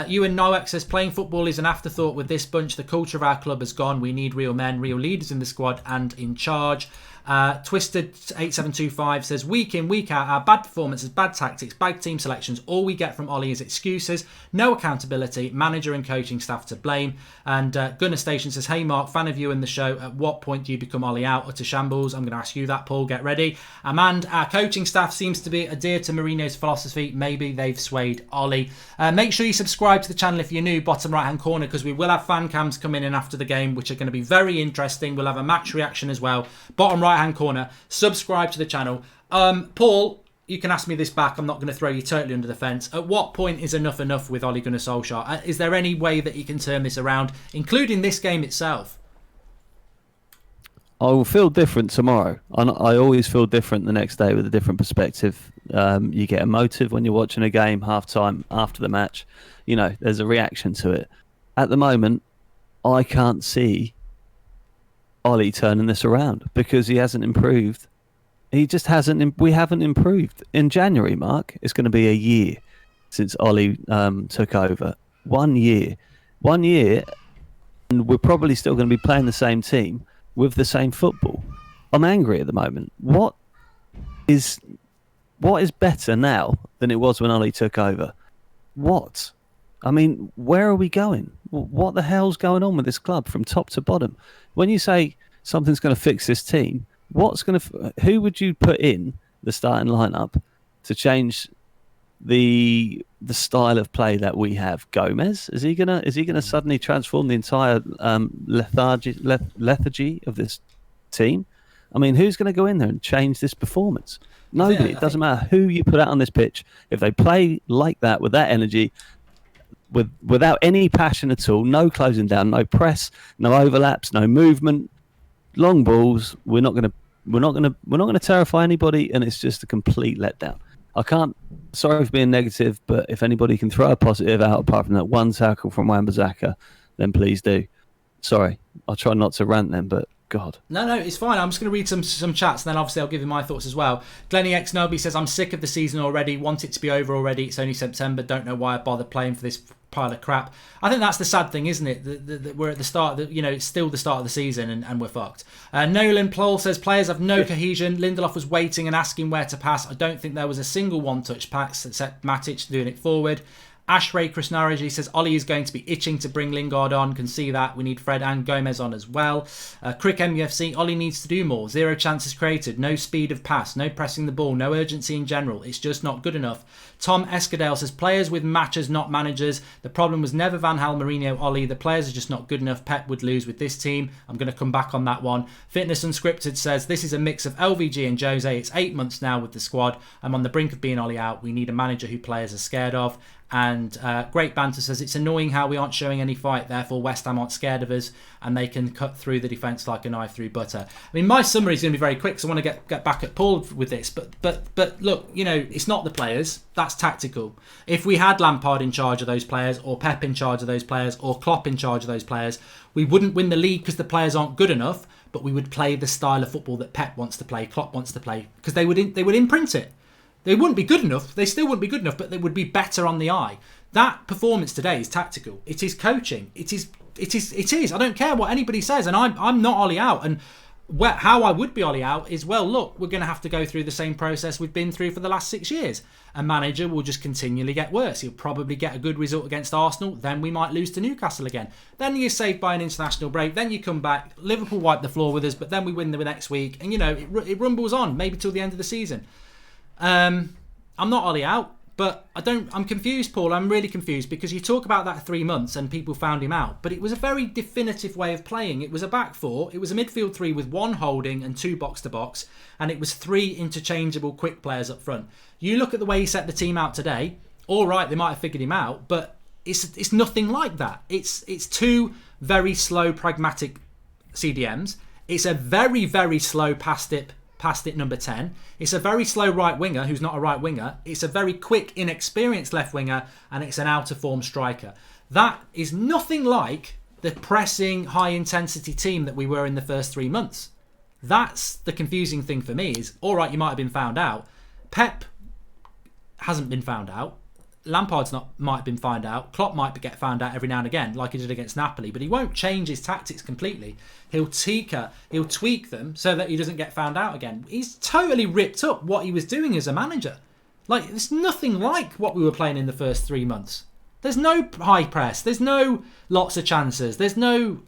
Ewan Noack says playing football is an afterthought with this bunch. The culture of our club has gone. We need real men, real leaders in the squad and in charge. Twisted8725 says week in, week out, our bad performances, bad tactics, bad team selections, all we get from Ollie is excuses, no accountability, manager and coaching staff to blame. And Gunnar Station says, hey Mark, fan of you in the show, at what point do you become Ollie out or to shambles? I'm going to ask you that, Paul, get ready. And our coaching staff seems to be adhere to Mourinho's philosophy. Maybe they've swayed Ollie. Make sure you subscribe to the channel if you're new, bottom right hand corner, because we will have fan cams coming in after the game, which are going to be very interesting. We'll have a match reaction as well. Bottom right hand corner, subscribe to the channel. Paul, you can ask me this back. I'm not going to throw you totally under the fence. At what point is enough with Ole Gunnar Solskjaer? Is there any way that he can turn this around, including this game itself? I will feel different tomorrow. I always feel different the next day with a different perspective. You get emotive when you're watching a game, half-time, after the match. You know, there's a reaction to it. At the moment, I can't see Ollie turning this around because he hasn't improved. He just hasn't. We haven't improved. In January, Mark, it's going to be a year since Ollie took over. 1 year. 1 year, and we're probably still going to be playing the same team with the same football. I'm angry at the moment. What is better now than it was when Ollie took over? What? I mean, where are we going? What the hell's going on with this club from top to bottom? When you say something's going to fix this team, who would you put in the starting lineup to change the style of play that we have? Gomez? Is he gonna suddenly transform the entire lethargy of this team? I mean, who's going to go in there and change this performance? Nobody. It doesn't matter who you put out on this pitch. If they play like that, with that energy, without any passion at all, no closing down, no press, no overlaps, no movement, long balls, we're not going to terrify anybody, and it's just a complete letdown. Sorry for being negative, but if anybody can throw a positive out apart from that one tackle from Wan-Bissaka, then please do. Sorry, I'll try not to rant then, but God. No, it's fine. I'm just going to read some chats, and then obviously I'll give you my thoughts as well. Glenny X Noby says, I'm sick of the season already, want it to be over already. It's only September, don't know why I bother playing for this pile of crap. I think that's the sad thing, isn't it? That we're at the start, it's still the start of the season and we're fucked. Nolan Plol says, players have no cohesion. Lindelof was waiting and asking where to pass. I don't think there was a single one-touch pass except Matic doing it forward. Ashray Krishnaraji says Ollie is going to be itching to bring Lingard on. Can see that. We need Fred and Gomez on as well. Crick MUFC, Ollie needs to do more. 0 chances created. No speed of pass. No pressing the ball. No urgency in general. It's just not good enough. Tom Escadale says players with matches, not managers. The problem was never Van Gaal, Mourinho, Ollie. The players are just not good enough. Pep would lose with this team. I'm going to come back on that one. Fitness Unscripted says this is a mix of LVG and Jose. It's 8 months now with the squad. I'm on the brink of being Ollie out. We need a manager who players are scared of. And Great Banter says it's annoying how we aren't showing any fight, therefore West Ham aren't scared of us and they can cut through the defence like a knife through butter. I mean, my summary is going to be very quick, so I want to get back at Paul with this. But look, it's not the players. That's tactical. If we had Lampard in charge of those players, or Pep in charge of those players, or Klopp in charge of those players, we wouldn't win the league because the players aren't good enough, but we would play the style of football that Pep wants to play, Klopp wants to play, because they would imprint it. They wouldn't be good enough. They still wouldn't be good enough, but they would be better on the eye. That performance today is tactical. It is coaching. It is. I don't care what anybody says, and I'm not Ollie out. And how I would be Ollie out is, well, look, we're going to have to go through the same process we've been through for the last 6 years. A manager will just continually get worse. He'll probably get a good result against Arsenal. Then we might lose to Newcastle again. Then you're saved by an international break. Then you come back. Liverpool wipe the floor with us, but then we win the next week. And, it rumbles on, maybe till the end of the season. I'm not Ollie out, but I'm confused, Paul. I'm really confused because you talk about that 3 months and people found him out, but it was a very definitive way of playing. It was a back four, it was a midfield three with 1 holding and 2 box to box, and it was 3 interchangeable quick players up front. You look at the way he set the team out today. All right, they might have figured him out, but it's nothing like that. It's two very slow, pragmatic CDMs. It's a very, very slow past it number 10. It's a very slow right winger who's not a right winger. It's a very quick, inexperienced left winger, and it's an out of form striker. That is nothing like the pressing, high intensity team that we were in the first 3 months. That's the confusing thing for me. Is all right, you might have been found out. Pep hasn't been found out. Lampard's might have been found out. Klopp might get found out every now and again, like he did against Napoli, but he won't change his tactics completely. He'll tweak them so that he doesn't get found out again. He's totally ripped up what he was doing as a manager. Like, it's nothing like what we were playing in the first 3 months. There's no high press. There's no lots of chances. There's no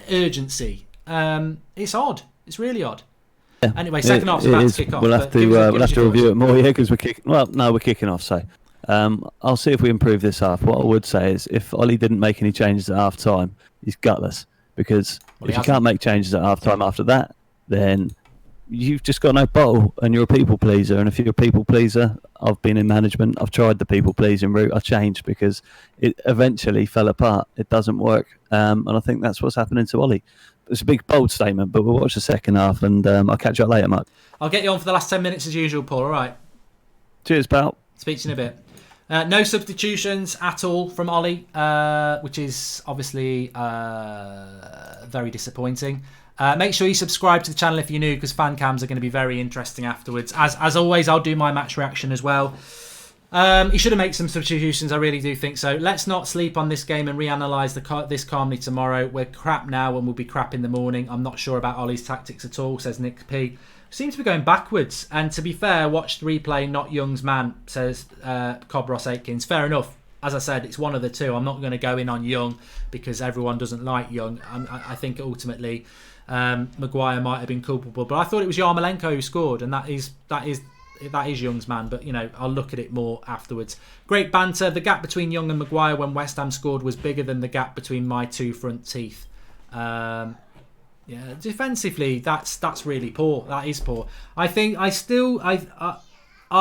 urgency. It's odd. It's really odd. Yeah, anyway, second half's about to kick off. We'll have to review it more, because we're kicking. Well, no, we're kicking off. So I'll see if we improve this half. What I would say is, if Ollie didn't make any changes at half time, he's gutless, because if you can't make changes at half time after that, then you've just got no bottle and you're a people pleaser. And if you're a people pleaser, I've been in management, I've tried the people pleasing route, I changed because it eventually fell apart. It doesn't work. And I think that's what's happening to Ollie. It's a big, bold statement, but we'll watch the second half, and I'll catch you up later, Mark. I'll get you on for the last 10 minutes as usual, Paul. All right. Cheers, pal. Speak to you in a bit. No substitutions at all from Ollie, which is obviously very disappointing. Make sure you subscribe to the channel if you're new, because fan cams are going to be very interesting afterwards. As always, I'll do my match reaction as well. He should have made some substitutions. I really do think so. Let's not sleep on this game and reanalyse this calmly tomorrow. We're crap now and we'll be crap in the morning. I'm not sure about Ollie's tactics at all, says Nick P. Seems to be going backwards. And to be fair, watch the replay, not Young's man, says Cobb Ross Aikins. Fair enough. As I said, it's one of the two. I'm not going to go in on Young because everyone doesn't like Young. I think ultimately Maguire might have been culpable. But I thought it was Yarmolenko who scored, and that is Young's man, but I'll look at it more afterwards. Great banter. The gap between Young and Maguire when West Ham scored was bigger than the gap between my two front teeth. Defensively, that's really poor. That is poor. I think are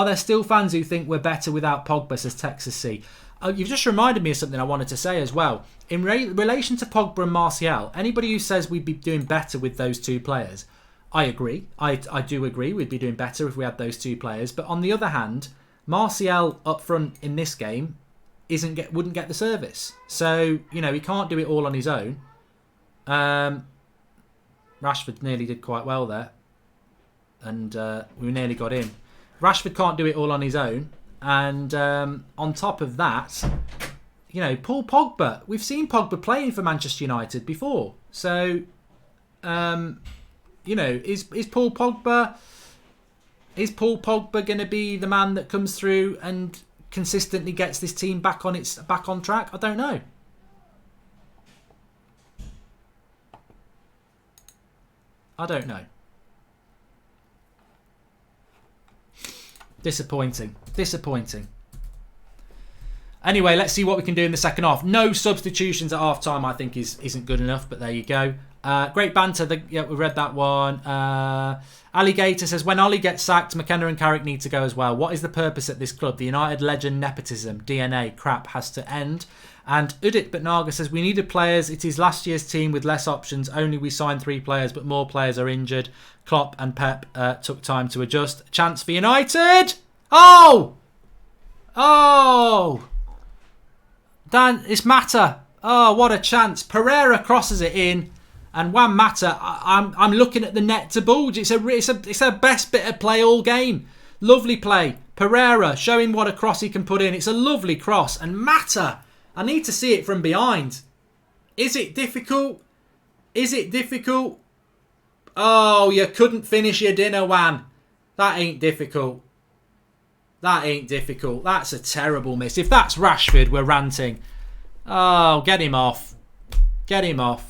there still fans who think we're better without Pogba, says Texas C. You've just reminded me of something I wanted to say as well. In relation to Pogba and Martial, anybody who says we'd be doing better with those two players, I agree. I do agree we'd be doing better if we had those two players. But on the other hand, Martial up front in this game wouldn't get the service. So, he can't do it all on his own. Rashford nearly did quite well there. And we nearly got in. Rashford can't do it all on his own. And on top of that, Paul Pogba. We've seen Pogba playing for Manchester United before. So, is Paul Pogba going to be the man that comes through and consistently gets this team back on track? I don't know. Disappointing. Anyway, let's see what we can do in the second half. No substitutions at half time, I think isn't good enough, but there you go. Great banter. We read that one. Alligator says, when Ollie gets sacked, McKenna and Carrick need to go as well. What is the purpose at this club? The United legend nepotism, DNA crap has to end. And Udit Batnaga says, we needed players. It is last year's team with less options. Only we signed 3 players, but more players are injured. Klopp and Pep took time to adjust. Chance for United. Oh! Dan, it's Mata. Oh, what a chance. Pereira crosses it in. And Juan Mata, I'm looking at the net to bulge. It's their best bit of play all game. Lovely play. Pereira showing what a cross he can put in. It's a lovely cross. And Mata, I need to see it from behind. Is it difficult? Oh, you couldn't finish your dinner, Juan. That ain't difficult. That's a terrible miss. If that's Rashford, we're ranting. Oh, get him off.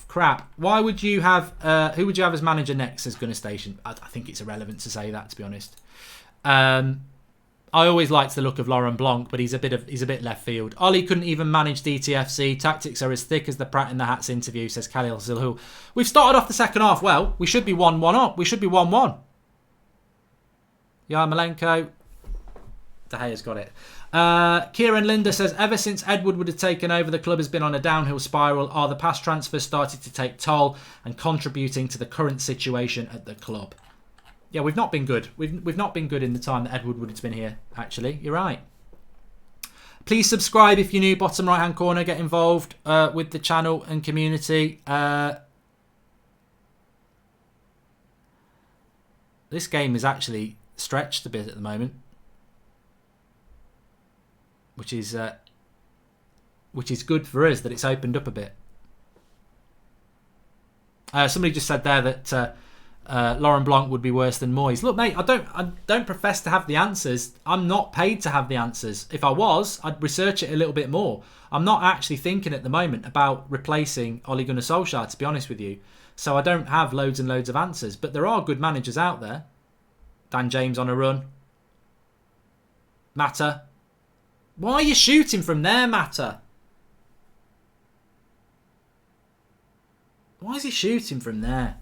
Crap. Why would you have... who would you have as manager next, says Gunner Station? I think it's irrelevant to say that, to be honest. I always liked the look of Laurent Blanc, but he's a bit left field. Ollie couldn't even manage DTFC. Tactics are as thick as the Pratt in the Hats interview, says Khalil Silhu. We've started off the second half well. We should be 1-1 up. We should be 1-1. Yarmolenko. De Gea's got it. Kieran Linder says, ever since Ed Woodward had taken over, the club has been on a downhill spiral. Are the past transfers starting to take toll and contributing to the current situation at the club? Yeah, we've not been good. We've not been good in the time that Ed Woodward has been here, actually. You're right. Please subscribe if you're new. Bottom right-hand corner. Get involved with the channel and community. This game is actually stretched a bit at the moment. Which is good for us that it's opened up a bit. Somebody just said there that Laurent Blanc would be worse than Moyes. Look, mate, I don't profess to have the answers. I'm not paid to have the answers. If I was, I'd research it a little bit more. I'm not actually thinking at the moment about replacing Ole Gunnar Solskjaer, to be honest with you. So I don't have loads and loads of answers. But there are good managers out there. Dan James on a run. Mata. Why are you shooting from there, Mata? Why is he shooting from there?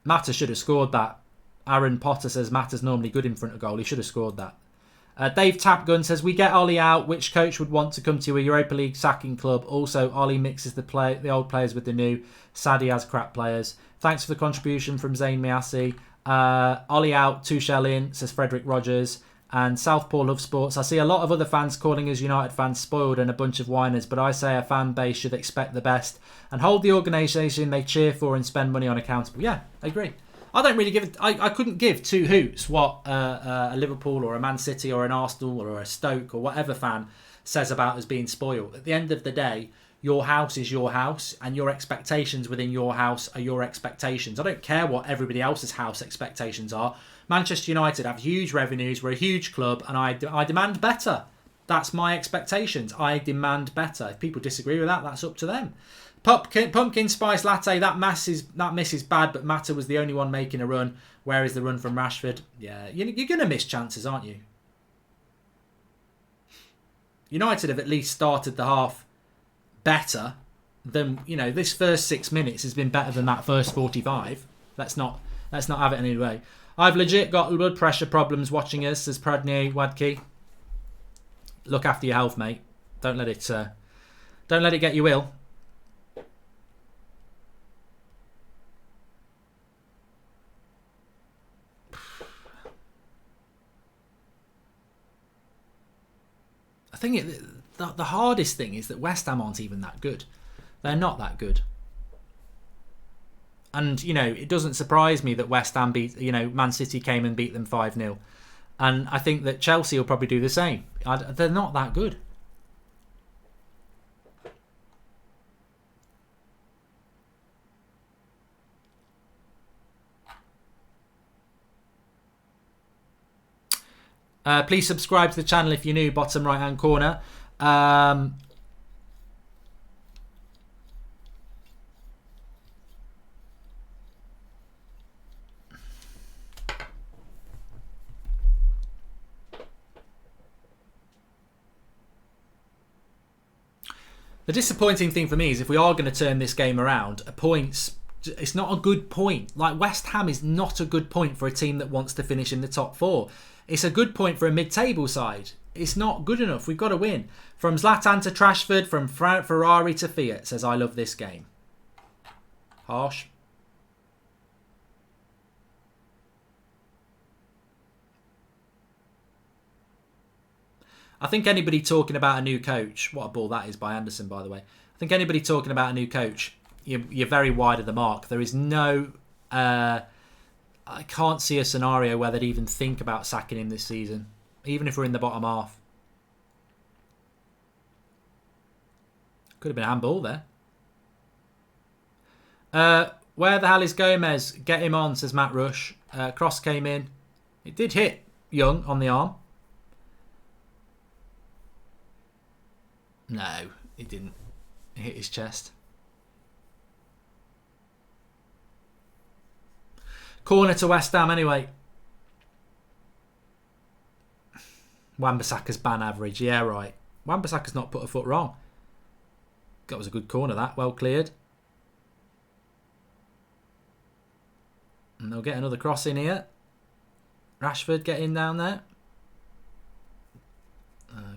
Mata should have scored that. Aaron Potter says Mata's normally good in front of goal. He should have scored that. Dave Tapgun says, we get Ollie out. Which coach would want to come to a Europa League sacking club? Also, Ollie mixes the old players with the new. Sadie has crap players. Thanks for the contribution from Zayn Miasi. Ollie out, Tuchel in, says Frederick Rogers. And Southpaw Love Sports. I see a lot of other fans calling us United fans spoiled and a bunch of whiners, but I say a fan base should expect the best and hold the organisation they cheer for and spend money on accountable. Yeah, I agree. I don't really give it. I couldn't give two hoots what a Liverpool or a Man City or an Arsenal or a Stoke or whatever fan says about us being spoiled. At the end of the day, your house is your house, and your expectations within your house are your expectations. I don't care what everybody else's house expectations are. Manchester United have huge revenues. We're a huge club, and I demand better. That's my expectations. I demand better. If people disagree with that, that's up to them. Pumpkin spice latte. That miss is bad, but Mata was the only one making a run. Where is the run from Rashford? Yeah, you're going to miss chances, aren't you? United have at least started the half better than, this first 6 minutes has been better than that first 45. Let's not have it any way. I've legit got blood pressure problems watching us, says Pradney Wadke. Look after your health, mate. Don't let it get you ill. I think the hardest thing is that West Ham aren't even that good. They're not that good. And, it doesn't surprise me that West Ham beat, Man City came and beat them 5-0. And I think that Chelsea will probably do the same. They're not that good. Please subscribe to the channel if you're new, bottom right hand corner. The disappointing thing for me is if we are going to turn this game around, it's not a good point. Like, West Ham is not a good point for a team that wants to finish in the top four. It's a good point for a mid-table side. It's not good enough. We've got to win. From Zlatan to Trashford, from Ferrari to Fiat, says I love this game. Harsh. I think anybody talking about a new coach, what a ball that is by Anderson, by the way. I think anybody talking about a new coach, you're very wide of the mark. There is no... I can't see a scenario where they'd even think about sacking him this season, even if we're in the bottom half. Could have been a handball there. Where the hell is Gomez? Get him on, says Matt Rush. Cross came in. It did hit Young on the arm. No, it didn't. It hit his chest. Corner to West Ham anyway. Wan-Bissaka's ban average. Yeah, right. Wan-Bissaka's not put a foot wrong. That was a good corner, that. Well cleared. And they'll get another cross in here. Rashford getting down there.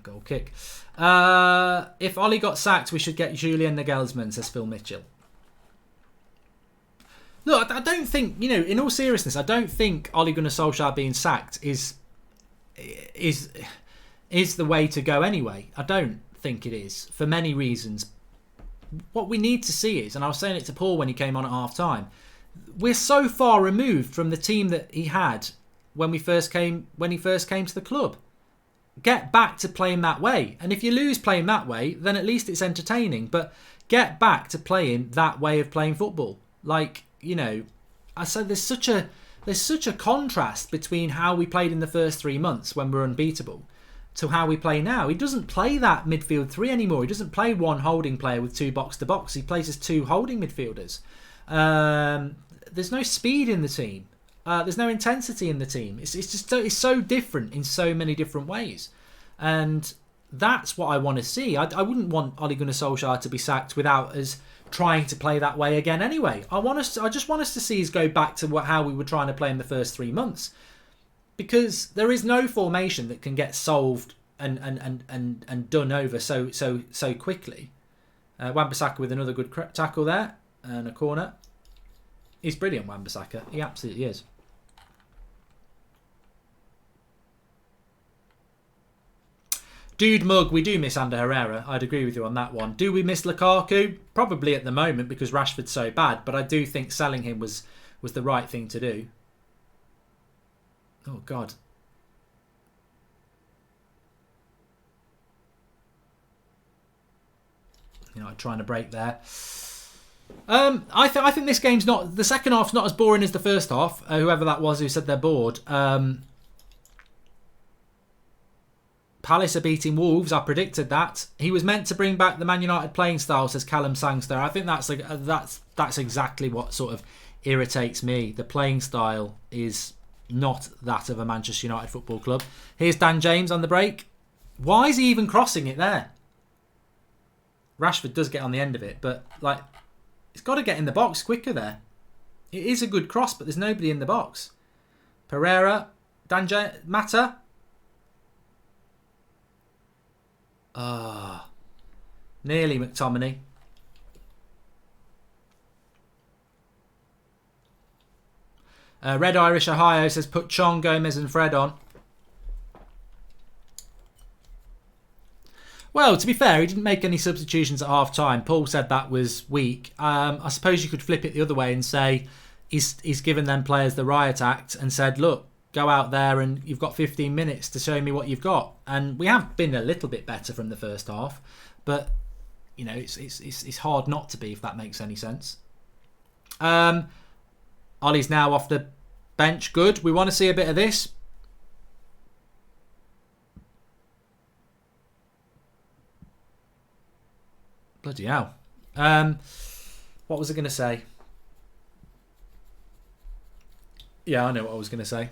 Goal kick. If Ollie got sacked, we should get Julian Nagelsmann, says Phil Mitchell. Look, I don't think, in all seriousness, I don't think Ole Gunnar Solskjaer being sacked is the way to go anyway. I don't think it is, for many reasons. What we need to see is, and I was saying it to Paul when he came on at half-time, we're so far removed from the team that he had when he first came to the club. Get back to playing that way. And if you lose playing that way, then at least it's entertaining. But get back to playing that way of playing football. Like, I said there's such a contrast between how we played in the first 3 months when we were unbeatable to how we play now. He doesn't play that midfield three anymore. He doesn't play one holding player with two box-to-box. He plays as two holding midfielders. There's no speed in the team. There's no intensity in the team. It's so different in so many different ways. And that's what I want to see. I wouldn't want Ole Gunnar Solskjaer to be sacked without us trying to play that way again anyway. I just want us to see us go back to how we were trying to play in the first 3 months. Because there is no formation that can get solved and done over so quickly. Wan-Bissaka with another good tackle there and a corner. He's brilliant, Wan-Bissaka. He absolutely is. Dude Mug, we do miss Ander Herrera. I'd agree with you on that one. Do we miss Lukaku? Probably at the moment because Rashford's so bad, but I do think selling him was the right thing to do. Oh, God. Trying to break there. I think this game's not... The second half's not as boring as the first half. Whoever that was who said they're bored. Palace are beating Wolves. I predicted that. He was meant to bring back the Man United playing style, says Callum Sangster. I think that's exactly what sort of irritates me. The playing style is not that of a Manchester United football club. Here's Dan James on the break. Why is he even crossing it there? Rashford does get on the end of it, but he's got to get in the box quicker there. It is a good cross, but there's nobody in the box. Pereira, Mata. Nearly McTominay. Red Irish Ohio says put Chong, Gomez and Fred on. Well, to be fair, he didn't make any substitutions at half-time. Paul said that was weak. I suppose you could flip it the other way and say he's given them players the riot act and said, look, go out there and you've got 15 minutes to show me what you've got. And we have been a little bit better from the first half, but it's hard not to be, if that makes any sense. Ollie's now off the bench. Good. We want to see a bit of this. Bloody hell. What was I going to say? Yeah, I know what I was going to say.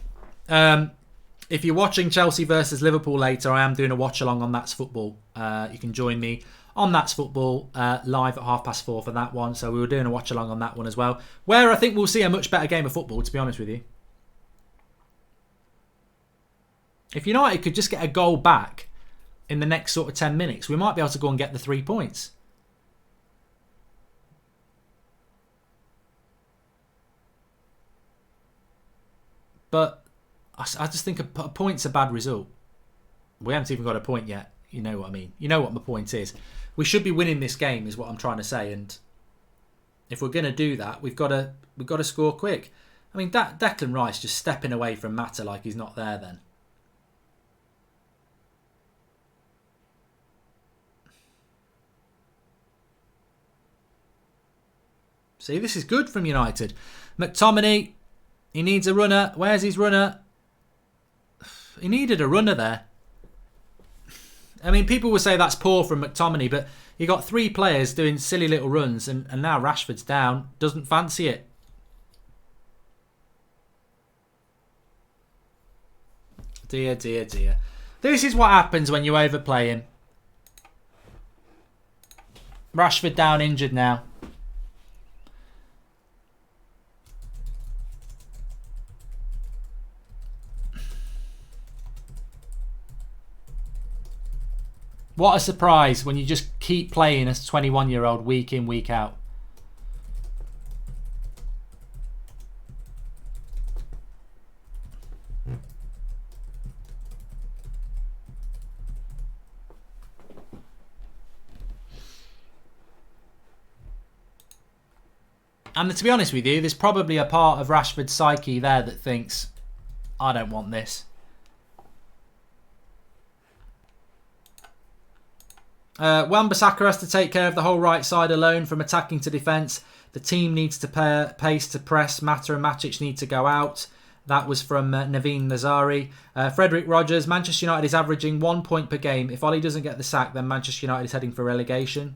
If you're watching Chelsea versus Liverpool later, I am doing a watch along on That's Football. You can join me on That's Football live at 4:30 for that one. So we were doing a watch along on that one as well, where I think we'll see a much better game of football, to be honest with you. If United could just get a goal back in the next sort of 10 minutes, we might be able to go and get the 3 points. But I just think a point's a bad result. We haven't even got a point yet. You know what I mean. You know what my point is. We should be winning this game, is what I'm trying to say. And if we're going to do that, we've got to score quick. I mean, Declan Rice just stepping away from Mata like he's not there then. See, this is good from United. McTominay, he needs a runner. Where's his runner? He needed a runner there. I mean, people will say that's poor from McTominay, but you got 3 players doing silly little runs, and now Rashford's down. Doesn't fancy it. Dear, dear, dear. This is what happens when you overplay him. Rashford down injured now. What a surprise when you just keep playing as a 21-year-old week in, week out. And to be honest with you, there's probably a part of Rashford's psyche there that thinks, I don't want this. Wan-Bissaka has to take care of the whole right side alone from attacking to defence. The team needs to pace to press. Mata and Matic need to go out. That was from Naveen Nazari. Frederick Rogers, Manchester United is averaging 1 point per game. If Ollie doesn't get the sack, then Manchester United is heading for relegation.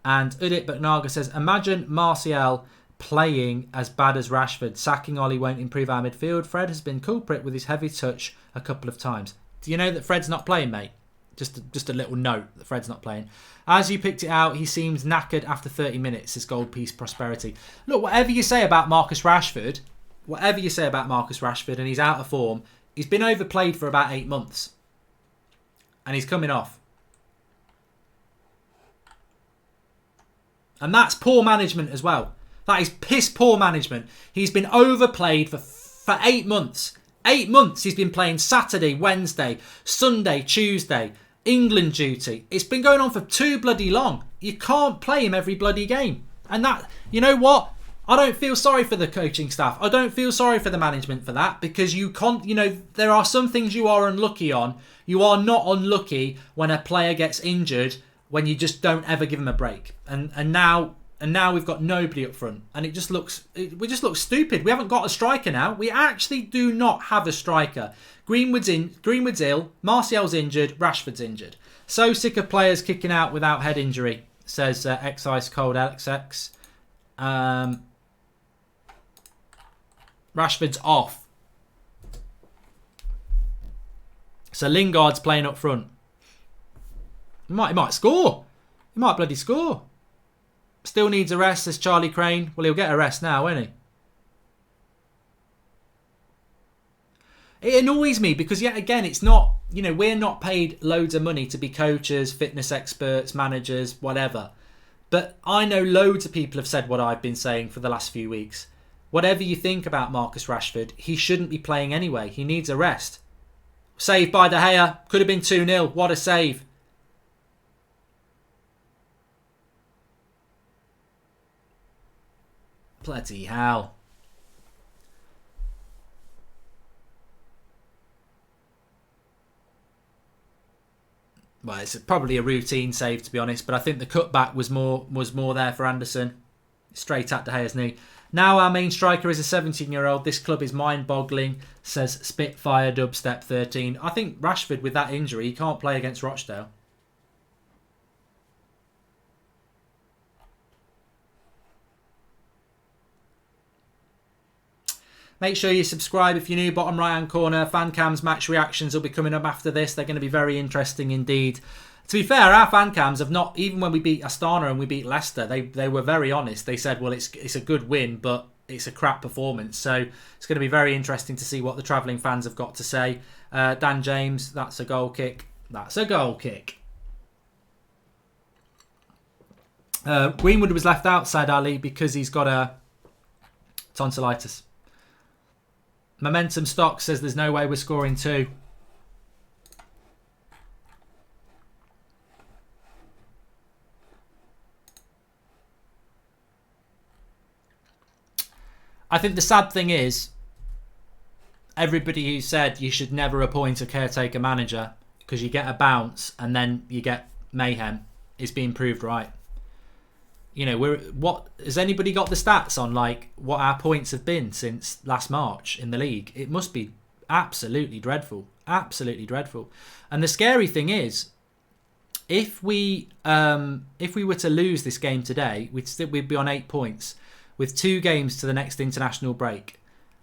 And Udit Bhutnagar says, imagine Martial playing as bad as Rashford. Sacking Ollie won't improve our midfield. Fred has been culprit with his heavy touch a couple of times. Do you know that Fred's not playing, mate? Just a little note that Fred's not playing. As you picked it out, he seems knackered after 30 minutes, says Gold Piece Prosperity. Look, whatever you say about Marcus Rashford, and he's out of form, he's been overplayed for about 8 months. And he's coming off. And that's poor management as well. That is piss poor management. He's been overplayed for 8 months. 8 months he's been playing Saturday, Wednesday, Sunday, Tuesday, England duty. It's been going on for too bloody long. You can't play him every bloody game. And that, you know what? I don't feel sorry for the coaching staff. I don't feel sorry for the management for that, because you can't, you know, there are some things you are unlucky on. You are not unlucky when a player gets injured, when you just don't ever give him a break. And now we've got nobody up front, and we just look stupid. We haven't got a striker now. We actually do not have a striker. Greenwood's ill, Martial's injured, Rashford's injured. So sick of players kicking out without head injury, says X-Ice Cold XX. Rashford's off. So Lingard's playing up front. He might score. He might bloody score. Still needs a rest, says Charlie Crane. Well, he'll get a rest now, won't he? It annoys me because, yet again, it's not, you know, we're not paid loads of money to be coaches, fitness experts, managers, whatever. But I know loads of people have said what I've been saying for the last few weeks. Whatever you think about Marcus Rashford, he shouldn't be playing anyway. He needs a rest. Saved by De Gea. Could have been 2-0. What a save. Bloody hell. Well, it's probably a routine save, to be honest, but I think the cutback was more there for Anderson. Straight at De Gea's knee. Now our main striker is a 17-year-old. This club is mind-boggling, says Spitfire Dubstep 13. I think Rashford, with that injury, he can't play against Rochdale. Make sure you subscribe if you're new. Bottom right hand corner, fan cams, match reactions will be coming up after this. They're going to be very interesting indeed. To be fair, our fan cams have not, even when we beat Astana and we beat Leicester, they were very honest. They said, well, it's a good win, but it's a crap performance. So it's going to be very interesting to see what the travelling fans have got to say. Dan James, that's a goal kick. That's a goal kick. Greenwood was left outside, Ali, because he's got a tonsillitis. Momentum Stock says there's no way we're scoring 2. I think the sad thing is, everybody who said you should never appoint a caretaker manager because you get a bounce and then you get mayhem is being proved right. You know, what has anybody got the stats on, like, what our points have been since last March in the league? It must be absolutely dreadful. Absolutely dreadful. And the scary thing is, if we were to lose this game today, we'd be on 8 points with 2 games to the next international break.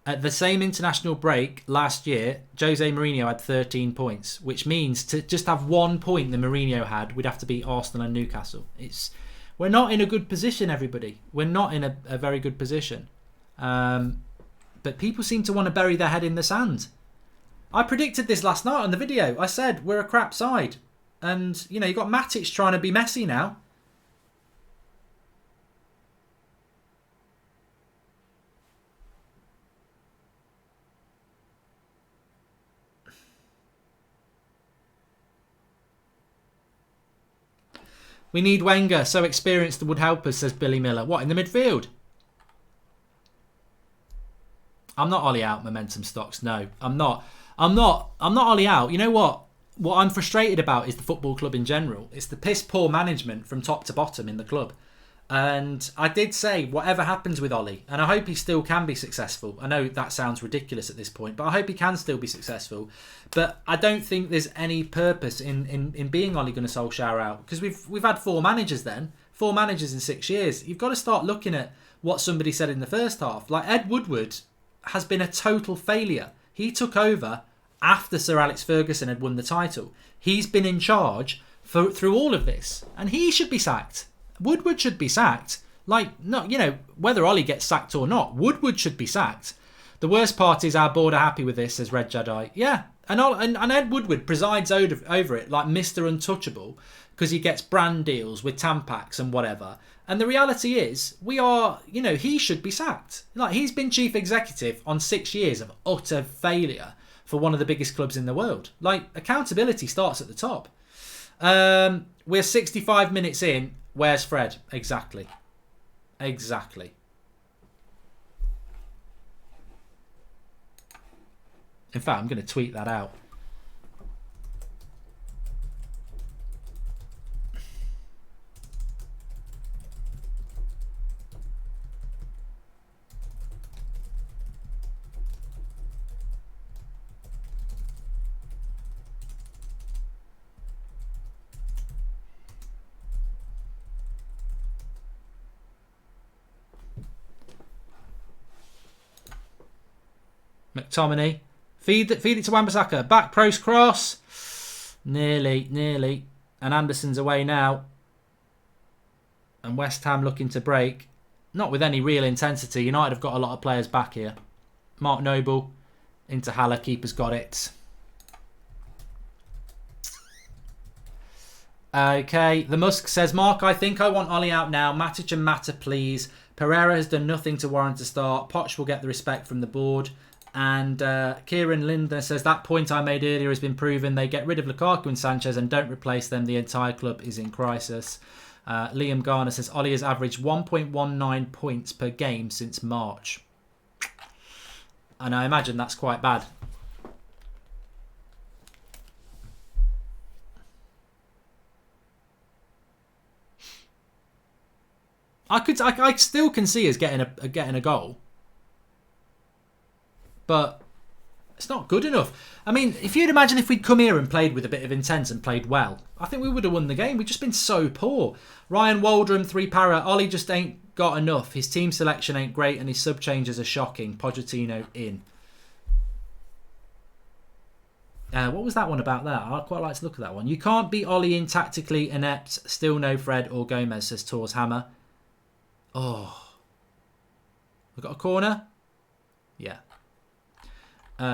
At the same international break last year, Jose Mourinho had 13 points, which means to just have 1 point that Mourinho had, we'd have to beat Arsenal and Newcastle. We're not in a good position, everybody. We're not in a very good position. But people seem to want to bury their head in the sand. I predicted this last night on the video. I said, we're a crap side. And, you know, you've got Matic trying to be Messi now. We need Wenger, so experienced would help us, says Billy Miller. What, in the midfield? I'm not Ollie out, momentum stocks. No, I'm not Ollie out. You know what? What I'm frustrated about is the football club in general. It's the piss poor management from top to bottom in the club. And I did say, whatever happens with Ollie, and I hope he still can be successful. I know that sounds ridiculous at this point, but I hope he can still be successful. But I don't think there's any purpose in being Ole Gunnar Solskjaer out, because we've had 4 managers then, 4 managers in 6 years. You've got to start looking at what somebody said in the first half. Like, Ed Woodward has been a total failure. He took over after Sir Alex Ferguson had won the title. He's been in charge through all of this, and he should be sacked. Woodward should be sacked. Like, not, you know, whether Ollie gets sacked or not, Woodward should be sacked. The worst part is our board are happy with this, says Red Jedi. Yeah, and Ed Woodward presides over it like Mr. Untouchable, because he gets brand deals with Tampax and whatever. And the reality is, he should be sacked. Like, he's been chief executive on 6 years of utter failure for one of the biggest clubs in the world. Like, accountability starts at the top. We're 65 minutes in. Where's Fred? Exactly. In fact, I'm going to tweet that out. McTominay. Feed it to Wan-Bissaka. Back post cross. Nearly. And Anderson's away now. And West Ham looking to break. Not with any real intensity. United have got a lot of players back here. Mark Noble into Haller. Keeper's got it. Okay. The Musk says, Mark, I think I want Ollie out now. Matic and Mata, please. Pereira has done nothing to warrant a start. Poch will get the respect from the board. And Kieran Lindner says, that point I made earlier has been proven. They get rid of Lukaku and Sanchez and don't replace them. The entire club is in crisis. Liam Garner says, Ollie has averaged 1.19 points per game since March. And I imagine that's quite bad. I still can see us getting a goal. But it's not good enough. I mean, if you'd imagine if we'd come here and played with a bit of intent and played well, I think we would have won the game. We've just been so poor. Ryan Waldron, 3 para. Ollie just ain't got enough. His team selection ain't great and his sub changes are shocking. Pochettino in. What was that one about there? I'd quite like to look at that one. You can't beat Ollie in tactically inept. Still no Fred or Gomez, says Tors Hammer. Oh. We've got a corner? Yeah.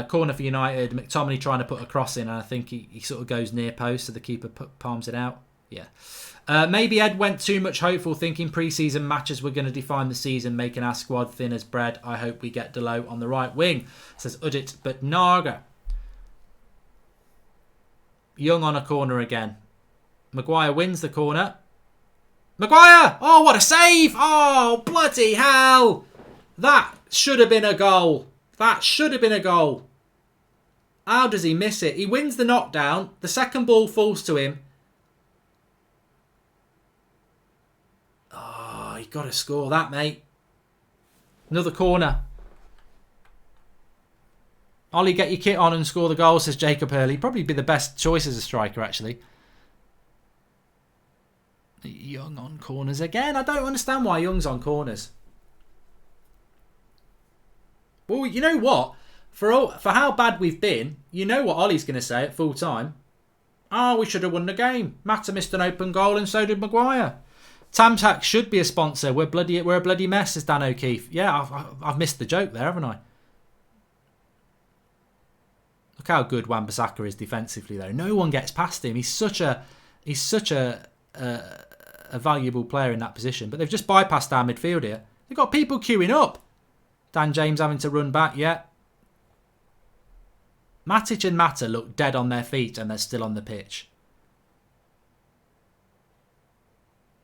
Corner for United. McTominay trying to put a cross in, and I think he sort of goes near post, so the keeper palms it out. Yeah. Maybe Ed went too much hopeful, thinking pre-season matches were going to define the season, making our squad thin as bread. I hope we get Delo on the right wing, says Udit but Naga. Young on a corner again. Maguire wins the corner. Maguire! Oh, what a save! Oh, bloody hell! That should have been a goal. That should have been a goal. How does he miss it? He wins the knockdown. The second ball falls to him. Oh, you got to score that, mate. Another corner. Ollie, get your kit on and score the goal, says Jacob Hurley. Probably be the best choice as a striker, actually. Young on corners again. I don't understand why Young's on corners. Well, you know what? For how bad we've been, you know what Ollie's going to say at full time. Oh, we should have won the game. Mata missed an open goal and so did Maguire. Tamtac should be a sponsor. We're a bloody mess, says Dan O'Keefe. Yeah, I've missed the joke there, haven't I? Look how good Wan-Bissaka is defensively, though. No one gets past him. He's such a valuable player in that position. But they've just bypassed our midfield here. They've got people queuing up. Dan James having to run back. Yeah. Matic and Mata look dead on their feet and they're still on the pitch.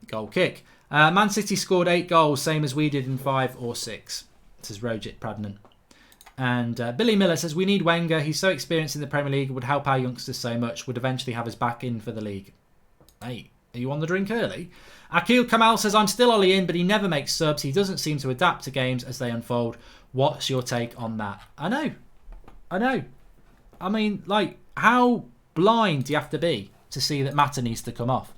Goal kick. Man City scored 8 goals, same as we did in 5 or 6. This is Rojit Pradnan. And Billy Miller says, we need Wenger. He's so experienced in the Premier League, would help our youngsters so much, would eventually have us back in for the league. Hey, are you on the drink early? Akil Kamal says, I'm still Ollie in, but he never makes subs. He doesn't seem to adapt to games as they unfold. What's your take on that? I know. I mean, like, how blind do you have to be to see that Mata needs to come off?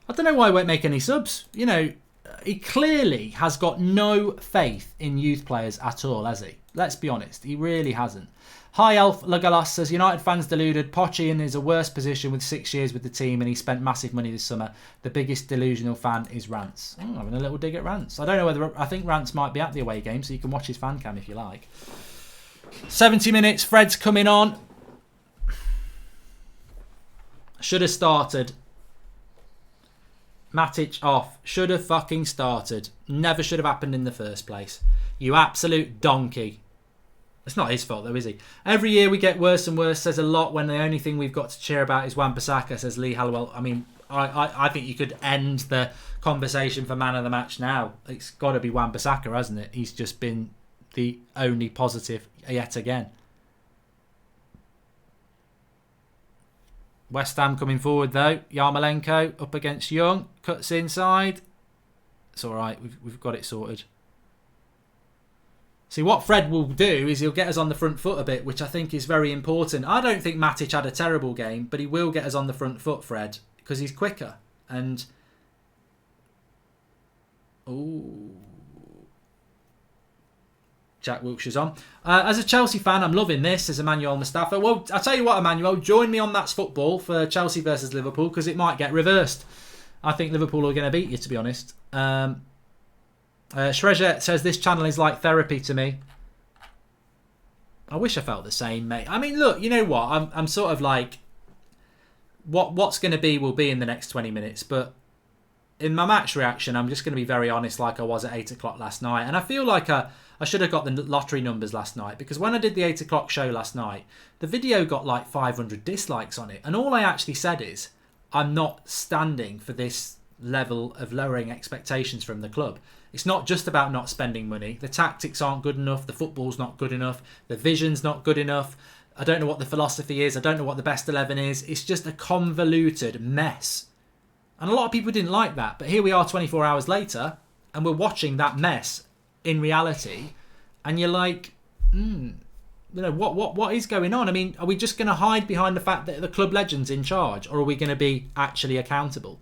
I don't know why he won't make any subs. You know, he clearly has got no faith in youth players at all, has he? Let's be honest. He really hasn't. Hi Elf Lagalas says, United fans deluded. Poch in is a worse position with 6 years with the team and he spent massive money this summer. The biggest delusional fan is Rance. Oh, having a little dig at Rance. I don't know whether... I think Rance might be at the away game, so you can watch his fan cam if you like. 70 minutes. Fred's coming on. Should have started. Matic off. Should have fucking started. Never should have happened in the first place. You absolute donkey. It's not his fault though, is he? Every year we get worse and worse. Says a lot when the only thing we've got to cheer about is Wan-Bissaka, says Lee Hallowell. I mean, I think you could end the conversation for man of the match now. It's got to be Wan-Bissaka, hasn't it? He's just been the only positive yet again. West Ham coming forward though. Yarmolenko up against Young. Cuts inside. It's alright. We've got it sorted. See, what Fred will do is he'll get us on the front foot a bit, which I think is very important. I don't think Matic had a terrible game, but he will get us on the front foot, Fred, because he's quicker. And... ooh... Jack Wilkshire's on. As a Chelsea fan, I'm loving this, says Emmanuel Mustafa. Well, I'll tell you what, Emmanuel, join me on That's Football for Chelsea versus Liverpool, because it might get reversed. I think Liverpool are going to beat you, to be honest. Shrezher says, this channel is like therapy to me. I wish I felt the same, mate. I mean, look, you know what? I'm sort of like, what's going to be will be in the next 20 minutes, but in my match reaction, I'm just going to be very honest like I was at 8 o'clock last night. And I feel like I should have got the lottery numbers last night, because when I did the 8 o'clock show last night, the video got like 500 dislikes on it. And all I actually said is, I'm not standing for this level of lowering expectations from the club. It's not just about not spending money. The tactics aren't good enough. The football's not good enough. The vision's not good enough. I don't know what the philosophy is. I don't know what the best 11 is. It's just a convoluted mess. And a lot of people didn't like that. But here we are 24 hours later, and we're watching that mess in reality. And you're like, you know, what is going on? I mean, are we just going to hide behind the fact that the club legend's in charge? Or are we going to be actually accountable?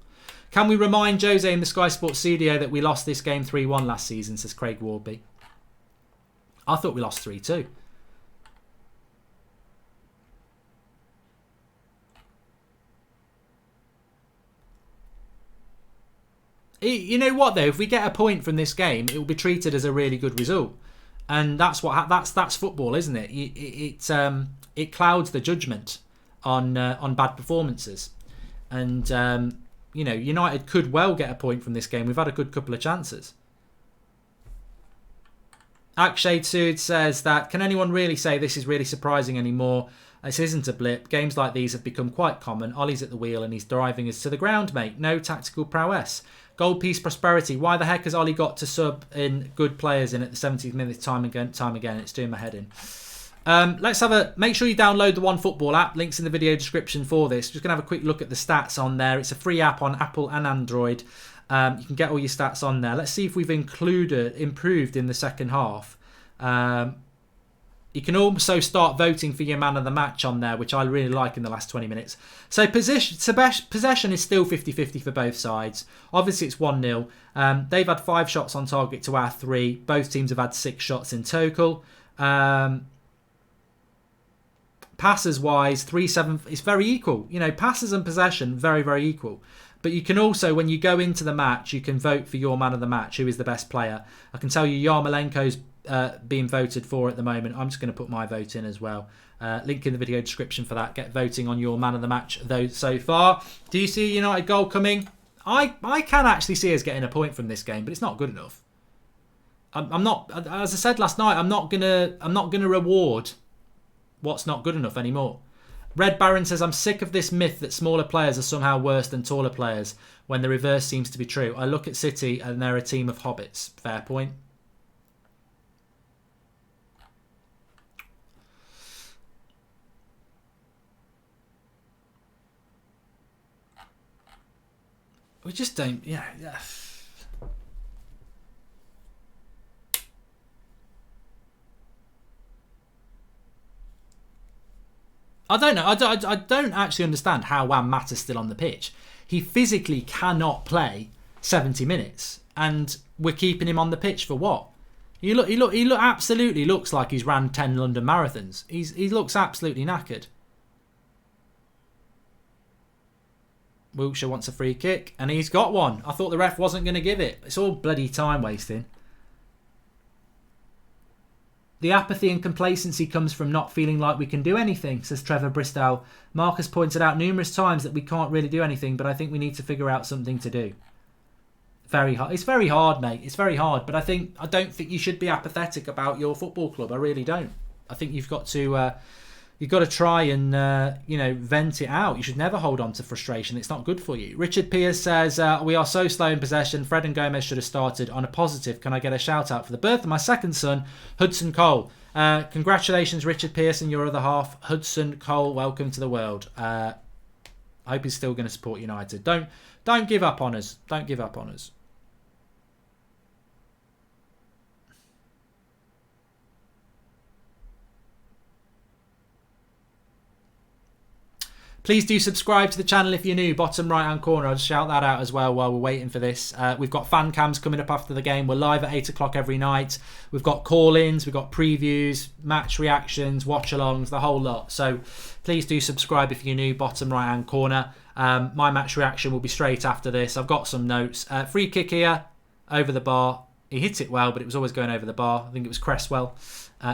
Can we remind Jose in the Sky Sports studio that we lost this game 3-1 last season, says Craig Warby. I thought we lost 3-2. You know what though? If we get a point from this game, it will be treated as a really good result, and that's that's football, isn't it? It clouds the judgment on bad performances, and you know, United could well get a point from this game. We've had a good couple of chances. Akshay Sood says that, can anyone really say this is really surprising anymore? This isn't a blip. Games like these have become quite common. Ollie's at the wheel and he's driving us to the ground, mate. No tactical prowess. Gold Piece Prosperity. Why the heck has Ollie got to sub in good players in at the 70th minute time again? It's doing my head in. Make sure you download the OneFootball app. Links in the video description for this. Just going to have a quick look at the stats on there. It's a free app on Apple and Android. You can get all your stats on there. Let's see if we've improved in the second half. You can also start voting for your man of the match on there, which I really like in the last 20 minutes. So possession is still 50-50 for both sides. Obviously, it's 1-0. They've had 5 shots on target to our 3. Both teams have had 6 shots in total. Passers-wise, 3-7. It's very equal. You know, passes and possession, very, very equal. But you can also, when you go into the match, you can vote for your man of the match, who is the best player. I can tell you Yarmolenko's being voted for at the moment. I'm just going to put my vote in as well. Link in the video description for that. Get voting on your man of the match though so far. Do you see a United goal coming? I can actually see us getting a point from this game, but it's not good enough. I'm not, as I said last night, I'm not gonna reward what's not good enough anymore. Red Baron says, I'm sick of this myth that smaller players are somehow worse than taller players when the reverse seems to be true. I look at City and they're a team of hobbits. Fair point. We just don't, yeah. I don't know. I don't actually understand how Juan Mata's still on the pitch. He physically cannot play 70 minutes, and we're keeping him on the pitch for what? He absolutely looks like he's ran 10 London marathons. He looks absolutely knackered. Wilshere wants a free kick, and he's got one. I thought the ref wasn't going to give it. It's all bloody time wasting. The apathy and complacency comes from not feeling like we can do anything, says Trevor Bristow. Marcus pointed out numerous times that we can't really do anything, but I think we need to figure out something to do. Very hard. It's very hard, mate. It's very hard. But I don't think you should be apathetic about your football club. I really don't. I think you've got to try and vent it out. You should never hold on to frustration. It's not good for you. Richard Pierce says, we are so slow in possession. Fred and Gomez should have started. On a positive, can I get a shout out for the birth of my second son, Hudson Cole? Congratulations, Richard Pierce, and your other half, Hudson Cole. Welcome to the world. I hope he's still going to support United. Don't give up on us. Don't give up on us. Please do subscribe to the channel if you're new. Bottom right hand corner. I'll just shout that out as well while we're waiting for this. We've got fan cams coming up after the game. We're live at 8 o'clock every night. We've got call-ins, we've got previews, match reactions, watch-alongs, the whole lot. So please do subscribe if you're new. Bottom right hand corner. My match reaction will be straight after this. I've got some notes. Free kick here, over the bar. He hit it well, but it was always going over the bar. I think it was Cresswell.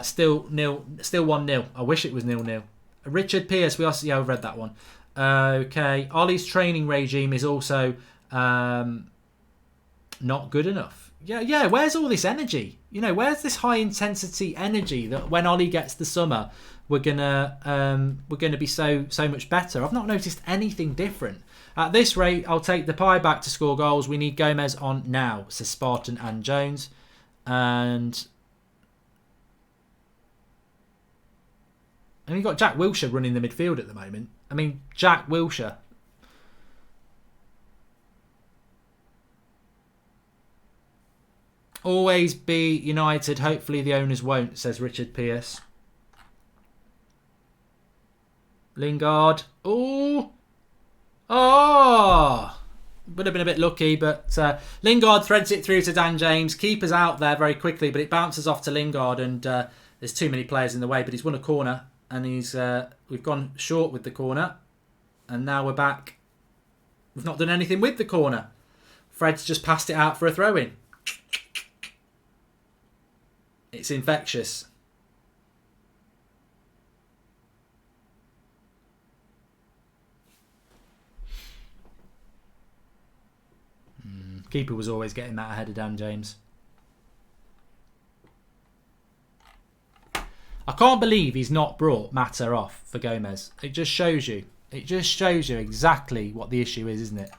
Still 1-0. I wish it was 0-0. Richard Pierce, I've read that one. Okay, Ollie's training regime is also not good enough. Yeah. Where's all this energy? Where's this high intensity energy that when Ollie gets the summer, we're gonna be so much better? I've not noticed anything different. At this rate, I'll take the pie back to score goals. We need Gomez on now, says Spartan and Jones, and you've got Jack Wilshere running the midfield at the moment. I mean, Jack Wilshere. Always be United. Hopefully the owners won't, says Richard Pierce. Lingard. Oh! Would have been a bit lucky, but Lingard threads it through to Dan James. Keeper's out there very quickly, but it bounces off to Lingard, and there's too many players in the way, but he's won a corner. And we've gone short with the corner, and now we're back. We've not done anything with the corner. Fred's just passed it out for a throw-in. It's infectious. Keeper was always getting that ahead of Dan James. I can't believe he's not brought Mata off for Gomez. It just shows you. It just shows you exactly what the issue is, isn't it?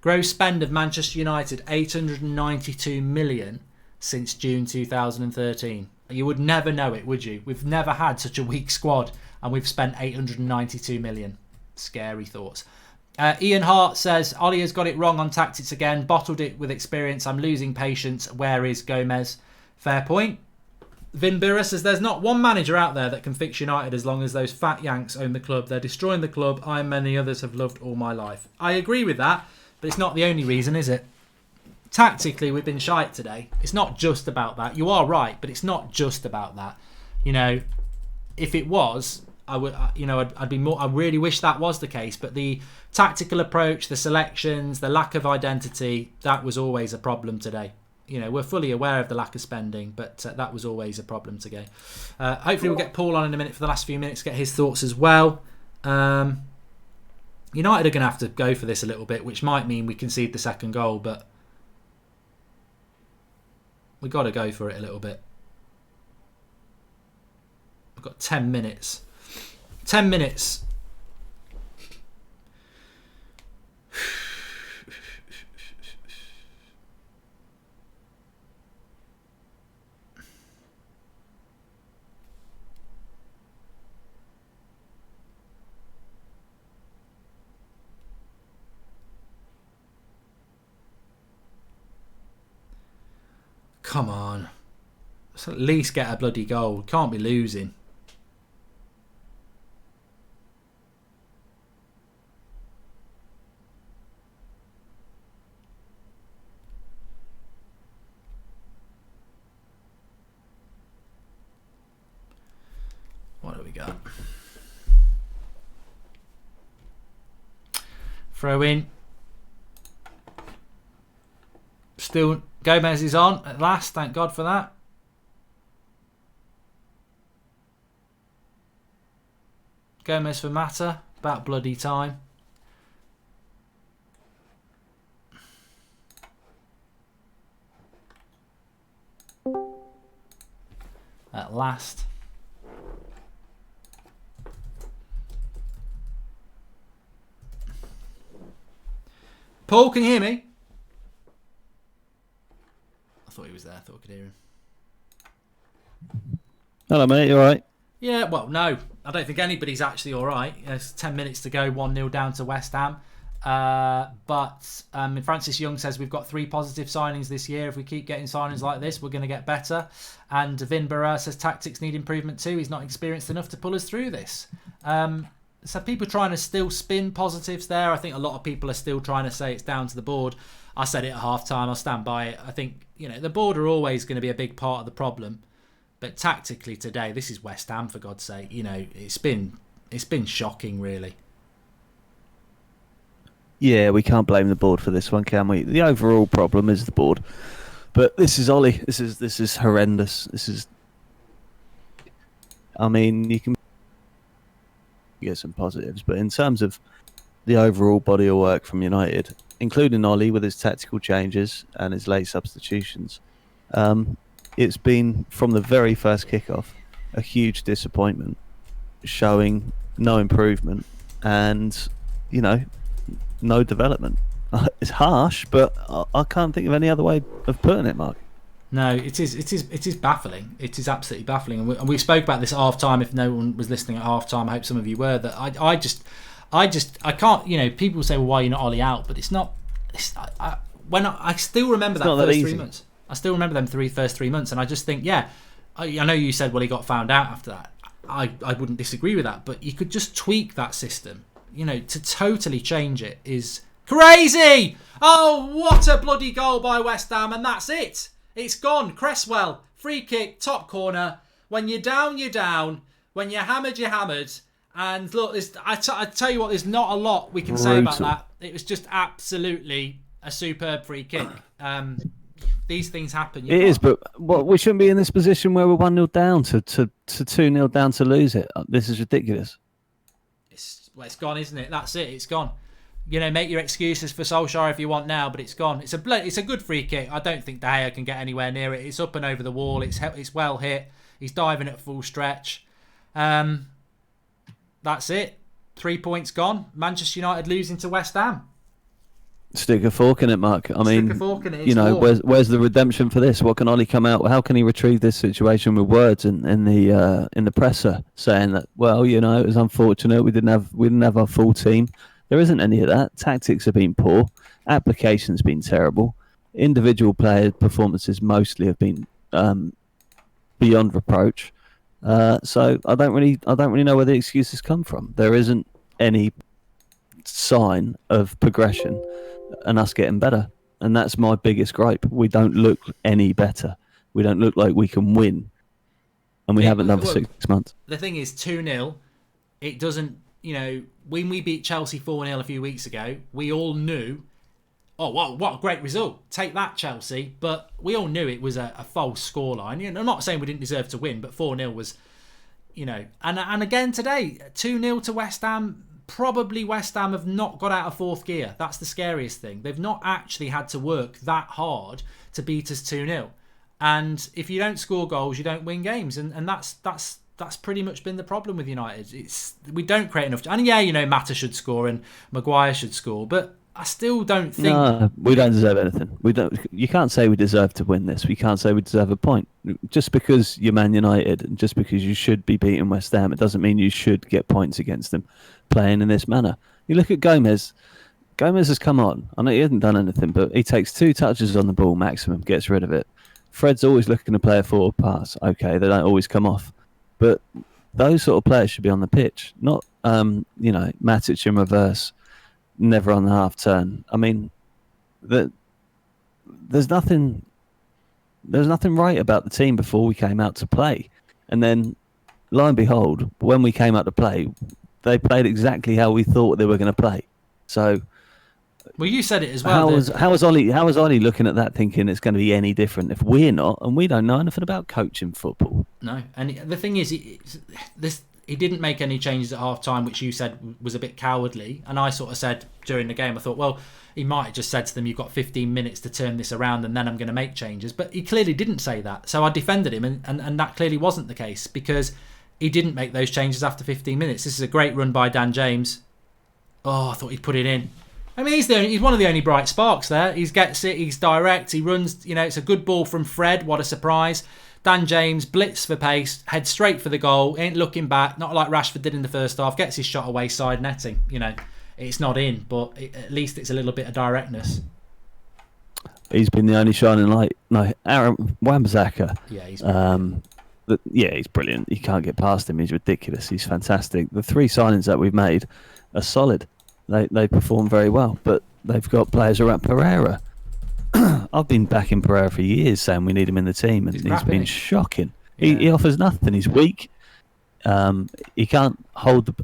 Gross spend of Manchester United, 892 million since June 2013. You would never know it, would you? We've never had such a weak squad, and we've spent 892 million. Scary thoughts. Ian Hart says, Ollie has got it wrong on tactics again. Bottled it with experience. I'm losing patience. Where is Gomez? Fair point. Vin Burra says, there's not one manager out there that can fix United as long as those fat Yanks own the club. They're destroying the club I and many others have loved all my life. I agree with that, but it's not the only reason, is it? Tactically, we've been shite today. It's not just about that. You are right, but it's not just about that. You know, if it was, I would, I'd be more. I really wish that was the case. But the tactical approach, the selections, the lack of identity, that was always a problem today. You know, we're fully aware of the lack of spending, but that was always a problem today. Hopefully, we'll get Paul on in a minute for the last few minutes, get his thoughts as well. United are going to have to go for this a little bit, which might mean we concede the second goal, but we've got to go for it a little bit. We've got 10 minutes. 10 minutes. Come on. Let's at least get a bloody goal. Can't be losing. What do we got? Throw in. Still, Gomez is on at last. Thank God for that. Gomez for Mata. About bloody time. At last. Paul, can you hear me? I thought he was there. I thought I could hear him. Hello, mate. You all right? Yeah, well, no. I don't think anybody's actually all right. There's 10 minutes to go, 1-0 down to West Ham. But Francis Young says we've got 3 positive signings this year. If we keep getting signings like this, we're going to get better. And Vin Burra says tactics need improvement too. He's not experienced enough to pull us through this. So people trying to still spin positives there. I think a lot of people are still trying to say it's down to the board. I said it at half-time. I'll stand by it. I think, the board are always going to be a big part of the problem. But tactically today, this is West Ham, for God's sake. It's been shocking, really. Yeah, we can't blame the board for this one, can we? The overall problem is the board. But this is Ollie. This is horrendous. You can get some positives, but in terms of the overall body of work from United, including Ollie with his tactical changes and his late substitutions, it's been, from the very first kickoff, a huge disappointment, showing no improvement and, no development. It's harsh, but I can't think of any other way of putting it, Mark. No, it is baffling. It is absolutely baffling. And we spoke about this at half-time. If no one was listening at half-time, I hope some of you were. That I can't. People say, well, why are you not Ollie out? But it's not. I still remember that first 3 months. I still remember them first 3 months, and I just think, I know you said, well, he got found out after that. I wouldn't disagree with that, but you could just tweak that system. To totally change it is crazy. Oh, what a bloody goal by West Ham, and that's it. It's gone. Cresswell, free kick, top corner. When you're down, you're down. When you're hammered, you're hammered. And look, I tell you what, there's not a lot we can say about that. It was just absolutely a superb free kick. These things happen. It is, but we shouldn't be in this position where we're 1-0 down to 2-0 down to lose it. This is ridiculous. It's gone, isn't it? That's it. It's gone. Make your excuses for Solskjaer if you want now, but it's gone. It's a good free kick. I don't think De Gea can get anywhere near it. It's up and over the wall. It's well hit. He's diving at full stretch. That's it. 3 points gone. Manchester United losing to West Ham. Stick a fork in it, Mark. I mean, Stick a fork in it. you know, where's the redemption for this? What can Ollie come out? How can he retrieve this situation with words in the presser saying that? Well, you know, it was unfortunate. We didn't have our full team. There isn't any of that. Tactics have been poor. Application's been terrible. Individual player performances mostly have been beyond reproach. So I don't really know where the excuses come from. There isn't any sign of progression and us getting better, and that's my biggest gripe. We don't look any better. We don't look like we can win, and we haven't done for 6 months. The thing is, 2-0, it doesn't, you know, when we beat Chelsea 4-0 a few weeks ago, we all knew, oh, what a great result, take that, Chelsea, but we all knew it was a false scoreline. You know, I'm not saying we didn't deserve to win, but 4-0 was, you know, and again today, 2-0 to West Ham. Probably West Ham have not got out of fourth gear. That's the scariest thing. They've not actually had to work that hard to beat us 2-0. And if you don't score goals, you don't win games. And that's pretty much been the problem with United. We don't create enough. And yeah, you know, Mata should score and Maguire should score, but I still don't think... No, we don't deserve anything. We don't. You can't say we deserve to win this. We can't say we deserve a point. Just because you're Man United and just because you should be beating West Ham, it doesn't mean you should get points against them playing in this manner. You look at Gomez. Gomez has come on. I know he hasn't done anything, but he takes 2 touches on the ball maximum, gets rid of it. Fred's always looking to play a forward pass. Okay, they don't always come off. But those sort of players should be on the pitch, not, you know, Matic in reverse, never on the half turn. I mean, there's nothing right about the team before we came out to play, and then lo and behold, when we came out to play, they played exactly how we thought they were going to play. So, well, you said it as well. How was Ollie looking at that, thinking it's going to be any different if we're not, and we don't know anything about coaching football? No, and the thing is, he didn't make any changes at half time, which you said was a bit cowardly. And I sort of said during the game, I thought, well, he might have just said to them, you've got 15 minutes to turn this around and then I'm going to make changes. But he clearly didn't say that. So I defended him, and that clearly wasn't the case, because he didn't make those changes after 15 minutes. This is a great run by Dan James. Oh, I thought he'd put it in. I mean, he's one of the only bright sparks there. He gets it, he's direct, he runs, you know, it's a good ball from Fred, what a surprise. Dan James, blitz for pace, head straight for the goal, ain't looking back, not like Rashford did in the first half, gets his shot away side netting. You know, it's not in, but at least it's a little bit of directness. He's been the only shining light. No, Aaron Wan-Bissaka. Yeah, he's brilliant. You can't get past him. He's ridiculous. He's fantastic. The 3 signings that we've made are solid. They perform very well, but they've got players around Pereira. I've been backing Pereira for years, saying we need him in the team, and he's been shocking. Yeah. He offers nothing. He's weak. He can't hold the...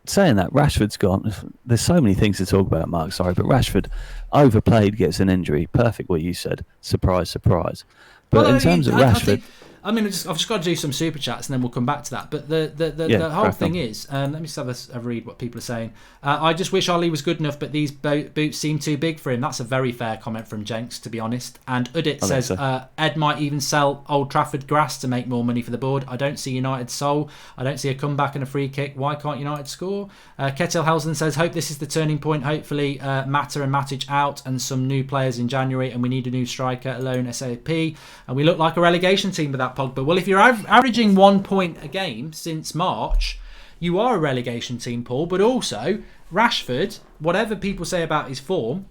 Saying that, Rashford's gone. There's so many things to talk about, Mark. Sorry, but Rashford overplayed, gets an injury. Perfect what you said. Surprise, surprise. But in terms of Rashford... I've just got to do some super chats and then we'll come back to that. But the whole thing is, let me just have a read what people are saying. I just wish Ollie was good enough, but these boots seem too big for him. That's a very fair comment from Jenks, to be honest. And Udit says, Ed might even sell Old Trafford grass to make more money for the board. I don't see United's soul. I don't see a comeback and a free kick. Why can't United score? Ketil Helsen says, hope this is the turning point. Hopefully Mata and Matic out and some new players in January, and we need a new striker alone SAP. And we look like a relegation team without Pogba. Well, if you're averaging 1 point a game since March, you are a relegation team, Paul. But also, Rashford, whatever people say about his form,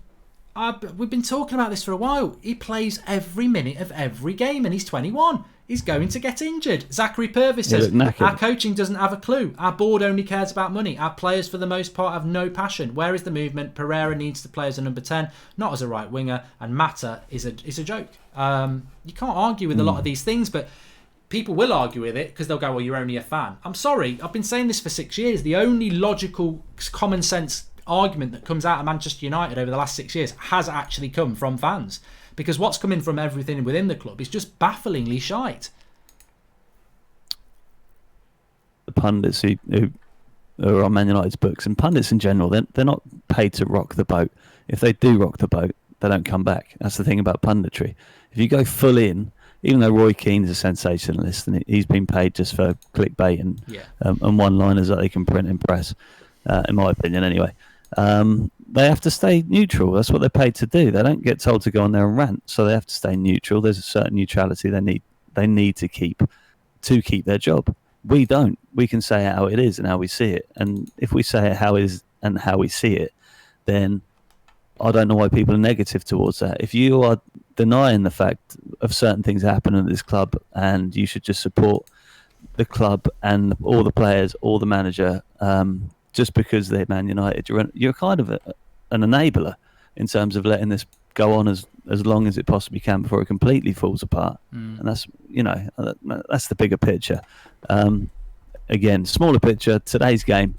we've been talking about this for a while. He plays every minute of every game, and he's 21. He's going to get injured. Zachary Purvis says, our coaching doesn't have a clue. Our board only cares about money. Our players, for the most part, have no passion. Where is the movement? Pereira needs to play as a number 10, not as a right winger. And Mata is a joke. You can't argue with a lot of these things, but people will argue with it because they'll go, well, you're only a fan. I'm sorry. I've been saying this for 6 years. The only logical, common sense argument that comes out of Manchester United over the last 6 years has actually come from fans. Because what's coming from everything within the club is just bafflingly shite. The pundits who are on Man United's books, and pundits in general, they're not paid to rock the boat. If they do rock the boat, they don't come back. That's the thing about punditry. If you go full in, even though Roy Keane's a sensationalist and he's been paid just for clickbait and one-liners that they can print and press, in my opinion anyway. they have to stay neutral. That's what they're paid to do. They don't get told to go on there and rant, so they have to stay neutral. There's a certain neutrality they need to keep their job. We don't. We can say it how it is and how we see it. And if we say it how it is and how we see it, then I don't know why people are negative towards that. If you are denying the fact of certain things happening at this club and you should just support the club and all the players, all the manager, just because they're Man United, you're kind of an enabler in terms of letting this go on as long as it possibly can before it completely falls apart. And that's that's the bigger picture. Again, smaller picture, today's game,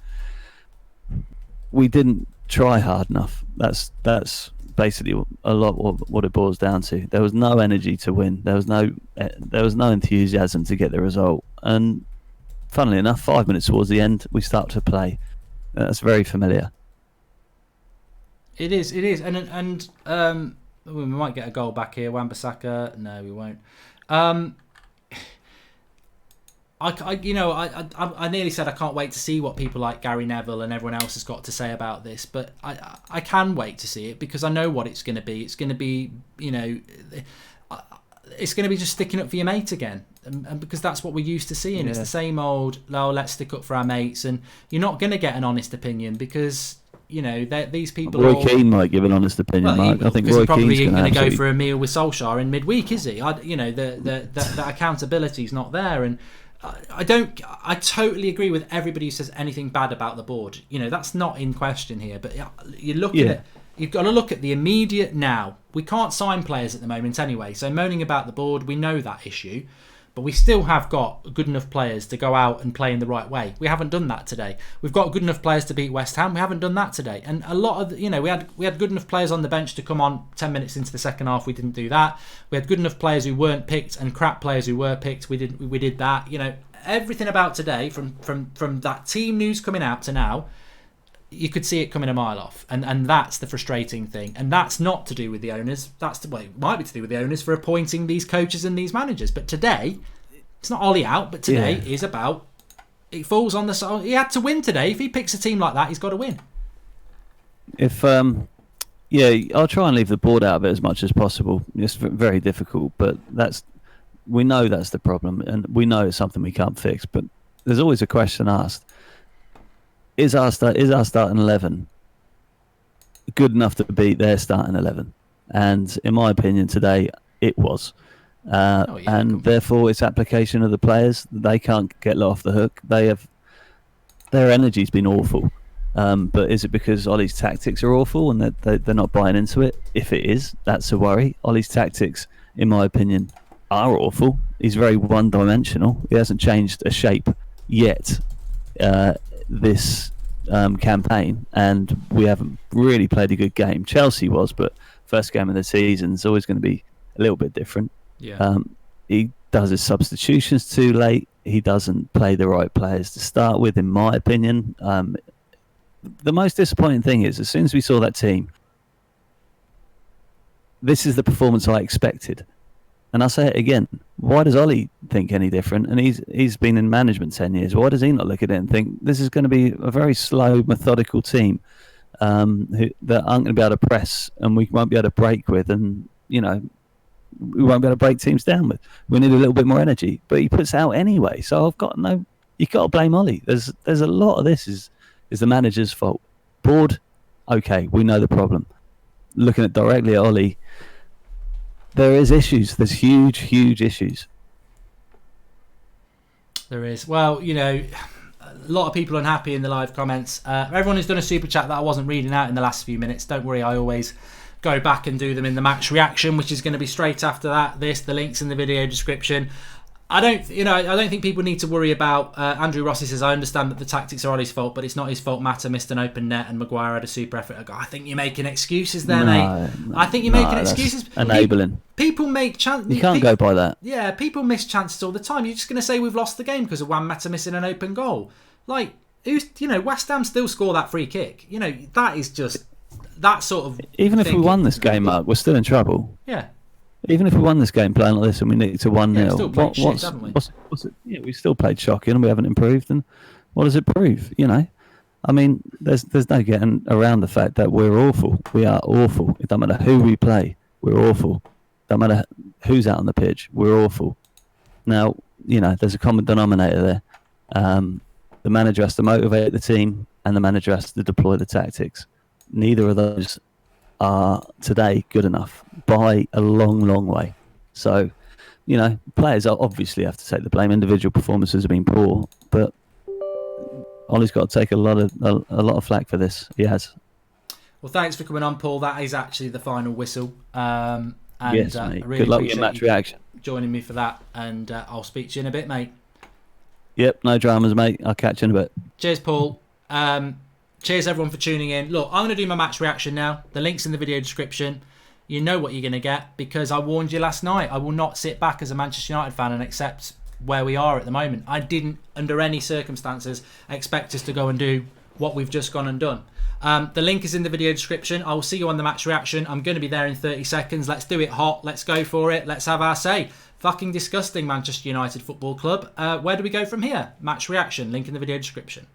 we didn't try hard enough. That's basically a lot what it boils down to. There was no energy to win. There was no enthusiasm to get the result. And funnily enough, 5 minutes towards the end, we start to play. That's very familiar. It is, and we might get a goal back here. Wan-Bissaka, no, we won't. I nearly said I can't wait to see what people like Gary Neville and everyone else has got to say about this, but I can wait to see it because I know what it's going to be. It's going to be, it's going to be just sticking up for your mate again, and because that's what we're used to seeing. Yeah. It's the same old, let's stick up for our mates, and you're not going to get an honest opinion because these people. Roy Keane might give an honest opinion, Mark. I think Roy probably Keane's going to go for a meal with Solskjaer in midweek, is he? The accountability's not there, and I totally agree with everybody who says anything bad about the board. That's not in question here. But you look at it, you've got to look at the immediate now. We can't sign players at the moment anyway. So moaning about the board, we know that issue. But we still have got good enough players to go out and play in the right way. We haven't done that today. We've got good enough players to beat West Ham. We haven't done that today. And a lot of, we had good enough players on the bench to come on 10 minutes into the second half. We didn't do that. We had good enough players who weren't picked and crap players who were picked. We did that. Everything about today, from that team news coming out to now, you could see it coming a mile off, and that's the frustrating thing. And that's not to do with the owners. It might be to do with the owners for appointing these coaches and these managers. But today, it's not Ollie out. But today is about, it falls on the side. He had to win today. If he picks a team like that, he's got to win. I'll try and leave the board out of it as much as possible. It's very difficult, but we know that's the problem, and we know it's something we can't fix. But there's always a question asked: Is our starting 11 good enough to beat their starting 11? And in my opinion, today it was. And therefore, it's application of the players. They can't get let off the hook. Their energy's been awful. But is it because Ollie's tactics are awful and they're not buying into it? If it is, that's a worry. Ollie's tactics, in my opinion, are awful. He's very one-dimensional. He hasn't changed a shape yet. This campaign, and we haven't really played a good game. Chelsea was, but first game of the season is always going to be a little bit different. He does his substitutions too late. He doesn't play the right players to start with, in my opinion. The most disappointing thing is, as soon as we saw that team, this is the performance I expected. And I'll say it again. Why does Ollie think any different? And he's been in management 10 years. Why does he not look at it and think this is going to be a very slow, methodical team that aren't going to be able to press and we won't be able to break with, and we won't be able to break teams down with. We need a little bit more energy, but he puts out anyway. So you've got to blame Ollie. There's a lot of this is the manager's fault. Board, okay, we know the problem. Looking at directly at Ollie, there is issues. There's huge issues. There is. Well, a lot of people unhappy in the live comments. Everyone who's done a super chat that I wasn't reading out in the last few minutes, don't worry, I always go back and do them in the match reaction, which is going to be straight after that. The links in the video description. I don't think people need to worry about. Andrew Rossi says, I understand that the tactics are Ollie's fault, but it's not his fault. Mata missed an open net and Maguire had a super effort. I think you're making excuses there, mate. I think you're making excuses. Enabling. People make chances. You can't go by that. Yeah, people miss chances all the time. You're just going to say we've lost the game because of Wan-Mata missing an open goal. West Ham still score that free kick. That is just that sort of. Even if we won this game, Mark, we're still in trouble. Yeah. Even if we won this game playing like this and we need to 1-0, haven't we? What's it? Yeah, we still played shocking and we haven't improved. And what does it prove? I mean, there's no getting around the fact that we're awful. We are awful. It doesn't matter who we play, we're awful. Don't matter who's out on the pitch, we're awful. Now, there's a common denominator there. The manager has to motivate the team, and the manager has to deploy the tactics. Neither of those are today good enough by a long, long way. So, players obviously have to take the blame. Individual performances have been poor, but Ollie's got to take a lot of flack for this. He has. Well, thanks for coming on, Paul. That is actually the final whistle. Yes, mate. I really Good luck with your match reaction. Joining me for that, and I'll speak to you in a bit, mate. Yep, no dramas, mate. I'll catch you in a bit. Cheers, Paul. Cheers, everyone, for tuning in. Look, I'm going to do my match reaction now. The link's in the video description. You know what you're going to get because I warned you last night. I will not sit back as a Manchester United fan and accept where we are at the moment. I didn't, under any circumstances, expect us to go and do what we've just gone and done. The link is in the video description. I will see you on the match reaction. I'm going to be there in 30 seconds. Let's do it hot. Let's go for it. Let's have our say. Fucking disgusting, Manchester United Football Club. Where do we go from here? Match reaction. Link in the video description.